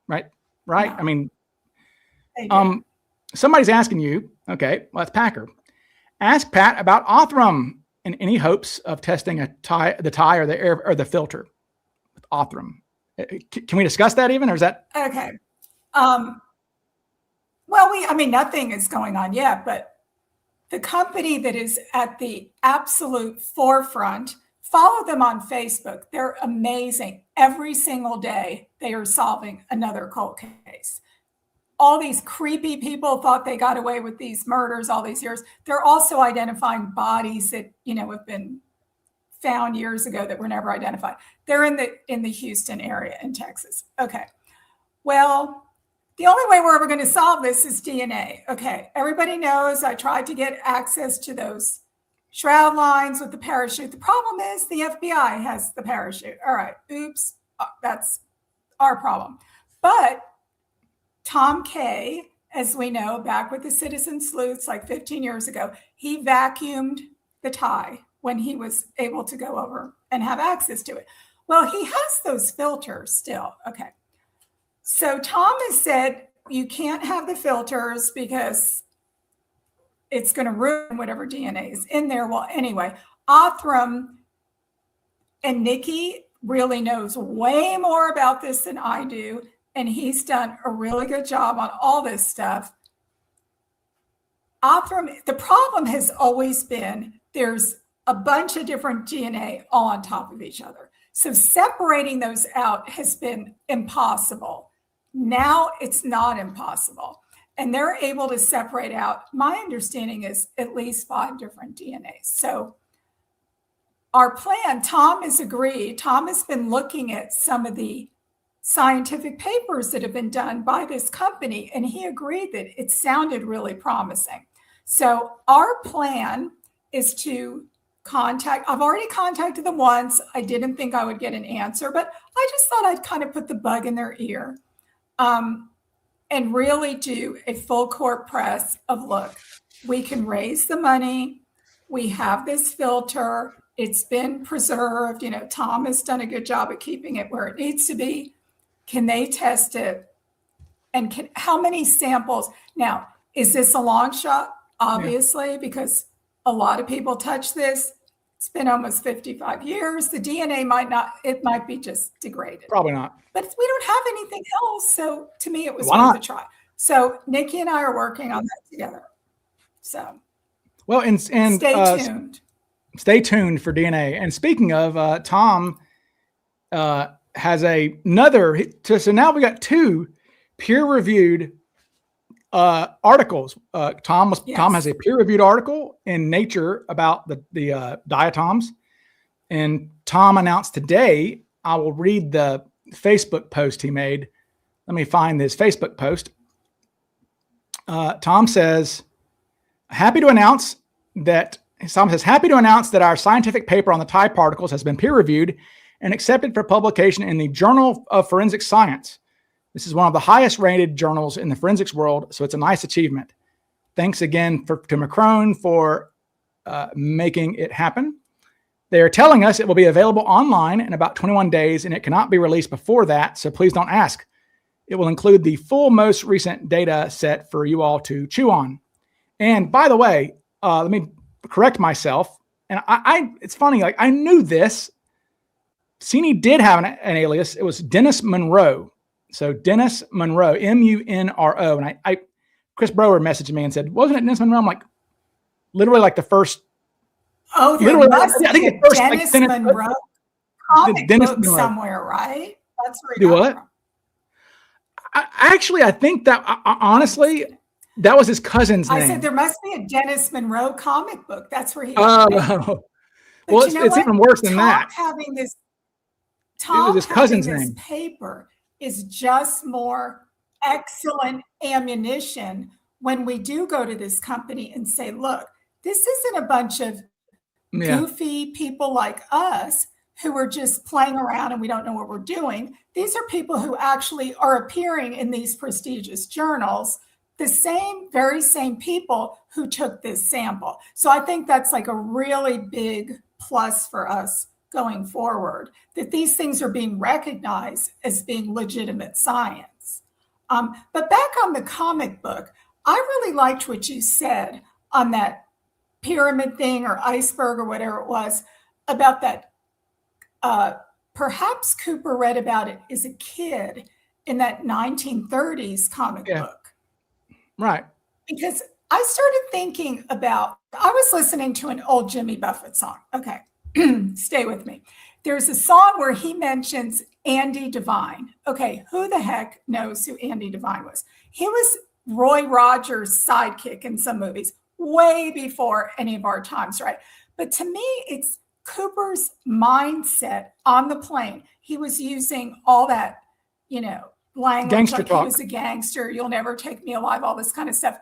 Speaker 1: Right. Right. No. I mean, somebody's asking you, okay, well, it's Packer. Ask Pat about Othram and any hopes of testing the tie or the air or the filter with Othram. Can we discuss that even, or is that
Speaker 2: okay? Well, nothing is going on yet, but the company that is at the absolute forefront, follow them on Facebook. They're amazing. Every single day, they are solving another cold case. All these creepy people thought they got away with these murders all these years. They're also identifying bodies that, have been found years ago that were never identified. They're in the Houston area in Texas. Okay. Well, the only way we're ever going to solve this is DNA. Okay. Everybody knows I tried to get access to those shroud lines with the parachute. The problem is the FBI has the parachute. All right. Oops. That's our problem. But Tom Kay, as we know, back with the Citizen Sleuths like 15 years ago, he vacuumed the tie when he was able to go over and have access to it. Well, he has those filters still. Okay. So Tom has said you can't have the filters because it's going to ruin whatever DNA is in there. Well, anyway, Othram And Nikki really knows way more about this than I do. And he's done a really good job on all this stuff. The problem has always been there's a bunch of different DNA all on top of each other. So separating those out has been impossible. Now it's not impossible. And they're able to separate out, my understanding is at least 5 different DNAs. So our plan, Tom has agreed. Tom has been looking at some of the scientific papers that have been done by this company, and he agreed that it sounded really promising. So our plan is to I've already contacted them once. I didn't think I would get an answer, but I just thought I'd kind of put the bug in their ear and really do a full court press of, look, we can raise the money. We have this filter. It's been preserved. Tom has done a good job at keeping it where it needs to be. Can they test it? And how many samples? Now, is this a long shot? Obviously, because a lot of people touch this. It's been almost 55 years. The DNA might be just degraded.
Speaker 1: Probably not.
Speaker 2: But we don't have anything else. So to me, it was worth a try. So Nikki and I are working on that together. So
Speaker 1: and
Speaker 2: stay tuned.
Speaker 1: Stay tuned for DNA. And speaking of, Tom has another. So now we got 2 peer-reviewed articles. Tom has a peer-reviewed article in Nature about the diatoms, and Tom announced today. I will read the Facebook post he made. Let me find this Facebook post. Tom says, happy to announce that our scientific paper on the Ti particles has been peer-reviewed and accepted for publication in the Journal of Forensic Science. This is one of the highest rated journals in the forensics world, so it's a nice achievement. Thanks again to Macron for making it happen. They are telling us it will be available online in about 21 days, and it cannot be released before that, so please don't ask. It will include the full most recent data set for you all to chew on. And by the way, let me correct myself. And it's funny, like I knew this. Cini did have an alias. It was Dennis Monroe. So Dennis Monroe, Munro. And Chris Brower messaged me and said, wasn't it Dennis Monroe? I'm like, literally like the first.
Speaker 2: Oh, there must be a Dennis Monroe comic book somewhere, right? That's where you got it from.
Speaker 1: I think that, honestly, that was his cousin's name.
Speaker 2: I said there must be a Dennis Monroe comic book. That's where he
Speaker 1: well, it's even worse than that.
Speaker 2: Tom
Speaker 1: it was his cousin's name.
Speaker 2: Paper is just more excellent ammunition when we do go to this company and say, look, this isn't a bunch of goofy people like us who are just playing around and we don't know what we're doing. These are people who actually are appearing in these prestigious journals, the very same people who took this sample. So I think that's like a really big plus for us going forward, that these things are being recognized as being legitimate science. But back on the comic book, I really liked what you said on that pyramid thing or iceberg or whatever it was about that. Perhaps Cooper read about it as a kid in that 1930s comic book.
Speaker 1: Right.
Speaker 2: Because I started thinking I was listening to an old Jimmy Buffett song. Okay. Stay with me. There's a song where he mentions Andy Devine. Okay, who the heck knows who Andy Devine was? He was Roy Rogers' sidekick in some movies, way before any of our times, right? But to me, it's Cooper's mindset on the plane. He was using all that, language,
Speaker 1: gangster
Speaker 2: like
Speaker 1: talk.
Speaker 2: He was a gangster, you'll never take me alive, all this kind of stuff.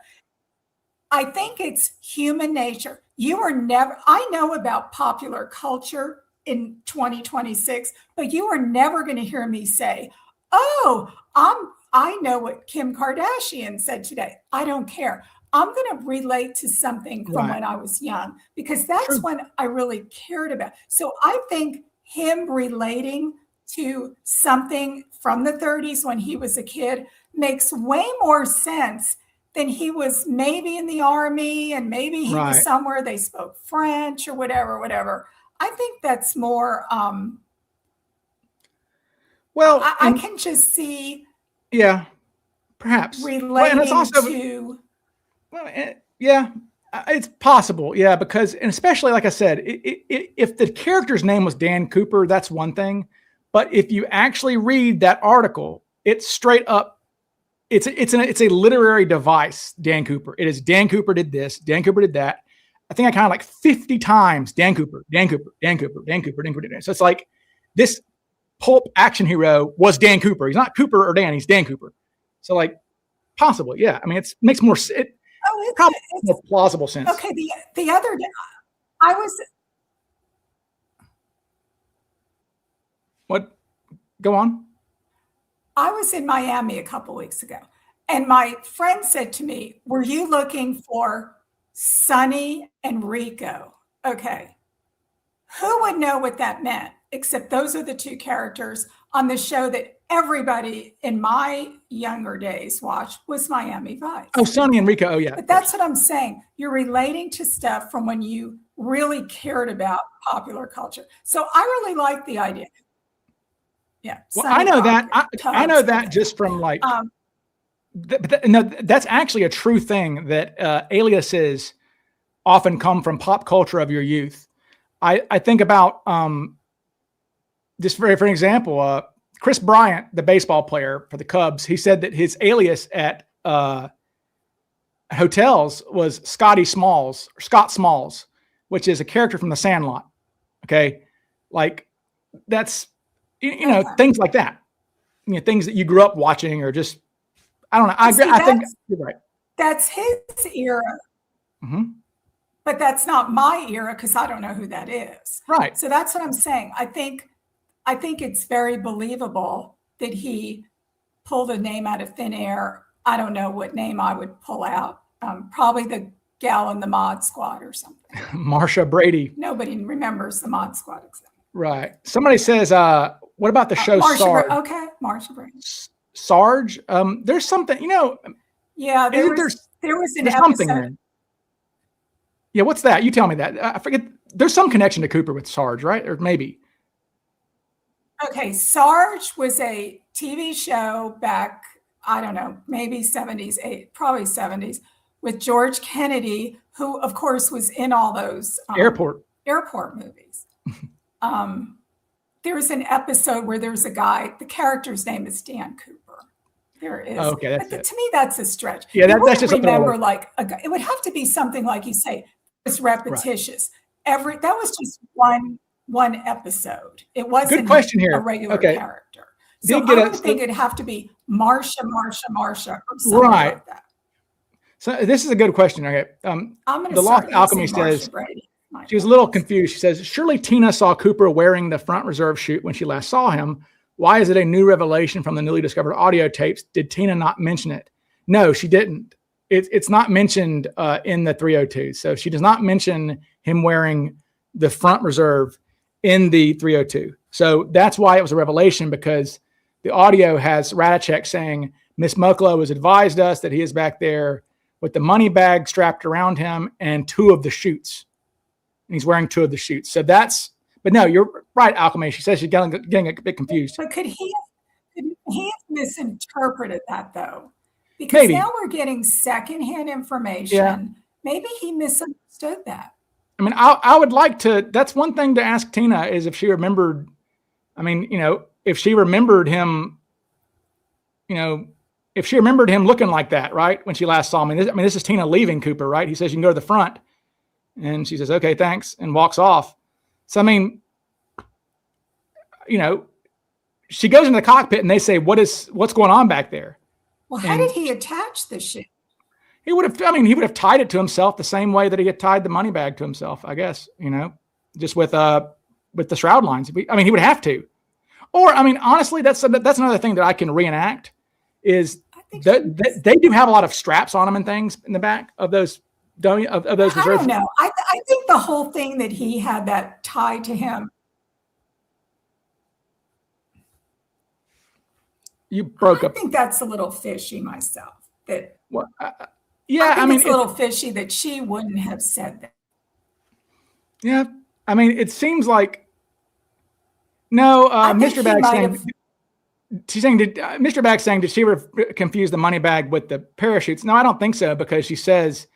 Speaker 2: I think it's human nature. I know about popular culture in 2026, but you are never going to hear me say, I know what Kim Kardashian said today. I don't care. I'm going to relate to something from when I was young, because that's when I really cared about. So I think him relating to something from the 30s when he was a kid makes way more sense than he was maybe in the army and maybe he was somewhere they spoke French or whatever. I think that's more.
Speaker 1: Well,
Speaker 2: I can just see.
Speaker 1: Yeah, perhaps.
Speaker 2: Relating
Speaker 1: and it's also
Speaker 2: to.
Speaker 1: yeah, it's possible. Yeah, because and especially like I said, if the character's name was Dan Cooper, that's one thing. But if you actually read that article, it's straight up. It's a literary device. Dan Cooper. It is Dan Cooper did this. Dan Cooper did that. I think I counted like 50 times. Dan Cooper. Dan Cooper. Dan Cooper. Dan Cooper. Dan Cooper. Dan Cooper. So it's like this pulp action hero was Dan Cooper. He's not Cooper or Dan. He's Dan Cooper. So like possibly, yeah. I mean, it makes more. Probably more plausible sense.
Speaker 2: Okay. The other day, I was.
Speaker 1: What? Go on.
Speaker 2: I was in Miami a couple weeks ago, and my friend said to me, "Were you looking for Sonny and Rico?" Okay. Who would know what that meant? Except those are the two characters on the show that everybody in my younger days watched was Miami Vice.
Speaker 1: Oh, Sonny and Rico. Oh, yeah.
Speaker 2: But that's what I'm saying. You're relating to stuff from when you really cared about popular culture. So I really like the idea. Yeah.
Speaker 1: Well, I know that. I know that just from like. No, that's actually a true thing that aliases often come from pop culture of your youth. I think about just for an example, Chris Bryant, the baseball player for the Cubs, he said that his alias at hotels was Scott Smalls, which is a character from The Sandlot. Okay, like that's things like that. Things that you grew up watching, or just I don't know. I think you're right.
Speaker 2: That's his era.
Speaker 1: Mm-hmm.
Speaker 2: But that's not my era because I don't know who that is.
Speaker 1: Right.
Speaker 2: So that's what I'm saying. I think it's very believable that he pulled a name out of thin air. I don't know what name I would pull out. Probably the gal in the Mod Squad or something.
Speaker 1: Marsha Brady.
Speaker 2: Nobody remembers the Mod Squad except.
Speaker 1: Right. Somebody says, what about the show Sarge?
Speaker 2: Okay, Marsha Brady.
Speaker 1: Sarge. There's something,
Speaker 2: Yeah, there was an episode. There.
Speaker 1: Yeah, what's that? You tell me that. I forget. There's some connection to Cooper with Sarge, right? Or maybe.
Speaker 2: Okay, Sarge was a TV show back, I don't know, maybe 70s, probably 70s, with George Kennedy, who, of course, was in all those airport movies. There was an episode where there's a guy, the character's name is Dan Cooper. There is.
Speaker 1: Oh, okay, that's it.
Speaker 2: To me, that's a stretch.
Speaker 1: Yeah, that's just
Speaker 2: remember like it would have to be something like you say, it's repetitious. Right. That was just one episode. It wasn't
Speaker 1: good question here.
Speaker 2: A regular character. So I would think it'd have to be Marsha, or something like that.
Speaker 1: So this is a good question. Okay. The Lost Alchemy says she was a little confused. She says, surely Tina saw Cooper wearing the front reserve chute when she last saw him. Why is it a new revelation from the newly discovered audio tapes? Did Tina not mention it? No, she didn't. It's not mentioned in the 302. So she does not mention him wearing the front reserve in the 302. So that's why it was a revelation, because the audio has Radachek saying, Miss Moklo has advised us that he is back there with the money bag strapped around him and two of the chutes. And he's wearing two of the chutes. So but no, you're right, Alchemy. She says she's getting a bit confused.
Speaker 2: But could he have misinterpreted that, though? Because
Speaker 1: maybe.
Speaker 2: Now we're getting secondhand information. Yeah. Maybe he misunderstood that.
Speaker 1: I mean, I would like to, that's one thing to ask Tina, is if she remembered, if she remembered him, if she remembered him looking like that, right? When she last saw him. This is Tina leaving Cooper, right? He says, you can go to the front. And she says, okay, thanks. And walks off. So, she goes into the cockpit and they say, what's going on back there?
Speaker 2: Well, how did he attach the ship?
Speaker 1: He would have tied it to himself the same way that he had tied the money bag to himself, I guess, just with the shroud lines. He would have to. Or, honestly, that's another thing that I can reenact is that they do have a lot of straps on them and things in the back of those, of those reserves.
Speaker 2: I don't know. I think the whole thing that he had that tied to him.
Speaker 1: You broke up.
Speaker 2: I think that's a little fishy myself. That
Speaker 1: yeah,
Speaker 2: it's a little fishy that she wouldn't have said that.
Speaker 1: Yeah, I mean, it seems like no. Mr. Bag saying she's saying did Mr. Bag saying did she confuse the money bag with the parachutes? No, I don't think so because she says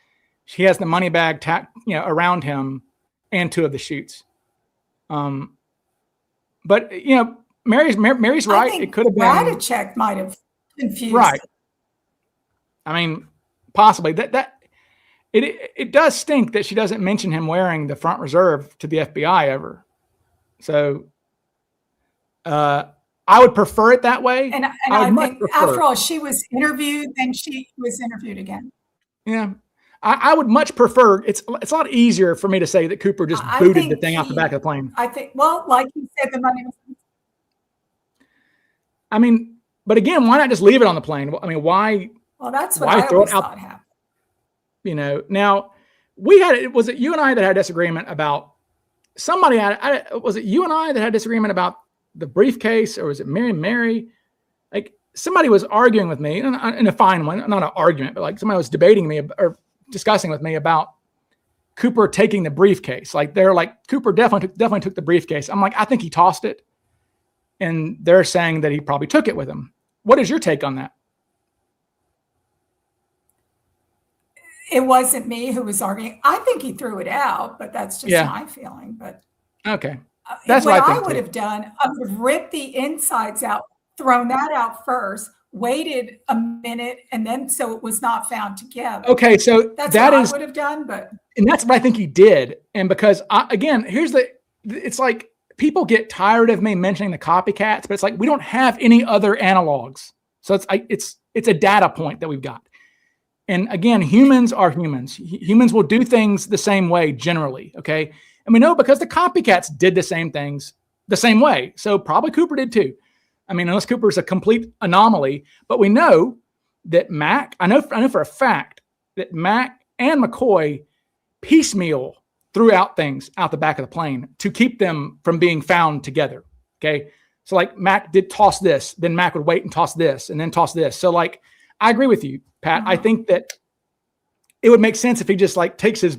Speaker 1: she has the money bag around him and two of the chutes. But Mary's right. It could have been
Speaker 2: Radicek might have confused.
Speaker 1: Right. I mean, possibly that it does stink that she doesn't mention him wearing the front reserve to the FBI ever. So I would prefer it that way.
Speaker 2: And I think after all, she was interviewed, then she was interviewed again.
Speaker 1: Yeah. I would much prefer, it's a lot easier for me to say that Cooper just booted the thing off the back of the plane.
Speaker 2: I think, well, like you said, the money was.
Speaker 1: I mean, but again, why not just leave it on the plane? I mean, why?
Speaker 2: Well, that's what I always thought happened.
Speaker 1: Now was it you and I that had a disagreement about somebody was it you and I that had a disagreement about the briefcase, or was it Mary? Like somebody was arguing with me in a fine one, not an argument, but like somebody was debating me or discussing with me about Cooper taking the briefcase. Like they're like, Cooper definitely took the briefcase. I'm like, I think he tossed it. And they're saying that he probably took it with him. What is your take on that?
Speaker 2: It wasn't me who was arguing. I think he threw it out, but that's just my feeling. But
Speaker 1: okay, that's what
Speaker 2: I would have done. I would have ripped the insides out, thrown that out first, waited a minute, and then so it was not found together.
Speaker 1: Okay, so
Speaker 2: that's what I would have done.
Speaker 1: And that's what I think he did. And because again, it's like people get tired of me mentioning the copycats, but it's like we don't have any other analogs. So it's a data point that we've got. And again, humans are humans. Humans will do things the same way generally, okay? And we know because the copycats did the same things the same way. So probably Cooper did too. I mean, unless Cooper's a complete anomaly, but we know that Mac, I know for a fact that Mac and McCoy piecemeal threw out things out the back of the plane to keep them from being found together, okay? So like Mac did toss this, then Mac would wait and toss this, and then toss this. So like, I agree with you, Pat. I think that it would make sense if he just like takes his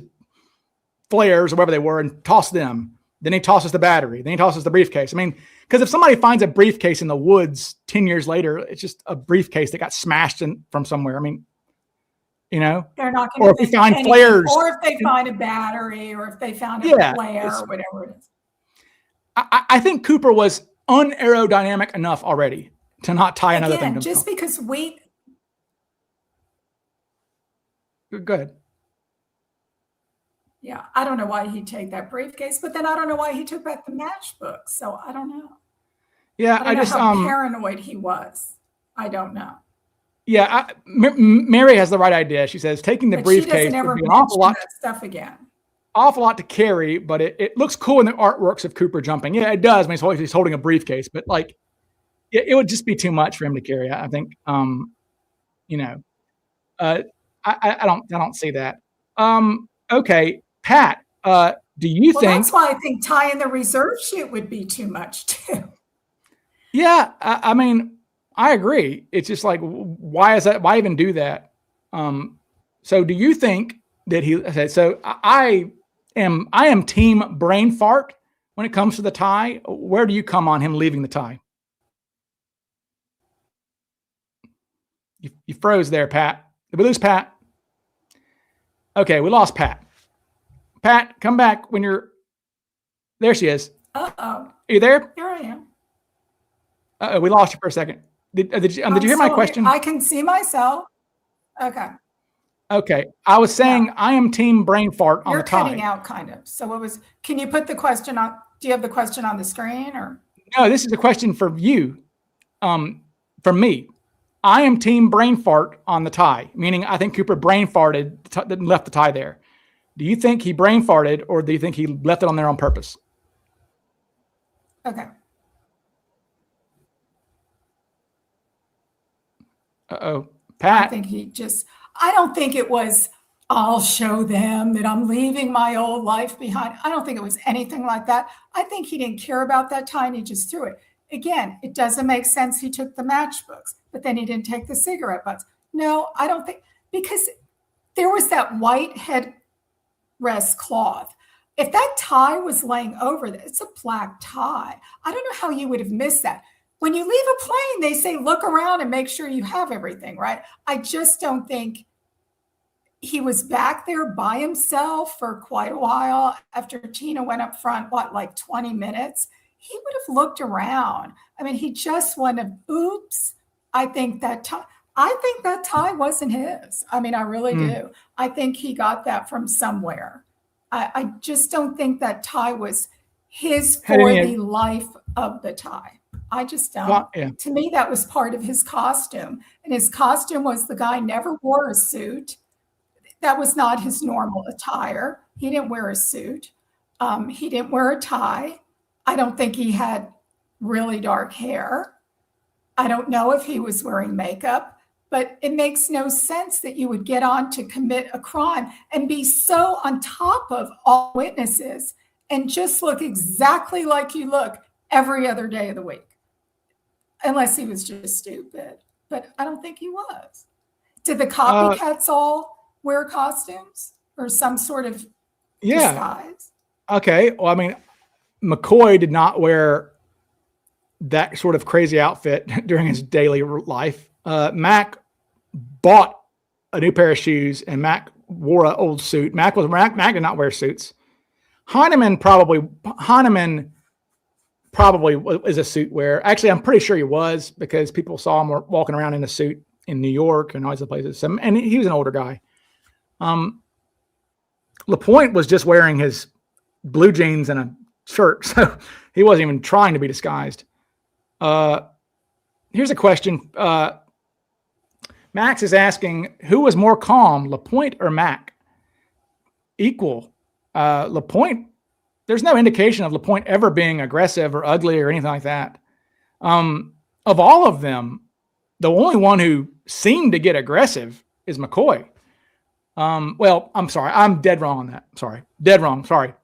Speaker 1: flares or whatever they were and toss them. Then he tosses the battery. Then he tosses the briefcase. I mean, because if somebody finds a briefcase in the woods 10 years later, it's just a briefcase that got smashed from somewhere. I mean,
Speaker 2: they're not going to.
Speaker 1: Or if they find flares,
Speaker 2: or if they find a battery, or if they found a flare, or whatever it is.
Speaker 1: I think Cooper was unaerodynamic enough already to not tie another thing to
Speaker 2: just because we.
Speaker 1: Go ahead.
Speaker 2: Yeah, I don't know why he'd take that briefcase, but then I don't know why he took back the matchbook. So I don't know.
Speaker 1: Yeah,
Speaker 2: I don't know how paranoid he was. I don't know.
Speaker 1: Yeah, Mary has the right idea. She says taking the briefcase would be an awful lot
Speaker 2: stuff again.
Speaker 1: Awful lot to carry, but it looks cool in the artworks of Cooper jumping. Yeah, it does. I mean, he's holding a briefcase, but like, it would just be too much for him to carry. I think. I don't see that. Okay, Pat, do you think?
Speaker 2: That's why I think tying the reserve chute would be too much too.
Speaker 1: Yeah, I mean, I agree. It's just like, why is that? Why even do that? So do you think that he said, so I am team brain fart when it comes to the tie. Where do you come on him leaving the tie? You froze there, Pat. Did we lose Pat? Okay, we lost Pat. Pat, come back when you're there. She is.
Speaker 2: Uh-oh.
Speaker 1: Are you there?
Speaker 2: Here I am.
Speaker 1: Uh-oh, we lost you for a second. Did you hear my question?
Speaker 2: I can see myself. Okay.
Speaker 1: Okay. I was saying I am team brain fart on the tie.
Speaker 2: You're cutting out kind of. So can you put the question on, do you have the question on the screen or?
Speaker 1: No, this is a question for you, from me. I am team brain fart on the tie, meaning I think Cooper brain farted and left the tie there. Do you think he brain farted, or do you think he left it on there on purpose?
Speaker 2: Okay.
Speaker 1: Uh-oh. Pat.
Speaker 2: I don't think it was, I'll show them that I'm leaving my old life behind. I don't think it was anything like that. I think he didn't care about that tie and he just threw it. Again, it doesn't make sense he took the matchbooks, but then he didn't take the cigarette butts. No, I don't think, because there was that white headrest cloth. if that tie was laying over, it's a black tie. I don't know how you would have missed that. When you leave a plane, they say, look around and make sure you have everything, right? I just don't think he was back there by himself for quite a while after Tina went up front, like 20 minutes. He would have looked around. I mean, he just went, oops. I think that tie wasn't his. I mean, I really do. I think he got that from somewhere. I just don't think that tie was his for the life of the tie. I just don't.
Speaker 1: Well, yeah.
Speaker 2: To me, that was part of his costume. And his costume was the guy never wore a suit. That was not his normal attire. He didn't wear a suit. He didn't wear a tie. I don't think he had really dark hair. I don't know if he was wearing makeup, but it makes no sense that you would get on to commit a crime and be so on top of all witnesses and just look exactly like you look every other day of the week. Unless he was just stupid, but I don't think he was. Did the copycats all wear costumes or some sort of disguise?
Speaker 1: Okay. Well, I mean, McCoy did not wear that sort of crazy outfit during his daily life. Mac bought a new pair of shoes and Mac wore an old suit. Mac did not wear suits. Heineman probably is a suit wearer. Actually, I'm pretty sure he was because people saw him walking around in a suit in New York and all these places. And he was an older guy. LaPointe was just wearing his blue jeans and a shirt, so he wasn't even trying to be disguised. Here's a question. Max is asking, who was more calm, LaPointe or Mac? Equal. LaPointe, there's no indication of LaPointe ever being aggressive or ugly or anything like that. Of all of them, the only one who seemed to get aggressive is McCoy. Well, I'm sorry. I'm dead wrong on that. Sorry. Dead wrong. Sorry.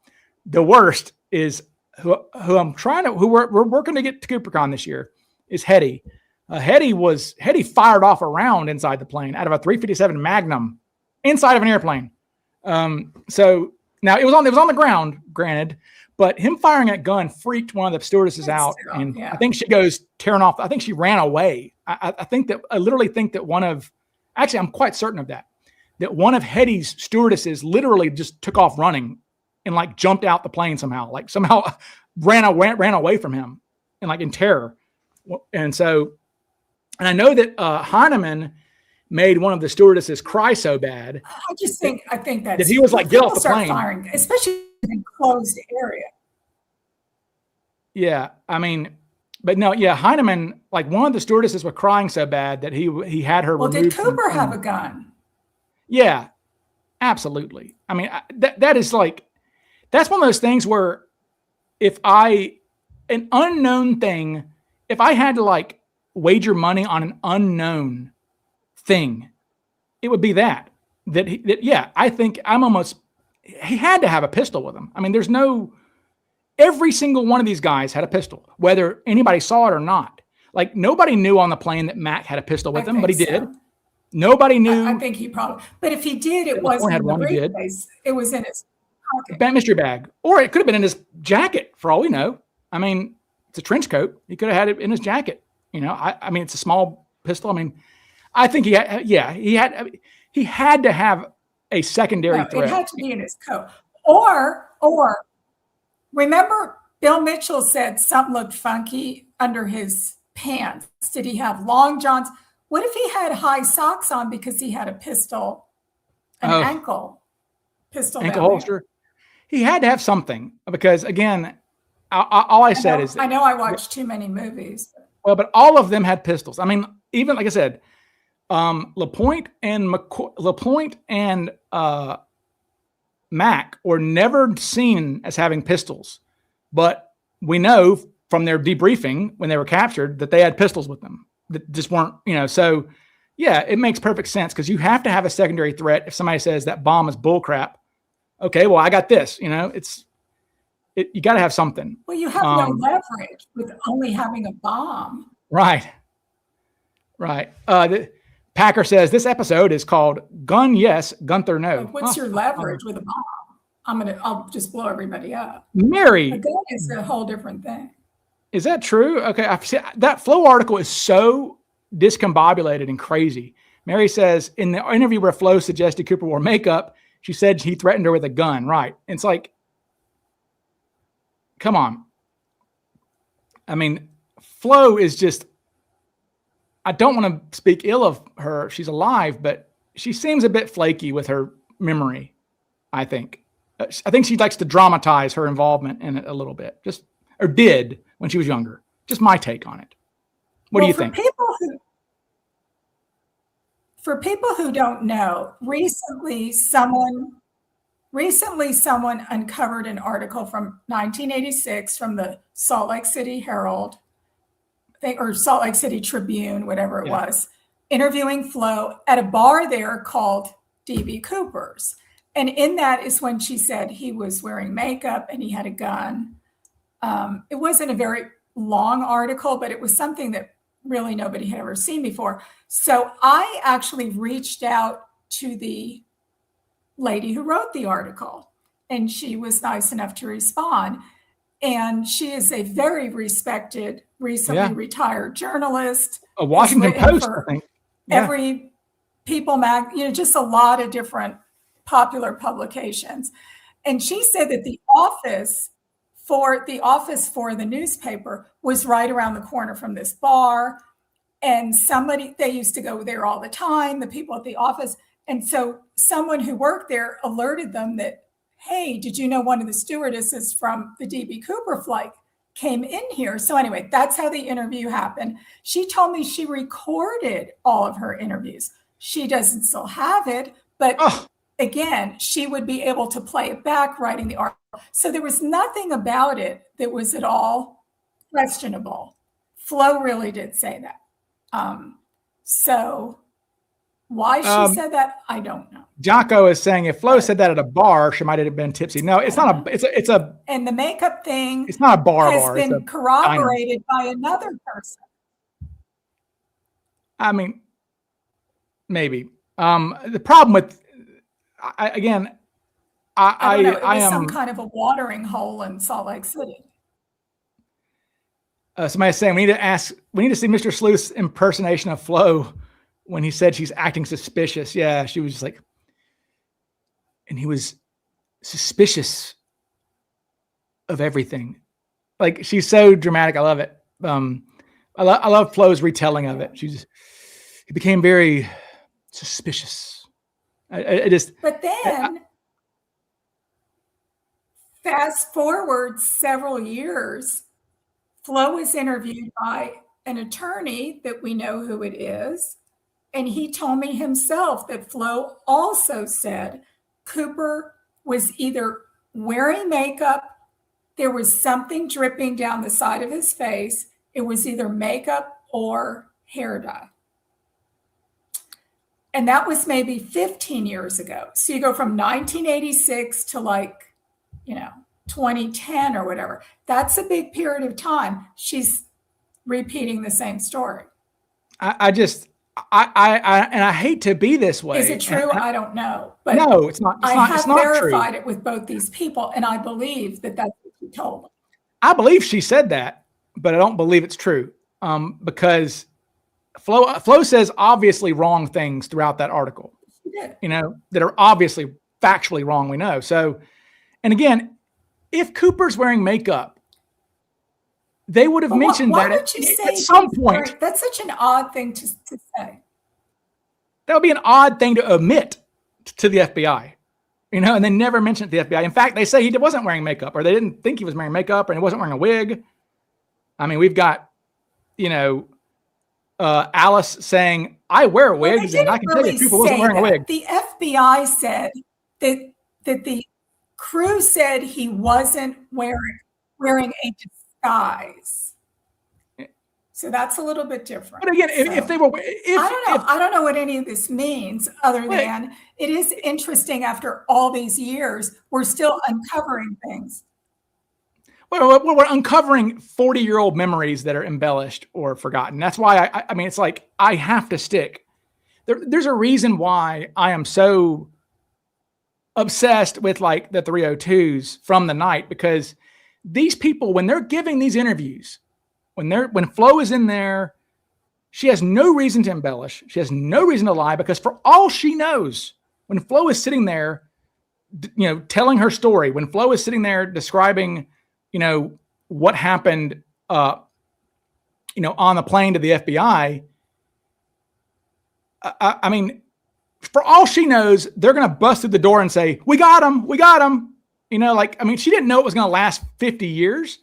Speaker 1: The worst is who we're working to get to CooperCon this year is Hetty. Hetty fired off a round inside the plane out of a .357 Magnum inside of an airplane. So now it was on the ground, granted, but him firing that gun freaked one of the stewardesses out. And I think she goes tearing off. I think she ran away. I literally think that I'm quite certain of that one of Hetty's stewardesses literally just took off running and like jumped out the plane somehow ran away from him and like in terror. And I know that Heineman made one of the stewardesses cry so bad.
Speaker 2: I think that
Speaker 1: he was like, get off the plane.
Speaker 2: Firing, especially in a closed area.
Speaker 1: Yeah. I mean, but no, yeah. Heineman, like one of the stewardesses was crying so bad that he had her removed.
Speaker 2: Well, did Cooper have a gun?
Speaker 1: Yeah, absolutely. I mean, that's one of those things where an unknown thing, if I had to like wager money on an unknown thing, it would be that I think he had to have a pistol with him. I mean, every single one of these guys had a pistol, whether anybody saw it or not. Like nobody knew on the plane that Mac had a pistol with him, but he did. Nobody knew.
Speaker 2: I think he probably, but if he did, it wasn't in the briefcase. It was in his pocket. Mystery
Speaker 1: bag. Or it could have been in his jacket for all we know. I mean, it's a trench coat. He could have had it in his jacket. You know, I mean, it's a small pistol. I mean, I think he had to have a secondary threat.
Speaker 2: It had to be in his coat. Or remember Bill Mitchell said something looked funky under his pants. Did he have long johns? What if he had high socks on because he had a pistol, ankle pistol
Speaker 1: holster? He had to have something because, again, all I said is...
Speaker 2: I know I watched too many movies.
Speaker 1: Well, but all of them had pistols. I mean, even like I said, LaPointe and Mac were never seen as having pistols, but we know from their debriefing when they were captured that they had pistols with them that just weren't, so yeah, it makes perfect sense because you have to have a secondary threat. If somebody says that bomb is bullcrap, okay, well, I got this, you got to have something.
Speaker 2: Well, you have no leverage with only having a bomb.
Speaker 1: Right. Packer says this episode is called Gun Yes, Gunther No.
Speaker 2: What's your leverage with a bomb? I'll just blow everybody up.
Speaker 1: Mary,
Speaker 2: A gun is a whole different thing.
Speaker 1: is that true? Okay, I've seen that Flow article is so discombobulated and crazy. Mary says in the interview where Flo suggested Cooper wore makeup, she said he threatened her with a gun. Right? It's like, come on. I mean, Flo is just. I don't want to speak ill of her. She's alive, but she seems a bit flaky with her memory. I think she likes to dramatize her involvement in it a little bit, or did when she was younger. Just my take on it. What do you think?
Speaker 2: For people who don't know, recently someone uncovered an article from 1986 from the Salt Lake City Herald, or Salt Lake City Tribune, whatever it was, interviewing Flo at a bar there called D.B. Cooper's. And in that is when she said he was wearing makeup and he had a gun. It wasn't a very long article, but it was something that really nobody had ever seen before. So I actually reached out to the lady who wrote the article, and she was nice enough to respond. And she is a very respected, recently retired journalist.
Speaker 1: A Washington Post, I think.
Speaker 2: Every People just a lot of different popular publications. And she said that the office for the newspaper was right around the corner from this bar. And they used to go there all the time, the people at the office. And so someone who worked there alerted them that, hey, did you know one of the stewardesses from the D.B. Cooper flight came in here? So anyway, that's how the interview happened. She told me she recorded all of her interviews. She doesn't still have it, but again, she would be able to play it back writing the article. So there was nothing about it that was at all questionable. Flo really did say that. So why she said that, I don't know.
Speaker 1: Jocko is saying if Flo said that at a bar, she might have been tipsy. No, it's not it's a.
Speaker 2: And the makeup thing.
Speaker 1: It's not a bar.
Speaker 2: Has been corroborated by another person.
Speaker 1: I mean, maybe. The problem with, I am
Speaker 2: some kind of a watering hole in Salt Lake City.
Speaker 1: Somebody's saying we need to see Mr. Sleuth's impersonation of Flo when he said she's acting suspicious. Yeah, she was just like, and he was suspicious of everything. Like, she's so dramatic. I love it. I love Flo's retelling of it. He became very suspicious.
Speaker 2: But then fast forward several years, Flo was interviewed by an attorney that we know who it is. And he told me himself that Flo also said Cooper was either wearing makeup, there was something dripping down the side of his face. It was either makeup or hair dye. And that was maybe 15 years ago. So you go from 1986 to 2010 or whatever. That's a big period of time. She's repeating the same story.
Speaker 1: I hate to be this way.
Speaker 2: Is it true? I don't know. But
Speaker 1: no, it's not.
Speaker 2: I have verified it with both these people, and I believe that that's what she told them.
Speaker 1: I believe she said that, but I don't believe it's true because Flo says obviously wrong things throughout that article.
Speaker 2: She did.
Speaker 1: That are obviously factually wrong. We know. So, and again, if Cooper's wearing makeup, they would have mentioned that at some point.
Speaker 2: That's such an odd thing to say.
Speaker 1: That would be an odd thing to omit to the FBI, and they never mentioned it to the FBI. In fact, they say he wasn't wearing makeup, or they didn't think he was wearing makeup, and he wasn't wearing a wig. I mean, we've got, Alice saying, I wear wigs, and I can tell you Cooper wasn't wearing a wig.
Speaker 2: The FBI said that the crew said he wasn't wearing a disguise. So that's a little bit different.
Speaker 1: But again, if they were,
Speaker 2: I don't know what any of this means other than it is interesting after all these years, we're still uncovering things.
Speaker 1: Well, we're uncovering 40-year-old memories that are embellished or forgotten. That's why I mean, it's like, I have to stick. There's a reason why I am so obsessed with like the 302s from the night, because these people, when they're giving these interviews, when Flo is in there, she has no reason to embellish. She has no reason to lie, because for all she knows, when Flo is sitting there, telling her story, when Flo is sitting there describing, what happened, on the plane to the FBI, I mean, for all she knows, they're going to bust through the door and say, we got him. We got him. She didn't know it was going to last 50 years.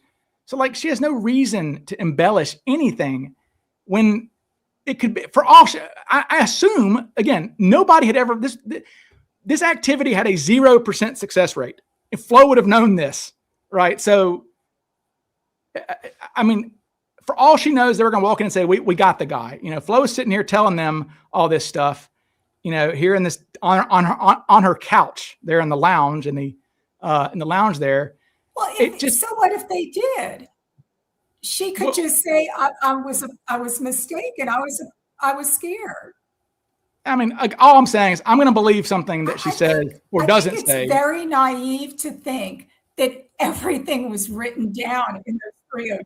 Speaker 1: So like, she has no reason to embellish anything when it could be, for all I assume, again, nobody had ever, this activity had a 0% success rate. If Flo would have known this, right? So, I mean, for all she knows, they were going to walk in and say, we got the guy. Flo is sitting here telling them all this stuff, here in this, on her couch there in the lounge, in the lounge there.
Speaker 2: Well, so what if they did? She could just say, I was mistaken. I was scared.
Speaker 1: I mean, all I'm saying is I'm going to believe something that she says or doesn't say.
Speaker 2: It's very naive to think that everything was written down in those 302s.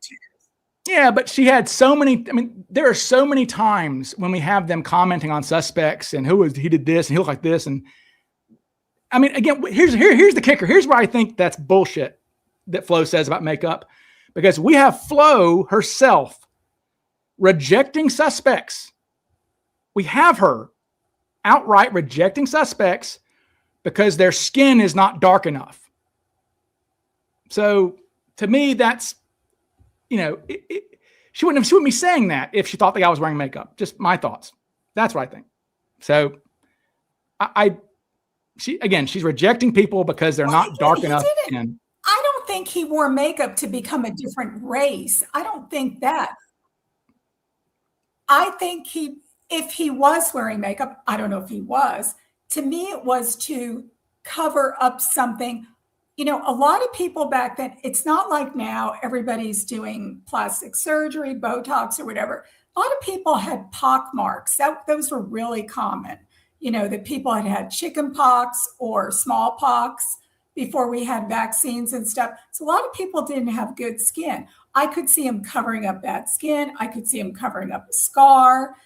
Speaker 1: Yeah, but she had so many. I mean, there are so many times when we have them commenting on suspects and he did this and he looked like this. And I mean, again, here's the kicker. Here's where I think that's bullshit that Flo says about makeup, because we have Flo herself rejecting suspects. We have her outright rejecting suspects because their skin is not dark enough. So to me, that's, she wouldn't be saying that if she thought the guy was wearing makeup. Just my thoughts. That's what I think. So she's rejecting people because they're not dark enough.
Speaker 2: I don't think he wore makeup to become a different race. I don't think that. I think if he was wearing makeup, I don't know if he was, to me, it was to cover up something. A lot of people back then, it's not like now everybody's doing plastic surgery, Botox or whatever. A lot of people had pock marks. Those were really common, that people had chicken pox or smallpox before we had vaccines and stuff. So a lot of people didn't have good skin. I could see him covering up that skin. I could see him covering up a scar.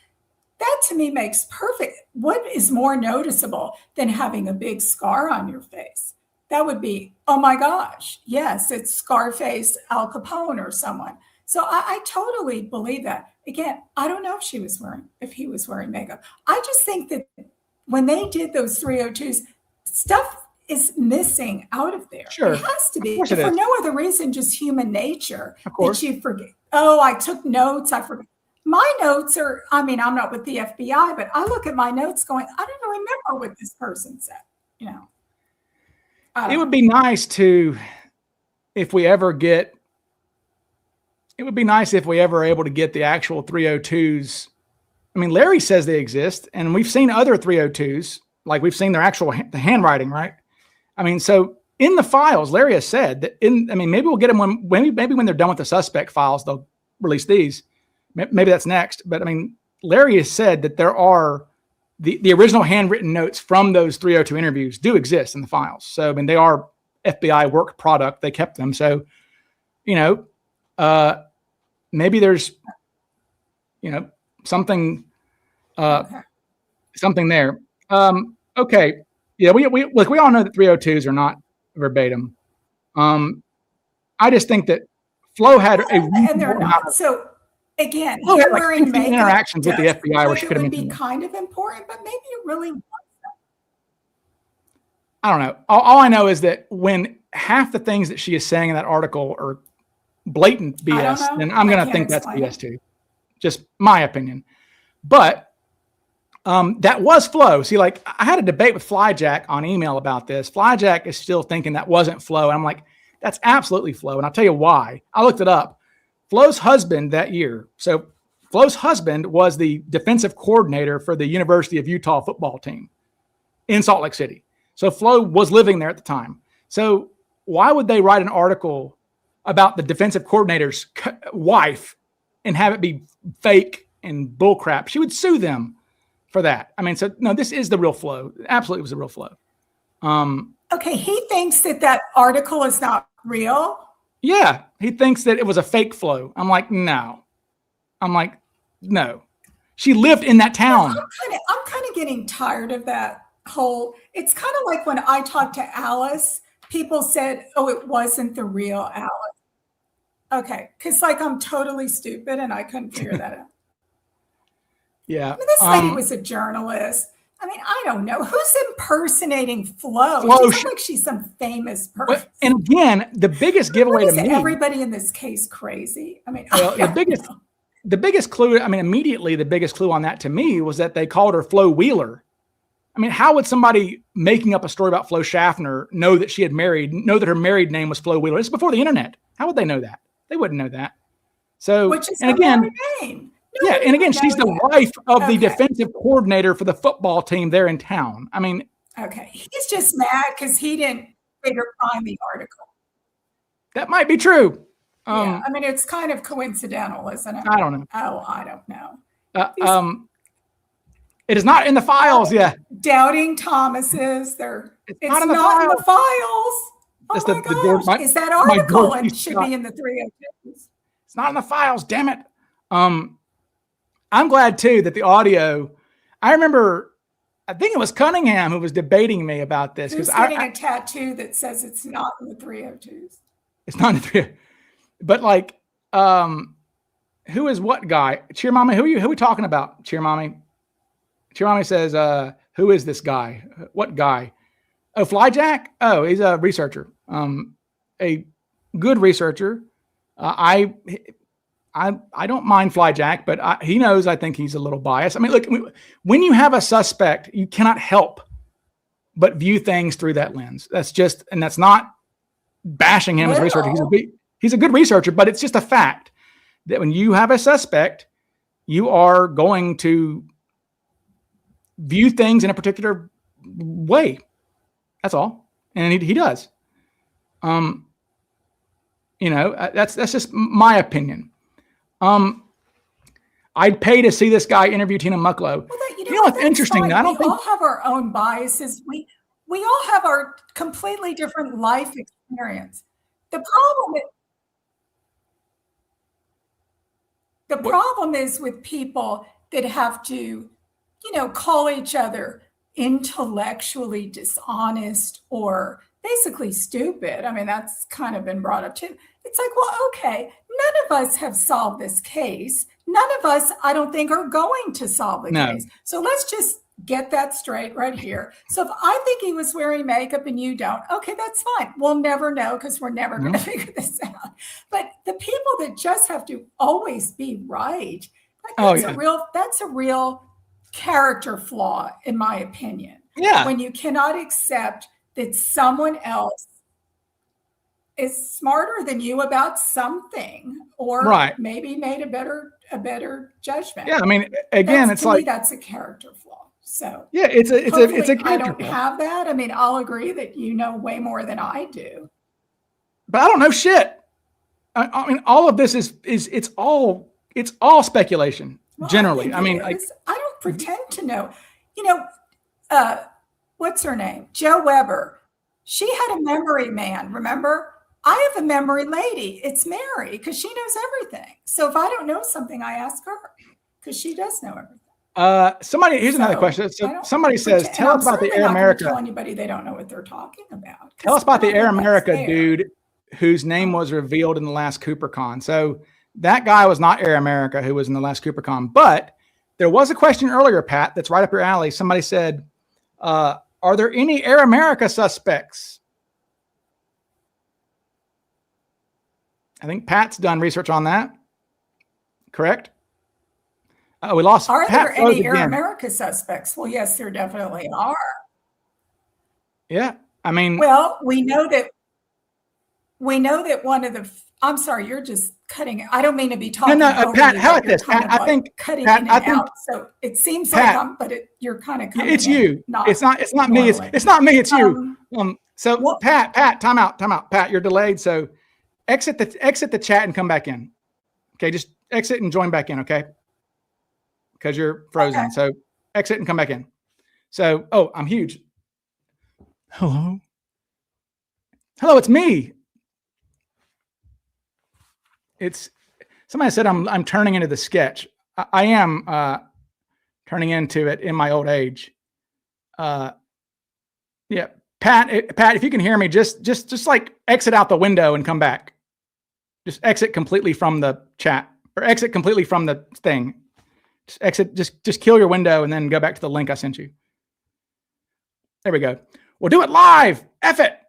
Speaker 2: That to me makes perfect. What is more noticeable than having a big scar on your face? That would be, oh my gosh, yes, it's Scarface, Al Capone or someone. So I totally believe that. Again, I don't know if he was wearing makeup. I just think that when they did those 302s, stuff is missing out of there.
Speaker 1: Sure.
Speaker 2: It has to be. For no other reason, just human nature.
Speaker 1: Of course.
Speaker 2: That you forget. Oh, I took notes. I forgot. My notes are, I'm not with the FBI, but I look at my notes going, I don't even remember what this person said,
Speaker 1: It would be nice if we ever are able to get the actual 302s. I mean, Larry says they exist, and we've seen other 302s, like we've seen their actual the handwriting, right? I mean, so in the files, Larry has said that maybe we'll get them maybe when they're done with the suspect files, they'll release these. Maybe that's next. But I mean, Larry has said that there are the original handwritten notes from those 302 interviews do exist in the files. So, I mean, they are FBI work product. They kept them. So, maybe there's, something, something there. Okay. Yeah. We all know that 302s are not verbatim. I just think that Flo had
Speaker 2: and they're not. So again,
Speaker 1: Flo had like 50 interactions with the FBI where she could have
Speaker 2: mentioned. It would be kind of important, but maybe it really wasn't.
Speaker 1: I don't know. All I know is that when half the things that she is saying in that article are blatant BS, then I'm going to think that's BS too. Just my opinion. But that was Flo. See, like I had a debate with Flyjack on email about this. Flyjack is still thinking that wasn't Flo. And I'm like, that's absolutely Flo. And I'll tell you why. I looked it up. Flo's husband that year. So Flo's husband was the defensive coordinator for the University of Utah football team in Salt Lake City. So Flo was living there at the time. So why would they write an article about the defensive coordinator's wife and have it be fake and bullcrap? She would sue them for that. I mean, so no, this is the real Flo. Absolutely was the real Flo.
Speaker 2: Okay, he thinks that article is not real.
Speaker 1: Yeah, he thinks that it was a fake flow. I'm like, no. She lived in that town.
Speaker 2: I'm kind of getting tired of that whole. It's kind of like when I talked to Alice, people said, "Oh, it wasn't the real Alice." Okay, because like I'm totally stupid and I couldn't figure that out.
Speaker 1: Yeah,
Speaker 2: I mean, this lady was a journalist. I mean, I don't know who's impersonating Flo. She sounds like she's some famous person.
Speaker 1: And again, the biggest giveaway to me.
Speaker 2: Everybody in this case crazy. I mean,
Speaker 1: the biggest clue. I mean, immediately the biggest clue on that to me was that they called her Flo Wheeler. I mean, how would somebody making up a story about Flo Schaffner know that she had married, know that her married name was Flo Wheeler? It's before the internet. How would they know that? They wouldn't know that. So,
Speaker 2: which is
Speaker 1: and again,
Speaker 2: name.
Speaker 1: Yeah, and again, she's the wife of the defensive coordinator for the football team there in town. I mean,
Speaker 2: okay, he's just mad because he didn't find the article.
Speaker 1: That might be true.
Speaker 2: Yeah, I mean, it's kind of coincidental, isn't it?
Speaker 1: I don't know.
Speaker 2: Oh, I don't know.
Speaker 1: It is not in the files. Yeah,
Speaker 2: doubting Thomases. It's not in the files. Oh my gosh! Is that article? It should be in the 302s.
Speaker 1: It's not in the files. Damn it. I'm glad too that the audio. I remember, I think it was Cunningham who was debating me about this
Speaker 2: because getting a tattoo that says it's not in the 302s.
Speaker 1: It's not in the 302s. But like, who is what guy? Cheer Mommy, who are we talking about? Cheer Mommy. Cheer Mommy says, who is this guy? What guy? Oh, Flyjack. Oh, he's a researcher. A good researcher. I don't mind Flyjack, but he knows I think he's a little biased. I mean, look, when you have a suspect, you cannot help but view things through that lens. That's just, and that's not bashing him as a researcher. He's a good researcher, but it's just a fact that when you have a suspect, you are going to view things in a particular way. That's all. And he does. That's just my opinion. I'd pay to see this guy interview Tina Mucklow.
Speaker 2: Well,
Speaker 1: you know what's interesting?
Speaker 2: We all have our own biases. We all have our completely different life experience. The problem is with people that have to, call each other intellectually dishonest or basically stupid. I mean, that's kind of been brought up too. It's like, well, okay, none of us have solved this case. None of us, I don't think, are going to solve the case. So let's just get that straight right here. So if I think he was wearing makeup and you don't, okay, that's fine. We'll never know because we're never going to figure this out. But the people that just have to always be right, that's a real character flaw, in my opinion.
Speaker 1: Yeah.
Speaker 2: When you cannot accept that someone else is smarter than you about something, or maybe made a better judgment.
Speaker 1: Yeah, I mean, again,
Speaker 2: to me, that's a character flaw. So
Speaker 1: yeah, it's a character
Speaker 2: I don't
Speaker 1: flaw.
Speaker 2: have that. I mean, I'll agree that you know way more than I do,
Speaker 1: but I don't know shit. I mean, all of this is it's all speculation.
Speaker 2: Well,
Speaker 1: generally,
Speaker 2: I don't pretend to know. What's her name? Joe Weber. She had a memory man. Remember? I have a memory lady. It's Mary, because she knows everything. So if I don't know something, I ask her, because she does know everything.
Speaker 1: Here's another question. So somebody says, tell us about the Air America.
Speaker 2: Tell anybody they don't know what they're talking about.
Speaker 1: Tell us about the Air America dude whose name was revealed in the last CooperCon. So that guy was not Air America who was in the last CooperCon, but there was a question earlier, Pat, that's right up your alley. Somebody said, are there any Air America suspects? I think Pat's done research on that. Correct? We lost.
Speaker 2: Are there any Air America suspects? Well, yes, there definitely are.
Speaker 1: Yeah, I mean.
Speaker 2: Well, we know that one of the. I'm sorry, you're just cutting it. I don't mean to be talking.
Speaker 1: No, Pat. How about this? I think
Speaker 2: cutting in and out. So it seems
Speaker 1: Pat,
Speaker 2: but you're kind of coming.
Speaker 1: It's you. It's not me. It's not me. It's you. Pat, time out. Pat, you're delayed. So exit the chat and come back in. Okay, just exit and join back in. Okay, because you're frozen. Okay. So exit and come back in. So I'm huge. Hello. Hello, it's me. It's somebody said I'm turning into the sketch. I am turning into it in my old age. Yeah, Pat, if you can hear me, just like exit out the window and come back. Just exit completely from the chat or exit completely from the thing. Just exit, just kill your window and then go back to the link I sent you. There we go. We'll do it live. F it.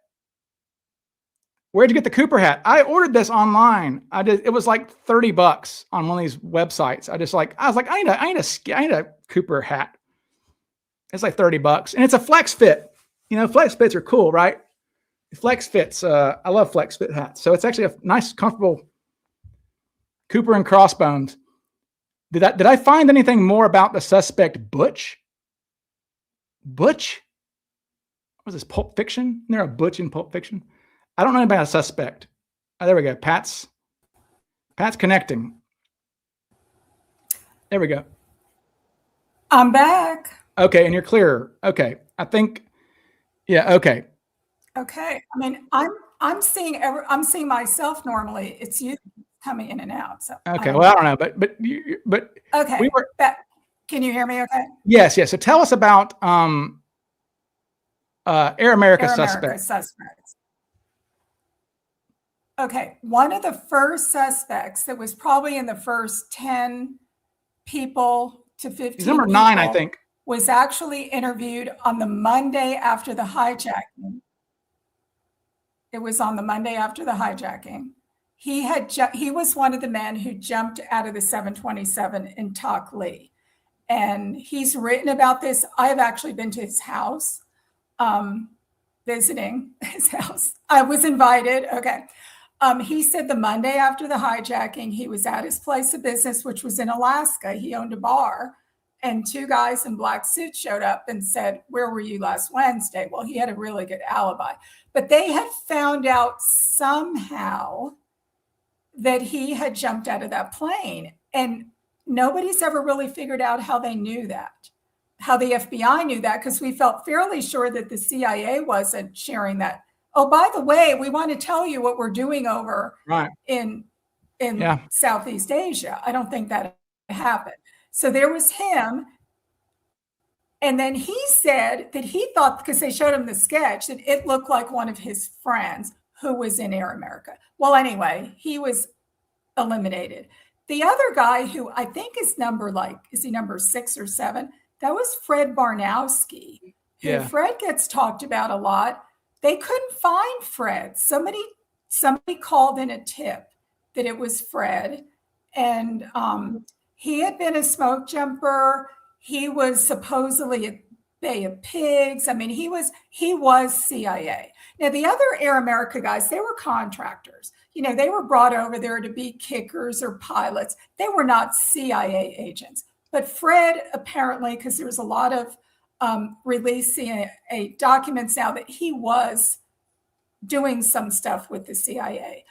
Speaker 1: Where'd you get the Cooper hat? I ordered this online. It was like $30 on one of these websites. I was like, I need a Cooper hat. It's like $30 and it's a flex fit. You know, flex fits are cool, right? Flex fits. I love flex fit hats. So it's actually a nice, comfortable Cooper and Crossbones. Did I find anything more about the suspect Butch? Butch? What was this, Pulp Fiction? Isn't there a Butch in Pulp Fiction? I don't know about a suspect. Oh, there we go. Pat's connecting. There we go.
Speaker 2: I'm back.
Speaker 1: Okay, and you're clearer. Okay, I think. Yeah. Okay.
Speaker 2: Okay. I mean, I'm seeing myself normally. It's you coming in and out. So
Speaker 1: okay. Well, I don't know, but
Speaker 2: okay. Can you hear me? Okay.
Speaker 1: Yes. Yes. So tell us about Air America suspects.
Speaker 2: Okay. One of the first suspects that was probably in the first 10 people to 15.
Speaker 1: He's number 9, I think.
Speaker 2: Was actually interviewed on the Monday after the hijacking. It was on the Monday after the hijacking. He was one of the men who jumped out of the 727 in Tak Lee. And he's written about this. I've actually been to his house, visiting his house. I was invited. Okay. He said the Monday after the hijacking, he was at his place of business, which was in Alaska. He owned a bar. And 2 guys in black suits showed up and said, "Where were you last Wednesday?" Well, he had a really good alibi. But they had found out somehow that he had jumped out of that plane. And nobody's ever really figured out how they knew that, how the FBI knew that, because we felt fairly sure that the CIA wasn't sharing that. Oh, by the way, we want to tell you what we're doing over in Southeast Asia. I don't think that happened. So there was him. And then he said that he thought, because they showed him the sketch, that it looked like one of his friends who was in Air America. Well, anyway, he was eliminated. The other guy who I think is is he number 6 or 7? That was Fred Barnowski. Yeah. Fred gets talked about a lot. They couldn't find Fred. Somebody called in a tip that it was Fred. And he had been a smoke jumper. He was supposedly at Bay of Pigs. I mean, he was CIA. Now, the other Air America guys, they were contractors. You know, they were brought over there to be kickers or pilots. They were not CIA agents. But Fred, apparently, because there was a lot of releasing documents now that he was doing some stuff with the CIA.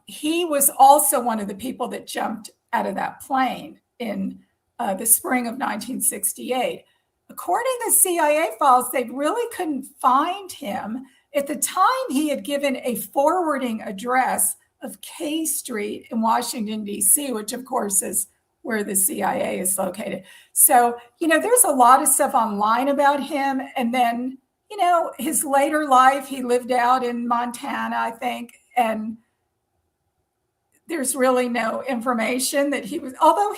Speaker 2: He was also one of the people that jumped out of that plane in the spring of 1968. According to CIA files, they really couldn't find him. At the time, he had given a forwarding address of K Street in Washington, D.C., which, of course, is where the CIA is located. So, you know, there's a lot of stuff online about him. And then, you know, his later life, he lived out in Montana, I think, and there's really no information that he was, although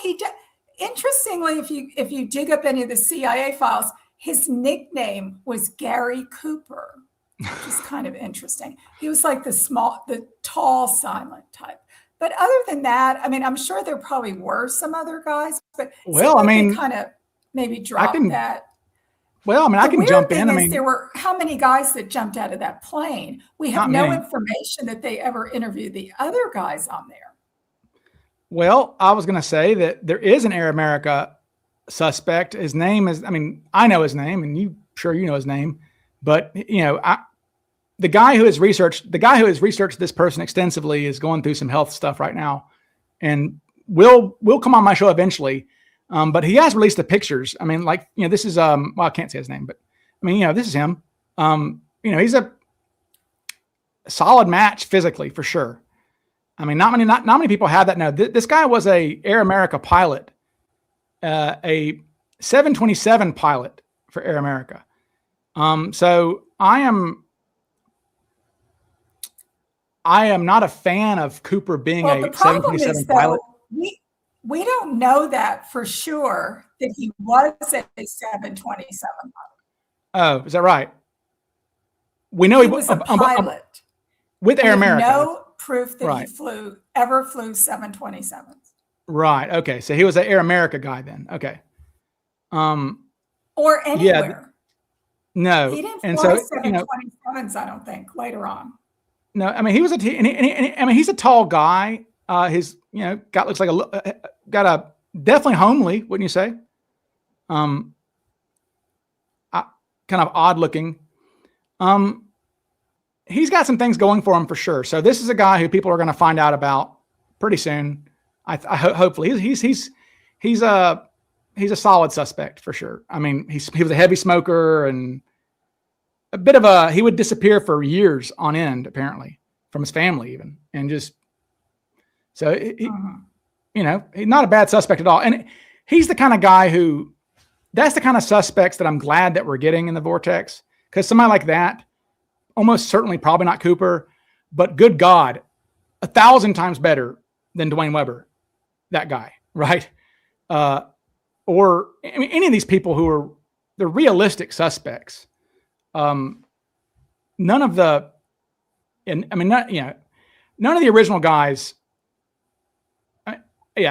Speaker 2: interestingly, if you dig up any of the CIA files, his nickname was Gary Cooper, which is kind of interesting. He was like the tall, silent type. But other than that, I mean, I'm sure there probably were some other guys, but they kind of maybe dropped that.
Speaker 1: Well, I mean, I can jump in. I mean,
Speaker 2: there were how many guys that jumped out of that plane? We have no information that they ever interviewed the other guys on there.
Speaker 1: Well, I was going to say that there is an Air America suspect. His name is, I mean, I know his name, and you know his name, but you know, the guy who has researched this person extensively is going through some health stuff right now, and will come on my show eventually. But he has released the pictures. I mean, like, you know, this is, well, I can't say his name, but I mean, you know, this is him. He's a solid match physically for sure. I mean, not many people have that now. This guy was a Air America pilot, a 727 pilot for Air America. So I am not a fan of Cooper being a 727 pilot.
Speaker 2: We don't know that for sure that he was a 727 pilot.
Speaker 1: Oh, is that right? We know
Speaker 2: he was a pilot
Speaker 1: with Air America.
Speaker 2: No proof that he ever flew 727s.
Speaker 1: Right. Okay. So he was an Air America guy then. Okay.
Speaker 2: Or anywhere.
Speaker 1: Yeah, no.
Speaker 2: He didn't fly 727s, I don't think, later on.
Speaker 1: No, I mean, he was he's a tall guy. His, got looks like got a definitely homely, wouldn't you say? Kind of odd looking. He's got some things going for him for sure. So this is a guy who people are going to find out about pretty soon. Hopefully he's a solid suspect for sure. I mean, he was a heavy smoker and he would disappear for years on end, apparently, from his family even. And just, so, he's not a bad suspect at all. And he's the kind of guy that's the kind of suspects that I'm glad that we're getting in the Vortex. Because somebody like that, almost certainly probably not Cooper, but good God, 1,000 times better than Dwayne Weber, that guy, right? Or any of these people they're realistic suspects. None of the original guys. I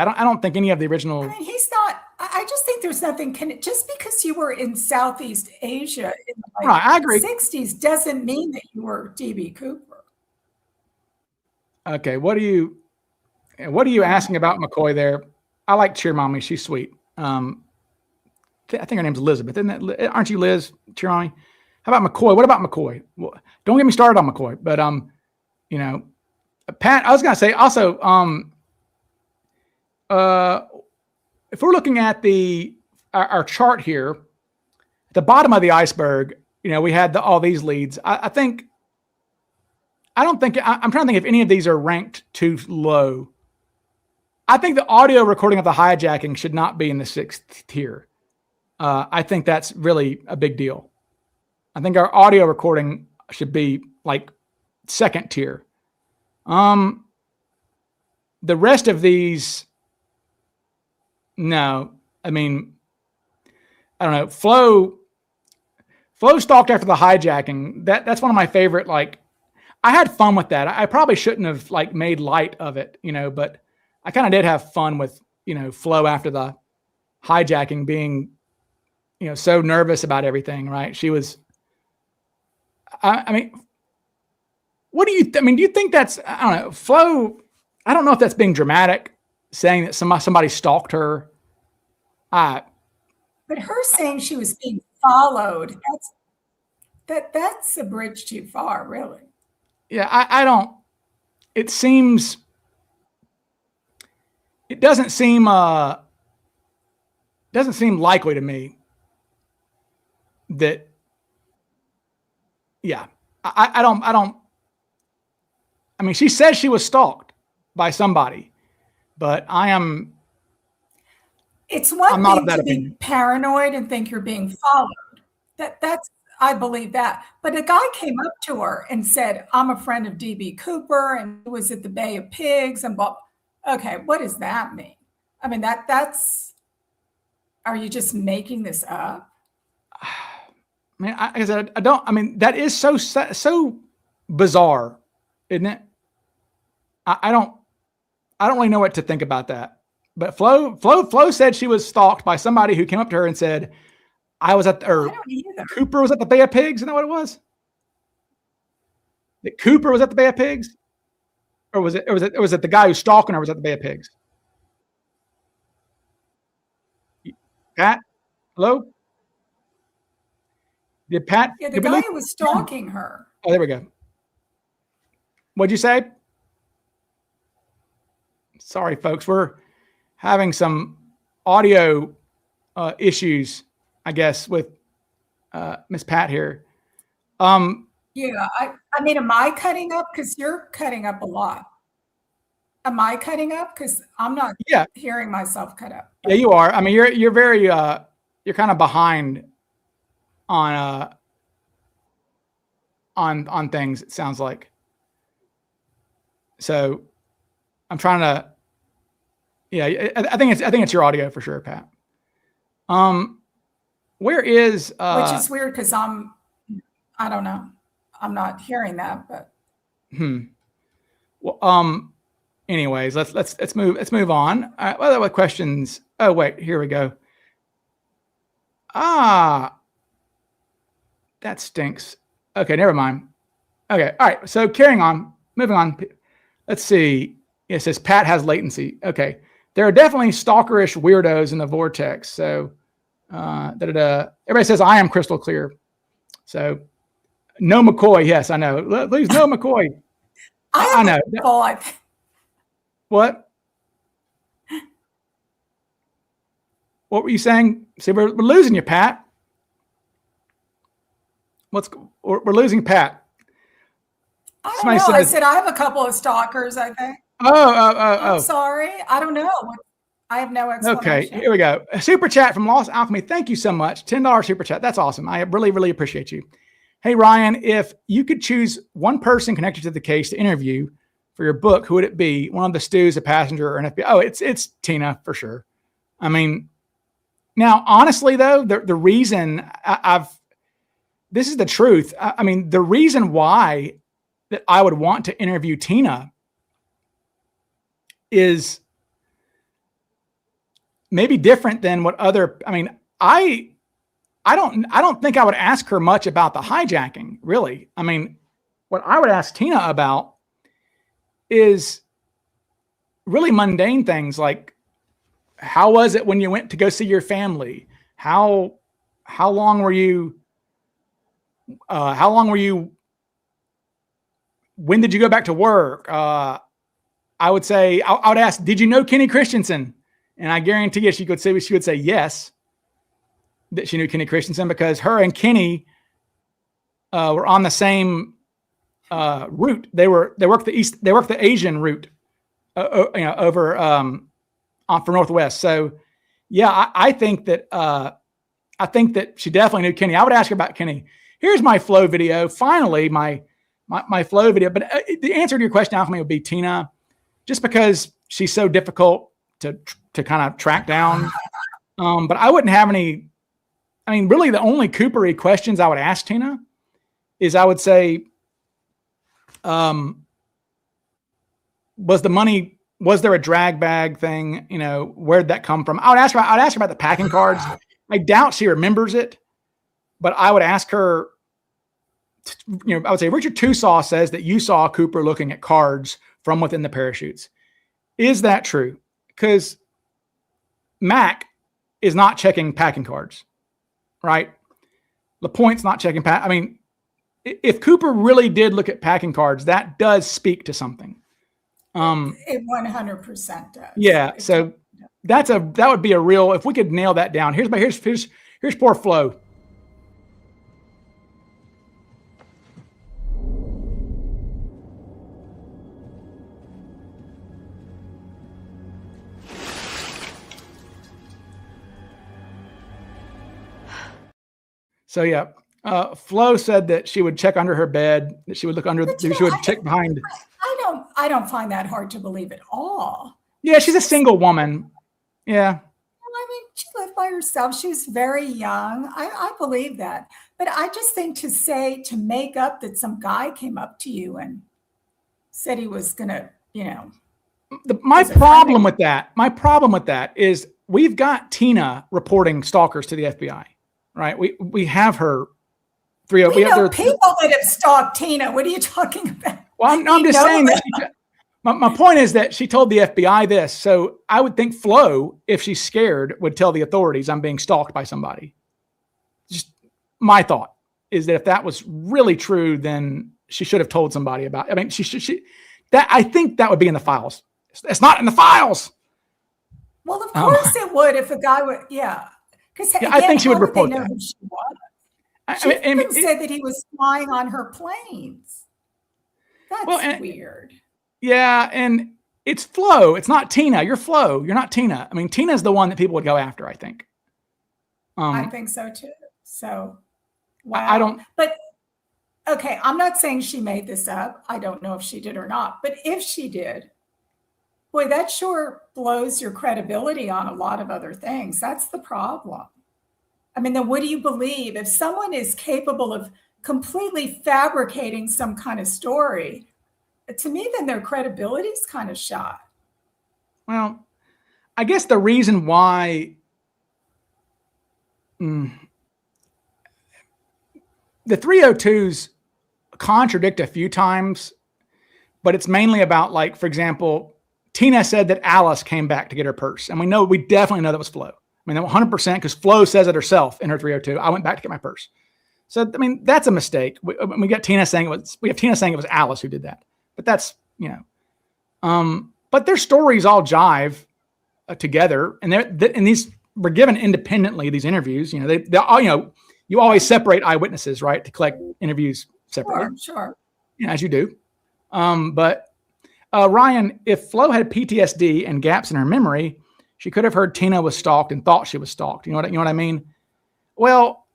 Speaker 1: don't think any of the original.
Speaker 2: I mean, he's not. I just think there's nothing. Just because you were in Southeast Asia in the
Speaker 1: I agree.
Speaker 2: 60s doesn't mean that you were DB Cooper.
Speaker 1: Okay, what are you asking about McCoy there? I like Cheer Mommy. She's sweet. I think her name's Elizabeth, isn't it? Aren't you Liz, Cheer Mommy? How about McCoy? What about McCoy? Well, don't get me started on McCoy, but Pat, I was gonna say also, if we're looking at our chart here, at the bottom of the iceberg, we had all these leads. I'm trying to think if any of these are ranked too low. I think the audio recording of the hijacking should not be in the 6th tier. I think that's really a big deal. I think our audio recording should be like 2nd tier. The rest of these, no. I mean, I don't know. Flo stalked after the hijacking. That's one of my favorite. Like, I had fun with that. I probably shouldn't have made light of it, but I kind of did have fun with Flo after the hijacking, being so nervous about everything. Right? She was. I mean, what do you? Do you think that's? I don't know. Flo. I don't know if that's being dramatic, saying that somebody stalked her.
Speaker 2: But her saying she was being followed, that's a bridge too far, really.
Speaker 1: Yeah, I don't. It doesn't seem likely to me that. Yeah, I don't. I mean, she says she was stalked by somebody, but
Speaker 2: it's one thing to be paranoid and think you're being followed. That's I believe that. But a guy came up to her and said, "I'm a friend of DB Cooper and he was at the Bay of Pigs and blah." Okay, what does that mean? I mean, that's. Are you just making this up?
Speaker 1: I mean, I said I don't. I mean, that is so bizarre, isn't it? I don't really know what to think about that. But Flo said she was stalked by somebody who came up to her and said, I don't either. Cooper was at the Bay of Pigs. Isn't that what it was? That Cooper was at the Bay of Pigs? Or was it the guy who's stalking her was at the Bay of Pigs? Pat? Hello? Did Pat?
Speaker 2: Yeah, the guy who was stalking her.
Speaker 1: Oh, there we go. What'd you say? Sorry, folks. We're having some audio issues, I guess, with Miss Pat here.
Speaker 2: Yeah, I mean, am I cutting up? Because you're cutting up a lot. Am I cutting up? Because I'm not
Speaker 1: Yeah,
Speaker 2: hearing myself cut up.
Speaker 1: yeah, you are. I mean, you're very you're kind of behind on on things. It sounds like. So I'm trying to. Yeah, I think it's your audio for sure, Pat. Where is
Speaker 2: Which is weird because I don't know. I'm not hearing that, but
Speaker 1: well, anyways, let's move on. All right, what questions? Oh wait, here we go. Ah, that stinks. Okay, never mind. Okay, all right. So carrying on, moving on. Let's see. It says Pat has latency. Okay, there are definitely stalkerish weirdos in the vortex. So, everybody says I am crystal clear. So, no McCoy. Yes, I know. Please, no McCoy. I know. What? What were you saying? See, we're losing you, Pat. We're losing Pat.
Speaker 2: I don't know. I said I have a couple of stalkers, I think.
Speaker 1: I'm
Speaker 2: sorry. I don't know. I have no explanation.
Speaker 1: Okay, here we go. A super chat from Lost Alchemy. Thank you so much. $10 super chat. That's awesome. I really, really appreciate you. Hey, Ryan, if you could choose one person connected to the case to interview for your book, who would it be? One of the stews, a passenger, or an FBI? Oh, it's Tina for sure. I mean, now, honestly, though, the reason this is the truth. I mean, the reason why that I would want to interview Tina is maybe different than what I mean, I don't think I would ask her much about the hijacking, really. I mean, what I would ask Tina about is really mundane things like, how was it when you went to go see your family? How long were you when did you go back to work? I would say, I would ask, did you know Kenny Christensen? And I guarantee you she would say yes, that she knew Kenny Christensen, because her and Kenny were on the same route. They worked the Asian route, over for Northwest. So yeah, I think that she definitely knew Kenny. I would ask her about Kenny. Here's my flow video. Finally, my flow video. But the answer to your question, Alchemy, would be Tina, just because she's so difficult to kind of track down. But I wouldn't have any. I mean, really, the only Coopery questions I would ask Tina is, I would say, was there a drag bag thing? Where'd that come from? I'd ask her about the packing cards. I doubt she remembers it, but I would ask her, I would say, Richard Tusaw says that you saw Cooper looking at cards from within the parachutes. Is that true? Because Mac is not checking packing cards, right? LaPointe's not checking I mean, if Cooper really did look at packing cards, that does speak to something.
Speaker 2: It 100% does.
Speaker 1: Yeah. So that would be a real, if we could nail that down. Here's poor Flo. So yeah, Flo said that she would check under her bed, that she would look under, she would check behind.
Speaker 2: I don't find that hard to believe at all.
Speaker 1: Yeah, she's a single woman. Yeah.
Speaker 2: I mean, she lived by herself. She was very young. I believe that. But I just think to make up that some guy came up to you and said he was going to,
Speaker 1: my problem with that is we've got Tina reporting stalkers to the FBI, right? We have her.
Speaker 2: We know people that have stalked Tina. What are you talking about?
Speaker 1: Well, I'm just saying that. My point is that she told the FBI this. So I would think Flo, if she's scared, would tell the authorities, I'm being stalked by somebody. Just my thought is that if that was really true, then she should have told somebody about it. I mean, I think that would be in the files. It's not in the files.
Speaker 2: Well, of course it would if a guy would, yeah. Because
Speaker 1: I think she would report that.
Speaker 2: She even said that he was flying on her planes. That's weird.
Speaker 1: Yeah, and it's Flo. It's not Tina. You're Flo. You're not Tina. I mean, Tina's the one that people would go after, I think.
Speaker 2: I think so too. So, wow.
Speaker 1: I don't.
Speaker 2: But okay, I'm not saying she made this up. I don't know if she did or not. But if she did, boy, that sure blows your credibility on a lot of other things. That's the problem. I mean, then what do you believe? If someone is capable of completely fabricating some kind of story, to me, then their credibility is kind of shot.
Speaker 1: Well, I guess the reason why the 302s contradict a few times, but it's mainly about, like, for example, Tina said that Alice came back to get her purse. And we definitely know that was Flo. I mean, 100%, because Flo says it herself in her 302. I went back to get my purse. So, I mean, that's a mistake. We got Tina saying we have Tina saying it was Alice who did that. But that's, but their stories all jive together. And these were given independently, these interviews. They all, you always separate eyewitnesses, right, to collect interviews separately.
Speaker 2: Sure.
Speaker 1: Yeah, as you do. But Ryan, if Flo had PTSD and gaps in her memory, she could have heard Tina was stalked and thought she was stalked. You know what I mean? Well,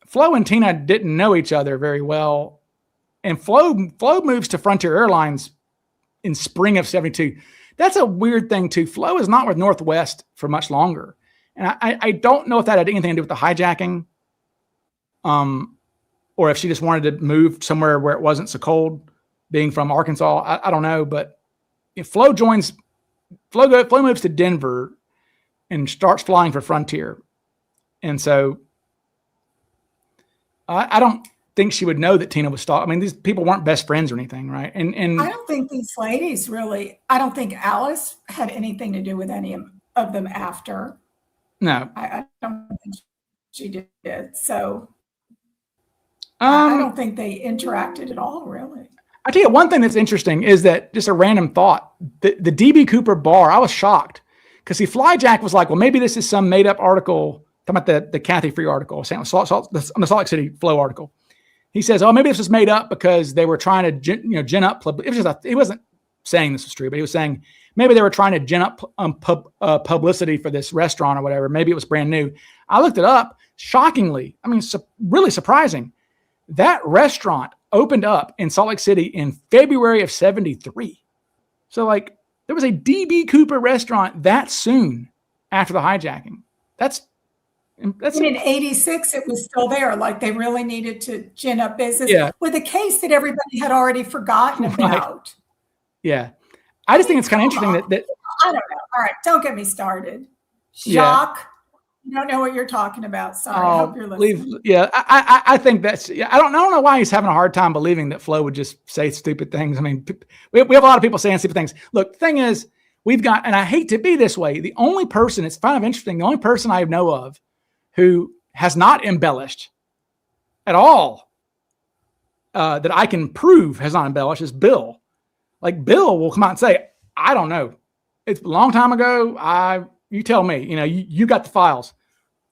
Speaker 1: Flo and Tina didn't know each other very well. And Flo moves to Frontier Airlines in spring of 72. That's a weird thing too. Flo is not with Northwest for much longer. And I don't know if that had anything to do with the hijacking. Or if she just wanted to move somewhere where it wasn't so cold, being from Arkansas. I don't know. But if Flo moves to Denver and starts flying for Frontier. And so I don't think she would know that Tina was stalked. I mean, these people weren't best friends or anything, right? And
Speaker 2: I don't think these ladies really, I don't think Alice had anything to do with any of them after.
Speaker 1: No.
Speaker 2: I don't think she did. So I don't think they interacted at all, really.
Speaker 1: I tell you, one thing that's interesting is that, just a random thought, the DB Cooper bar, I was shocked because Flyjack was like, well, maybe this is some made up article, talking about the Kathy Free article, on the Salt Lake City Flow article. He says, oh, maybe this was made up because they were trying to gin up. He wasn't saying this was true, but he was saying maybe they were trying to gin up publicity for this restaurant or whatever. Maybe it was brand new. I looked it up. Shockingly, I mean, really surprising. That restaurant opened up in Salt Lake City in February of 73. So, like, there was a DB Cooper restaurant that soon after the hijacking. That's
Speaker 2: in 86, it was still there. Like, they really needed to gin up business with a case that everybody had already forgotten about.
Speaker 1: Yeah. I just think it's kind of interesting that
Speaker 2: I don't know. All right. Don't get me started. Jacques. You don't know what you're talking about. Sorry. I hope you're listening.
Speaker 1: I think that's, I don't know why he's having a hard time believing that Flo would just say stupid things. I mean, we have a lot of people saying stupid things. Look, the thing is, we've got, and I hate to be this way, the only person, it's kind of interesting, the only person I know of who has not embellished at all, that I can prove has not embellished, is Bill. Like, Bill will come out and say, I don't know. It's a long time ago. You tell me, you got the files.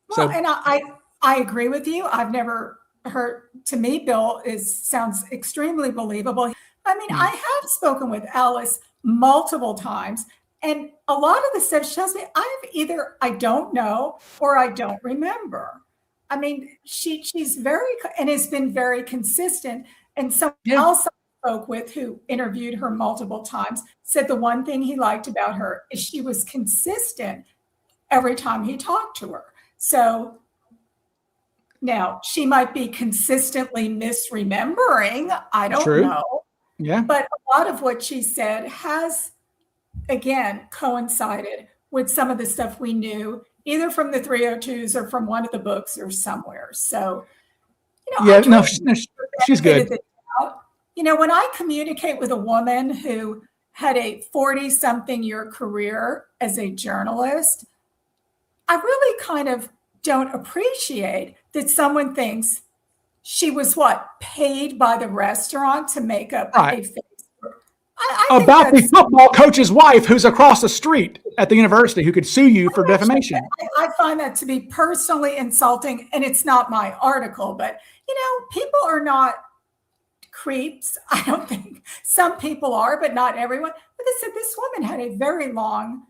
Speaker 2: Well, and I agree with you. I've never heard, to me, Bill sounds extremely believable. I mean, I have spoken with Alice multiple times, and a lot of the stuff she tells me, I don't know or I don't remember. I mean, she's has been very consistent. And someone else I spoke with who interviewed her multiple times said the one thing he liked about her is she was consistent every time he talked to her. So now she might be consistently misremembering. I don't know.
Speaker 1: Yeah.
Speaker 2: But a lot of what she said has, again, coincided with some of the stuff we knew, either from the 302s or from one of the books or somewhere. So,
Speaker 1: she's good.
Speaker 2: When I communicate with a woman who had a 40-something-year career as a journalist, I really kind of don't appreciate that someone thinks she was paid by the restaurant to make up a face. I think
Speaker 1: about the football coach's wife who's across the street at the university who could sue you for defamation.
Speaker 2: I find that to be personally insulting, and it's not my article, but people are not creeps. I don't think some people are, but not everyone. But they said this woman had a very long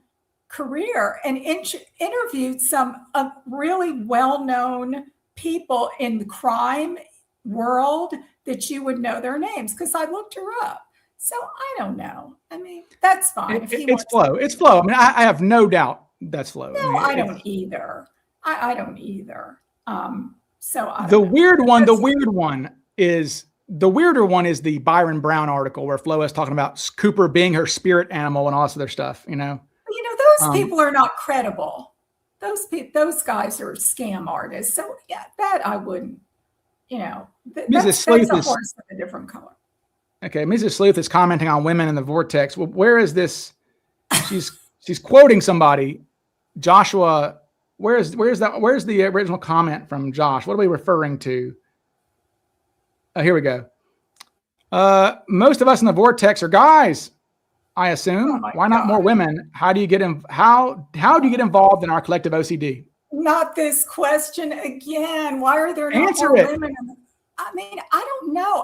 Speaker 2: career and interviewed some really well-known people in the crime world that you would know their names, because I looked her up. So I don't know. I mean, that's fine.
Speaker 1: It's Flo. It's Flo. I mean, I have no doubt that's Flo.
Speaker 2: No, I don't either. I don't either.
Speaker 1: The weirder one is the Byron Brown article where Flo is talking about Cooper being her spirit animal and all this other stuff.
Speaker 2: Those people are not credible. Those guys are scam artists. So yeah, that I wouldn't. That's a horse with a different color.
Speaker 1: Okay, Mrs. Sleuth is commenting on women in the vortex. Well, where is this? She's quoting somebody. Joshua, where's that? Where's the original comment from Josh? What are we referring to? Here we go. Most of us in the vortex are guys, I assume. Why not more women? How do you get how do you get involved in our collective OCD?
Speaker 2: Not this question again. Why are there not more women? I mean, I don't know.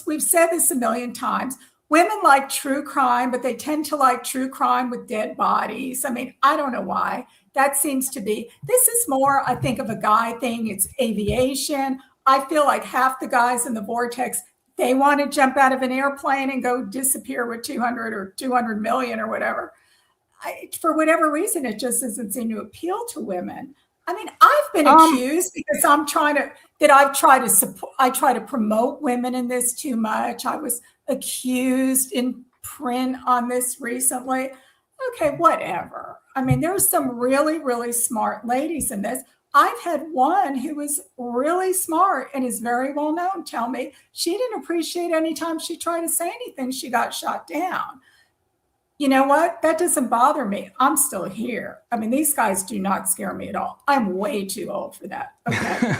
Speaker 2: We've said this a million times. Women like true crime, but they tend to like true crime with dead bodies. I mean, I don't know why. That seems to be. This is more, I think, of a guy thing. It's aviation. I feel like half the guys in the vortex, they want to jump out of an airplane and go disappear with 200 or 200 million or whatever. For whatever reason, it just doesn't seem to appeal to women. I mean, I've been accused because I try to promote women in this too much. I was accused in print on this recently. Okay, whatever. I mean, there's some really, really smart ladies in this. I've had one who was really smart and is very well known tell me she didn't appreciate any time she tried to say anything, she got shot down. You know what? That doesn't bother me. I'm still here. I mean, these guys do not scare me at all. I'm way too old for that. Okay.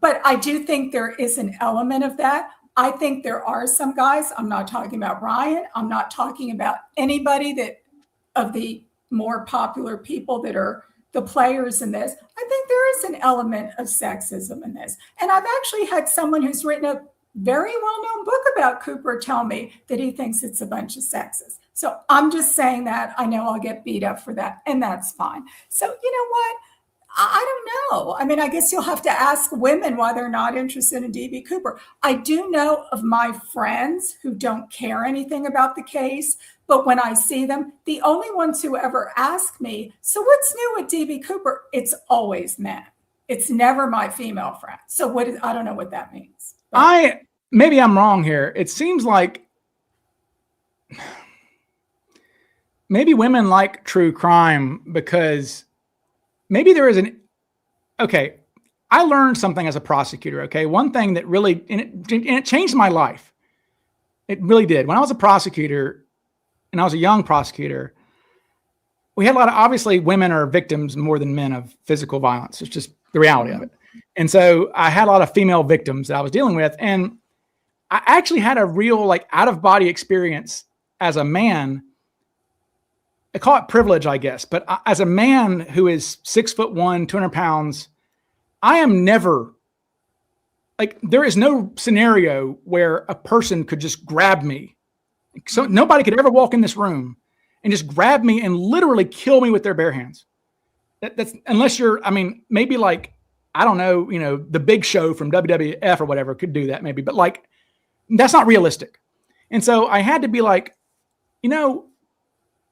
Speaker 2: But I do think there is an element of that. I think there are some guys, I'm not talking about Ryan. I'm not talking about anybody that of the more popular people that are the players in this. I think there is an element of sexism in this. And I've actually had someone who's written a very well-known book about Cooper tell me that he thinks it's a bunch of sexist. So I'm just saying that. I know I'll get beat up for that, and that's fine. So you know what? I don't know. I mean, I guess you'll have to ask women why they're not interested in DB Cooper. I do know of my friends who don't care anything about the case, but when I see them, the only ones who ever ask me, so what's new with DB Cooper? It's always men. It's never my female friends. So I don't know what that means.
Speaker 1: Maybe I'm wrong here. It seems like maybe women like true crime because maybe there is okay. I learned something as a prosecutor. Okay. One thing that really, and it changed my life. It really did. When I was a prosecutor and I was a young prosecutor, we had a lot of, obviously women are victims more than men of physical violence. It's just the reality of it. And so I had a lot of female victims that I was dealing with. And I actually had a real out of body experience as a man. I call it privilege, I guess. But as a man who is 6'1", 200 pounds, I am never there is no scenario where a person could just grab me. So nobody could ever walk in this room and just grab me and literally kill me with their bare hands. That's unless you're, maybe I don't know, the Big Show from WWF or whatever could do that maybe, but that's not realistic. And so I had to be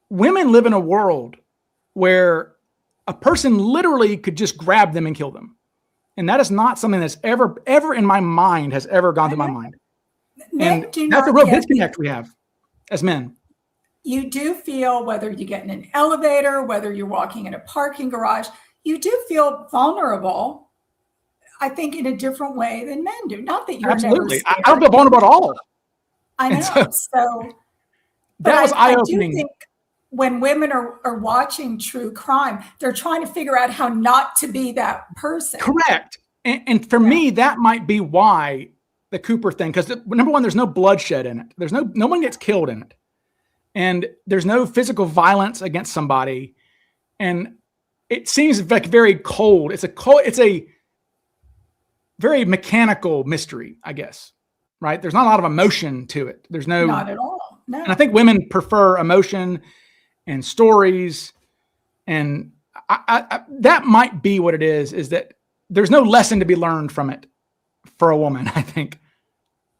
Speaker 1: women live in a world where a person literally could just grab them and kill them. And that is not something that's ever in my mind has ever gone through my mind. And that's a real disconnect we have as men.
Speaker 2: You do feel, whether you get in an elevator, whether you're walking in a parking garage, you do feel vulnerable, I think, in a different way than men do. Not that you're
Speaker 1: absolutely.
Speaker 2: Never scared.
Speaker 1: I don't feel vulnerable at all.
Speaker 2: I know. So
Speaker 1: that was eye-opening.
Speaker 2: I do think when women are watching true crime, they're trying to figure out how not to be that person.
Speaker 1: Correct. And for me, that might be why the Cooper thing, because number one, there's no bloodshed in it. There's no one gets killed in it, and there's no physical violence against somebody, and it seems like very cold. It's a very mechanical mystery, I guess. Right? There's not a lot of emotion to it. There's
Speaker 2: not at all. No.
Speaker 1: And I think women prefer emotion and stories, and I that might be what it is that there's no lesson to be learned from it for a woman, I think.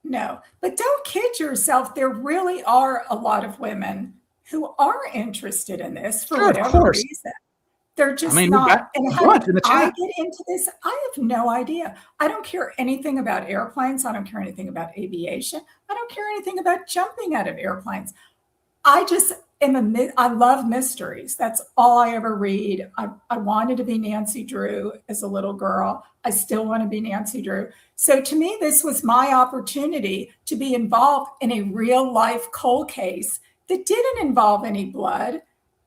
Speaker 2: No, but don't kid yourself. There really are a lot of women who are interested in this for whatever reason. They're just not. And how did I get into this? I have no idea. I don't care anything about airplanes. I don't care anything about aviation. I don't care anything about jumping out of airplanes. I just I love mysteries. That's all I ever read. I wanted to be Nancy Drew as a little girl. I still want to be Nancy Drew. So to me, this was my opportunity to be involved in a real life cold case that didn't involve any blood.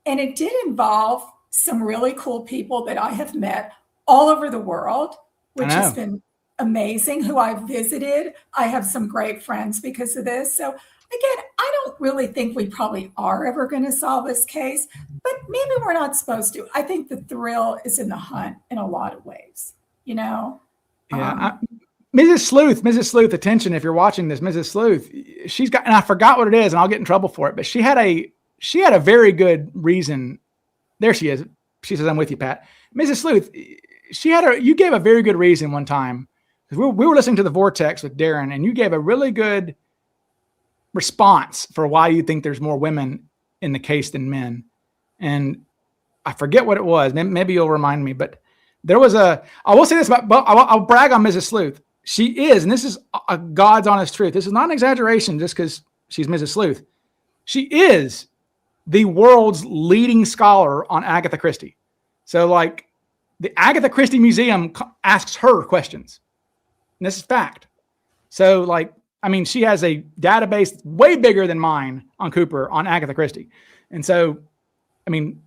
Speaker 2: And it did involve some really cool people that I have met all over the world, which has been amazing, who I've visited. I have some great friends because of this. So again, I don't really think we probably are ever going to solve this case, but maybe we're not supposed to. I think the thrill is in the hunt in a lot of ways, you know?
Speaker 1: Yeah. Mrs. Sleuth, attention, if you're watching this, Mrs. Sleuth, she's got, and I forgot what it is, and I'll get in trouble for it, but she had a very good reason. There she is. She says, I'm with you, Pat. Mrs. Sleuth, you gave a very good reason one time. We were listening to The Vortex with Darren, and you gave a really good response for why you think there's more women in the case than men. And I forget what it was. Maybe you'll remind me, but I will say this I'll brag on Mrs. Sleuth. She is, and this is a God's honest truth. This is not an exaggeration just because she's Mrs. Sleuth. She is the world's leading scholar on Agatha Christie. So like the Agatha Christie Museum asks her questions. And this is fact. So like, I mean, she has a database way bigger than mine on Cooper on Agatha Christie. And so, I mean,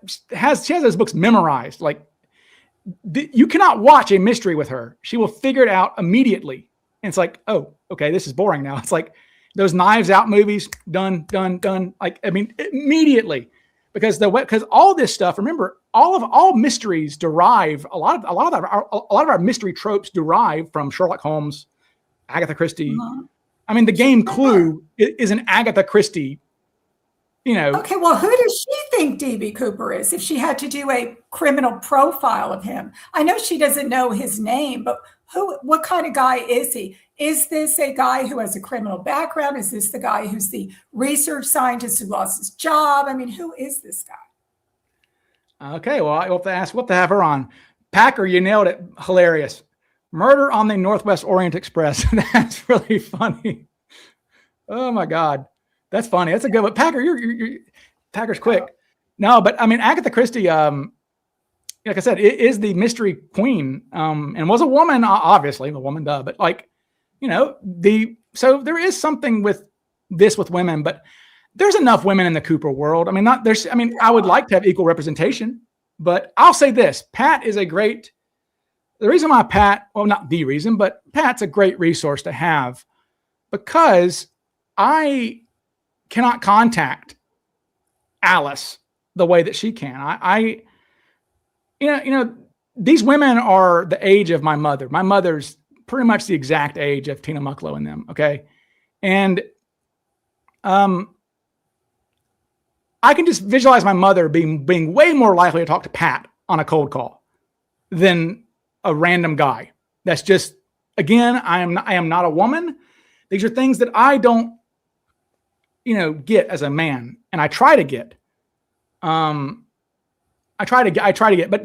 Speaker 1: she has those books memorized. Like you cannot watch a mystery with her. She will figure it out immediately. And it's like, oh, okay, this is boring now. It's like those Knives Out movies, done. Like, I mean, immediately, because all this stuff, remember, all mysteries derive, a lot of our mystery tropes derive from Sherlock Holmes, Agatha Christie. Uh-huh. I mean, the game Clue is an Agatha Christie,
Speaker 2: Okay, well, who does she think D.B. Cooper is if she had to do a criminal profile of him? I know she doesn't know his name, but what kind of guy is he? Is this a guy who has a criminal background? Is this the guy who's the research scientist who lost his job? I mean, who is this guy?
Speaker 1: Okay, well, I hope to ask what to have her on. Packer, you nailed it. Hilarious. Murder on the Northwest Orient Express. That's really funny. Oh my God. That's funny. That's a good one. Packer, you're Packer's quick. No, but I mean, Agatha Christie, like I said, is the mystery queen, and was a woman, obviously, a woman, but like, so there is something with women, but there's enough women in the Cooper world. I mean, I would like to have equal representation, but I'll say this, Pat is the reason why not the reason, but Pat's a great resource to have, because I cannot contact Alice the way that she can. These women are the age of my mother. My mother's pretty much the exact age of Tina Mucklow and them. Okay. And, I can just visualize my mother being way more likely to talk to Pat on a cold call than a random guy. That's just, again, I am not a woman. These are things that I don't, get as a man, and I try to get. I try to get, but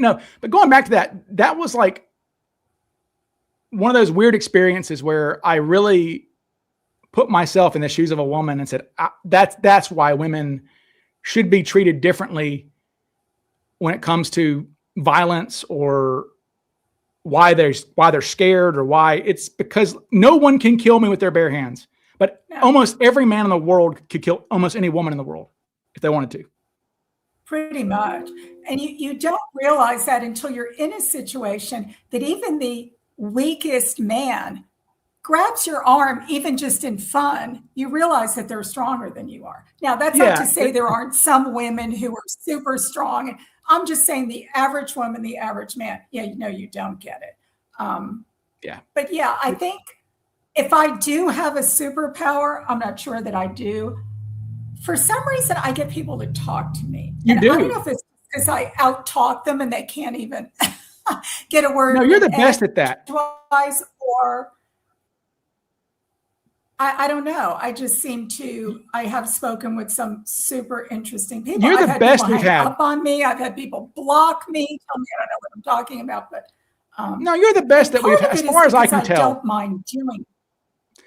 Speaker 1: going back to that was like one of those weird experiences where I really put myself in the shoes of a woman and said, that's why women should be treated differently when it comes to violence, or why they're scared, or why it's because no one can kill me with their bare hands. But almost every man in the world could kill almost any woman in the world if they wanted to.
Speaker 2: Pretty much. And you don't realize that until you're in a situation that even the weakest man grabs your arm, even just in fun, you realize that they're stronger than you are. Now, that's not to say there aren't some women who are super strong. I'm just saying the average woman, the average man, you don't get it. But yeah, I think if I do have a superpower, I'm not sure that I do. For some reason, I get people to talk to me.
Speaker 1: You do.
Speaker 2: I don't know if it's because I out-talk them and they can't even get a word.
Speaker 1: No, you're the best at that.
Speaker 2: Twice, or I don't know. I just seem to. I have spoken with some super interesting people.
Speaker 1: You're the best we've had.
Speaker 2: Up on me. I've had people block me, tell me I don't know what I'm talking about. But
Speaker 1: no, you're the best that we've had, as far as I can tell.
Speaker 2: I don't mind doing it.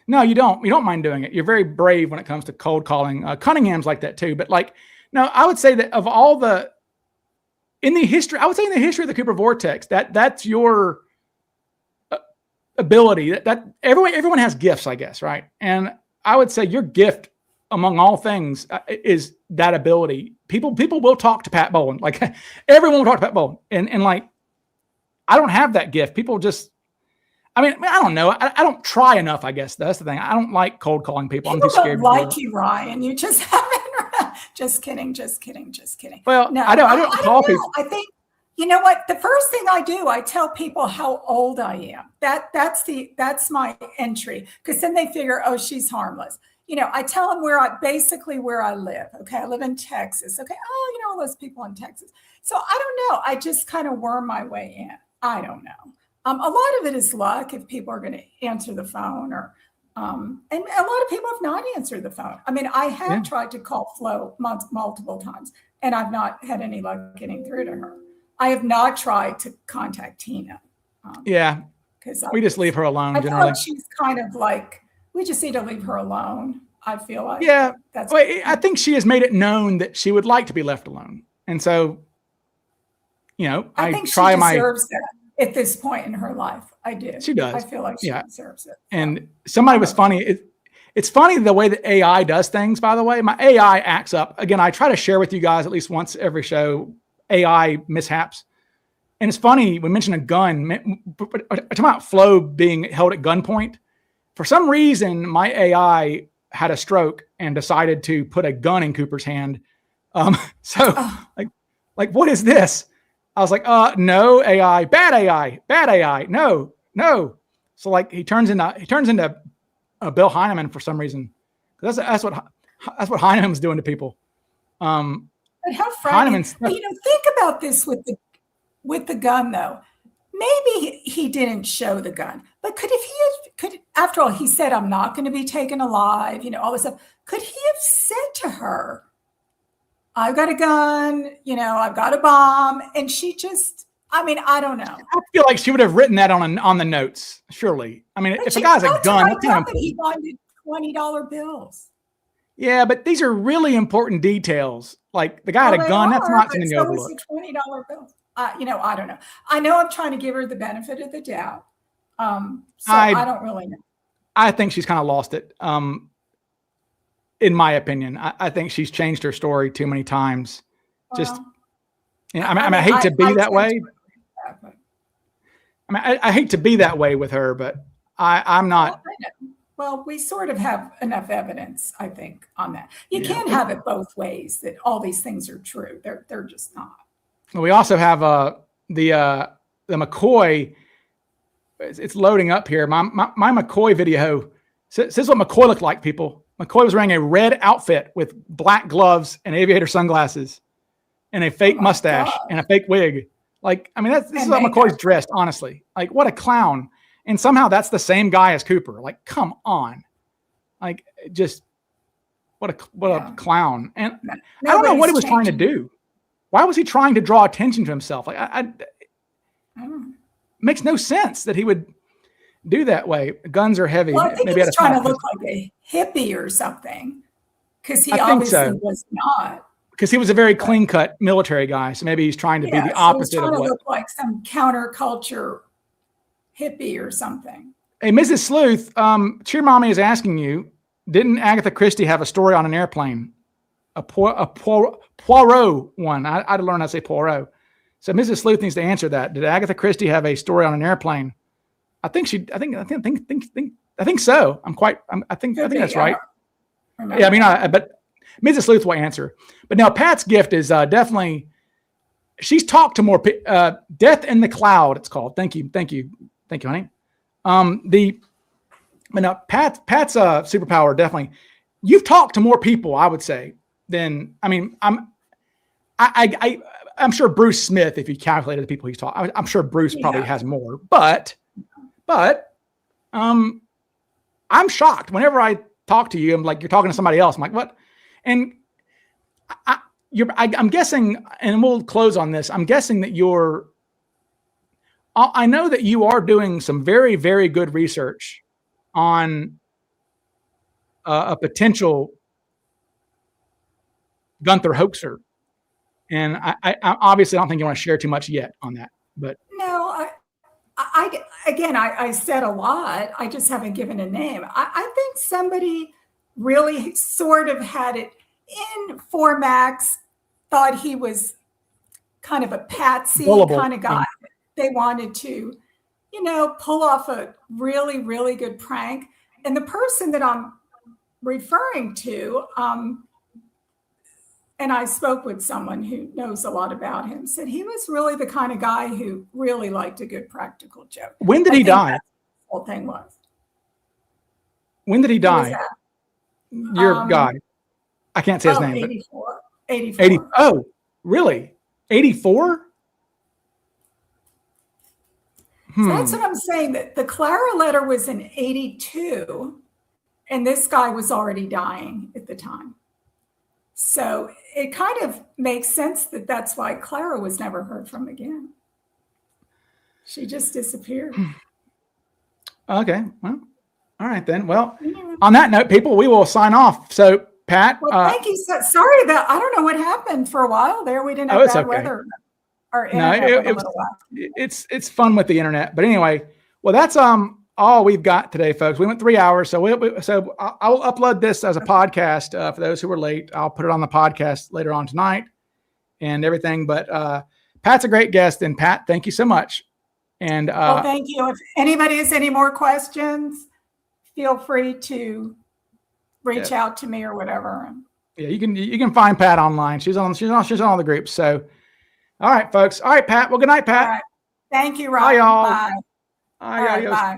Speaker 1: No, you don't. You don't mind doing it. You're very brave when it comes to cold calling. Cunningham's like that too. But no, I would say that of all in the history of the Cooper Vortex, that's your ability. That everyone has gifts, I guess, right? And I would say your gift, among all things, is that ability. People will talk to Pat Boland. Like everyone will talk to Pat Boland, and like I don't have that gift. People just. I mean, I don't know. I don't try enough, I guess. That's the thing. I don't like cold calling people. I'm too scared.
Speaker 2: People don't like you, Ryan. You just haven't. Just kidding.
Speaker 1: Well, no, I don't call people.
Speaker 2: I think, you know what? The first thing I do, I tell people how old I am. That's my entry. Because then they figure, oh, she's harmless. I tell them where I live. Okay. I live in Texas. Okay. Oh, all those people in Texas. So I don't know. I just kind of worm my way in. I don't know. A lot of it is luck if people are going to answer the phone and a lot of people have not answered the phone. I mean, I have tried to call Flo multiple times and I've not had any luck getting through to her. I have not tried to contact Tina.
Speaker 1: Because we just leave her alone.
Speaker 2: I feel like she's kind of like, we just need to leave her alone. I feel like.
Speaker 1: Yeah. I think she has made it known that she would like to be left alone. And so,
Speaker 2: I think she deserves that. At this point in her life, I do.
Speaker 1: She does.
Speaker 2: I feel like she deserves it.
Speaker 1: And somebody was funny. It's funny the way that AI does things, by the way. My AI acts up. Again, I try to share with you guys at least once every show AI mishaps. And it's funny, we mentioned a gun. Talking about Flo being held at gunpoint. For some reason, my AI had a stroke and decided to put a gun in Cooper's hand. Like, what is this? I was like, no, AI, bad AI, no. So like he turns into Bill Heineman for some reason. That's what Heineman's doing to people.
Speaker 2: But how frightening! Think about this with the gun though. Maybe he didn't show the gun, but could after all he said, "I'm not going to be taken alive," all this stuff. Could he have said to her, I've got a gun, I've got a bomb. And she just, I don't know.
Speaker 1: I feel like she would have written that on the notes, surely. I mean, if a guy's a gun, that's not important.
Speaker 2: He wanted $20 bills.
Speaker 1: Yeah, but these are really important details. Like the guy had a gun, that's not something to overlook.
Speaker 2: $20 bills. I don't know. I know I'm trying to give her the benefit of the doubt. I don't really know.
Speaker 1: I think she's kind of lost it. In my opinion, I think she's changed her story too many times. I hate to be that way. I hate to be that way with her, but I'm not.
Speaker 2: Well, we sort of have enough evidence, I think, on that. You can't have it both ways, that all these things are true. They're just not.
Speaker 1: We also have the McCoy. It's loading up here. My McCoy video. This is what McCoy looked like, people. McCoy was wearing a red outfit with black gloves and aviator sunglasses and a fake mustache and a fake wig. This is how McCoy's dressed, honestly. Like, what a clown. And somehow that's the same guy as Cooper. Like, come on. Like, just what a clown. And I don't know what he was trying to do. Why was he trying to draw attention to himself? Like, makes no sense that he would do that way. Guns are heavy.
Speaker 2: Well, I think he was trying to look like a hippie or something, because he obviously was not.
Speaker 1: Because he was a very clean-cut military guy, so maybe he's trying to be the opposite of what. He's trying to
Speaker 2: look like some counterculture hippie or something.
Speaker 1: Hey, Mrs. Sleuth, Cheer Mommy is asking you, didn't Agatha Christie have a story on an airplane? A Poirot one. I'd learn how to say Poirot. So Mrs. Sleuth needs to answer that. Did Agatha Christie have a story on an airplane? I think I think so. I think that's right.
Speaker 2: Yeah,
Speaker 1: I mean, but Mrs. Sleuth will answer. But now Pat's gift is definitely, she's talked to more Death in the Cloud, it's called. Thank you, honey. But now Pat's superpower, definitely, you've talked to more people, I would say, than, I mean, I'm sure Bruce Smith, if you calculated the people he's talked, I'm sure Bruce probably has more, but I'm shocked whenever I talk to you. I'm like, you're talking to somebody else. I'm like, what? And I'm guessing, and we'll close on this. I'm guessing that I know that you are doing some very, very good research on a potential Gunther hoaxer. And I obviously don't think you want to share too much yet on that, but
Speaker 2: no, I said a lot. I just haven't given a name. I think somebody really sort of had it in for Max, thought he was kind of a patsy kind of guy. They wanted to, pull off a really, really good prank. And the person that I'm referring to, and I spoke with someone who knows a lot about him, said he was really the kind of guy who really liked a good practical joke.
Speaker 1: When did he die?
Speaker 2: The whole thing was.
Speaker 1: When did he die? Your guy. I can't say his name.
Speaker 2: 84.
Speaker 1: 80. Oh, really? 84?
Speaker 2: So that's what I'm saying. That the Clara letter was in 82, and this guy was already dying at the time. So it kind of makes sense that that's why Clara was never heard from again. She just disappeared.
Speaker 1: Okay. Well, all right then. Well, on that note, people, we will sign off. So, Pat.
Speaker 2: Well, thank you. Sorry about, I don't know what happened for a while there. We didn't have bad weather.
Speaker 1: It's fun with the internet. But anyway, well, that's all we've got today, folks. We went 3 hours, so I will upload this as a podcast for those who were late. I'll put it on the podcast later on tonight and everything. But Pat's a great guest, and Pat, thank you so much. And
Speaker 2: thank you. If anybody has any more questions, feel free to reach out to me or whatever.
Speaker 1: Yeah, you can find Pat online. She's on all the groups. So, all right, folks. All right, Pat. Well, good night, Pat.
Speaker 2: All right. Thank you, Rob.
Speaker 1: Bye, y'all.
Speaker 2: Bye.
Speaker 1: Bye.
Speaker 2: Bye.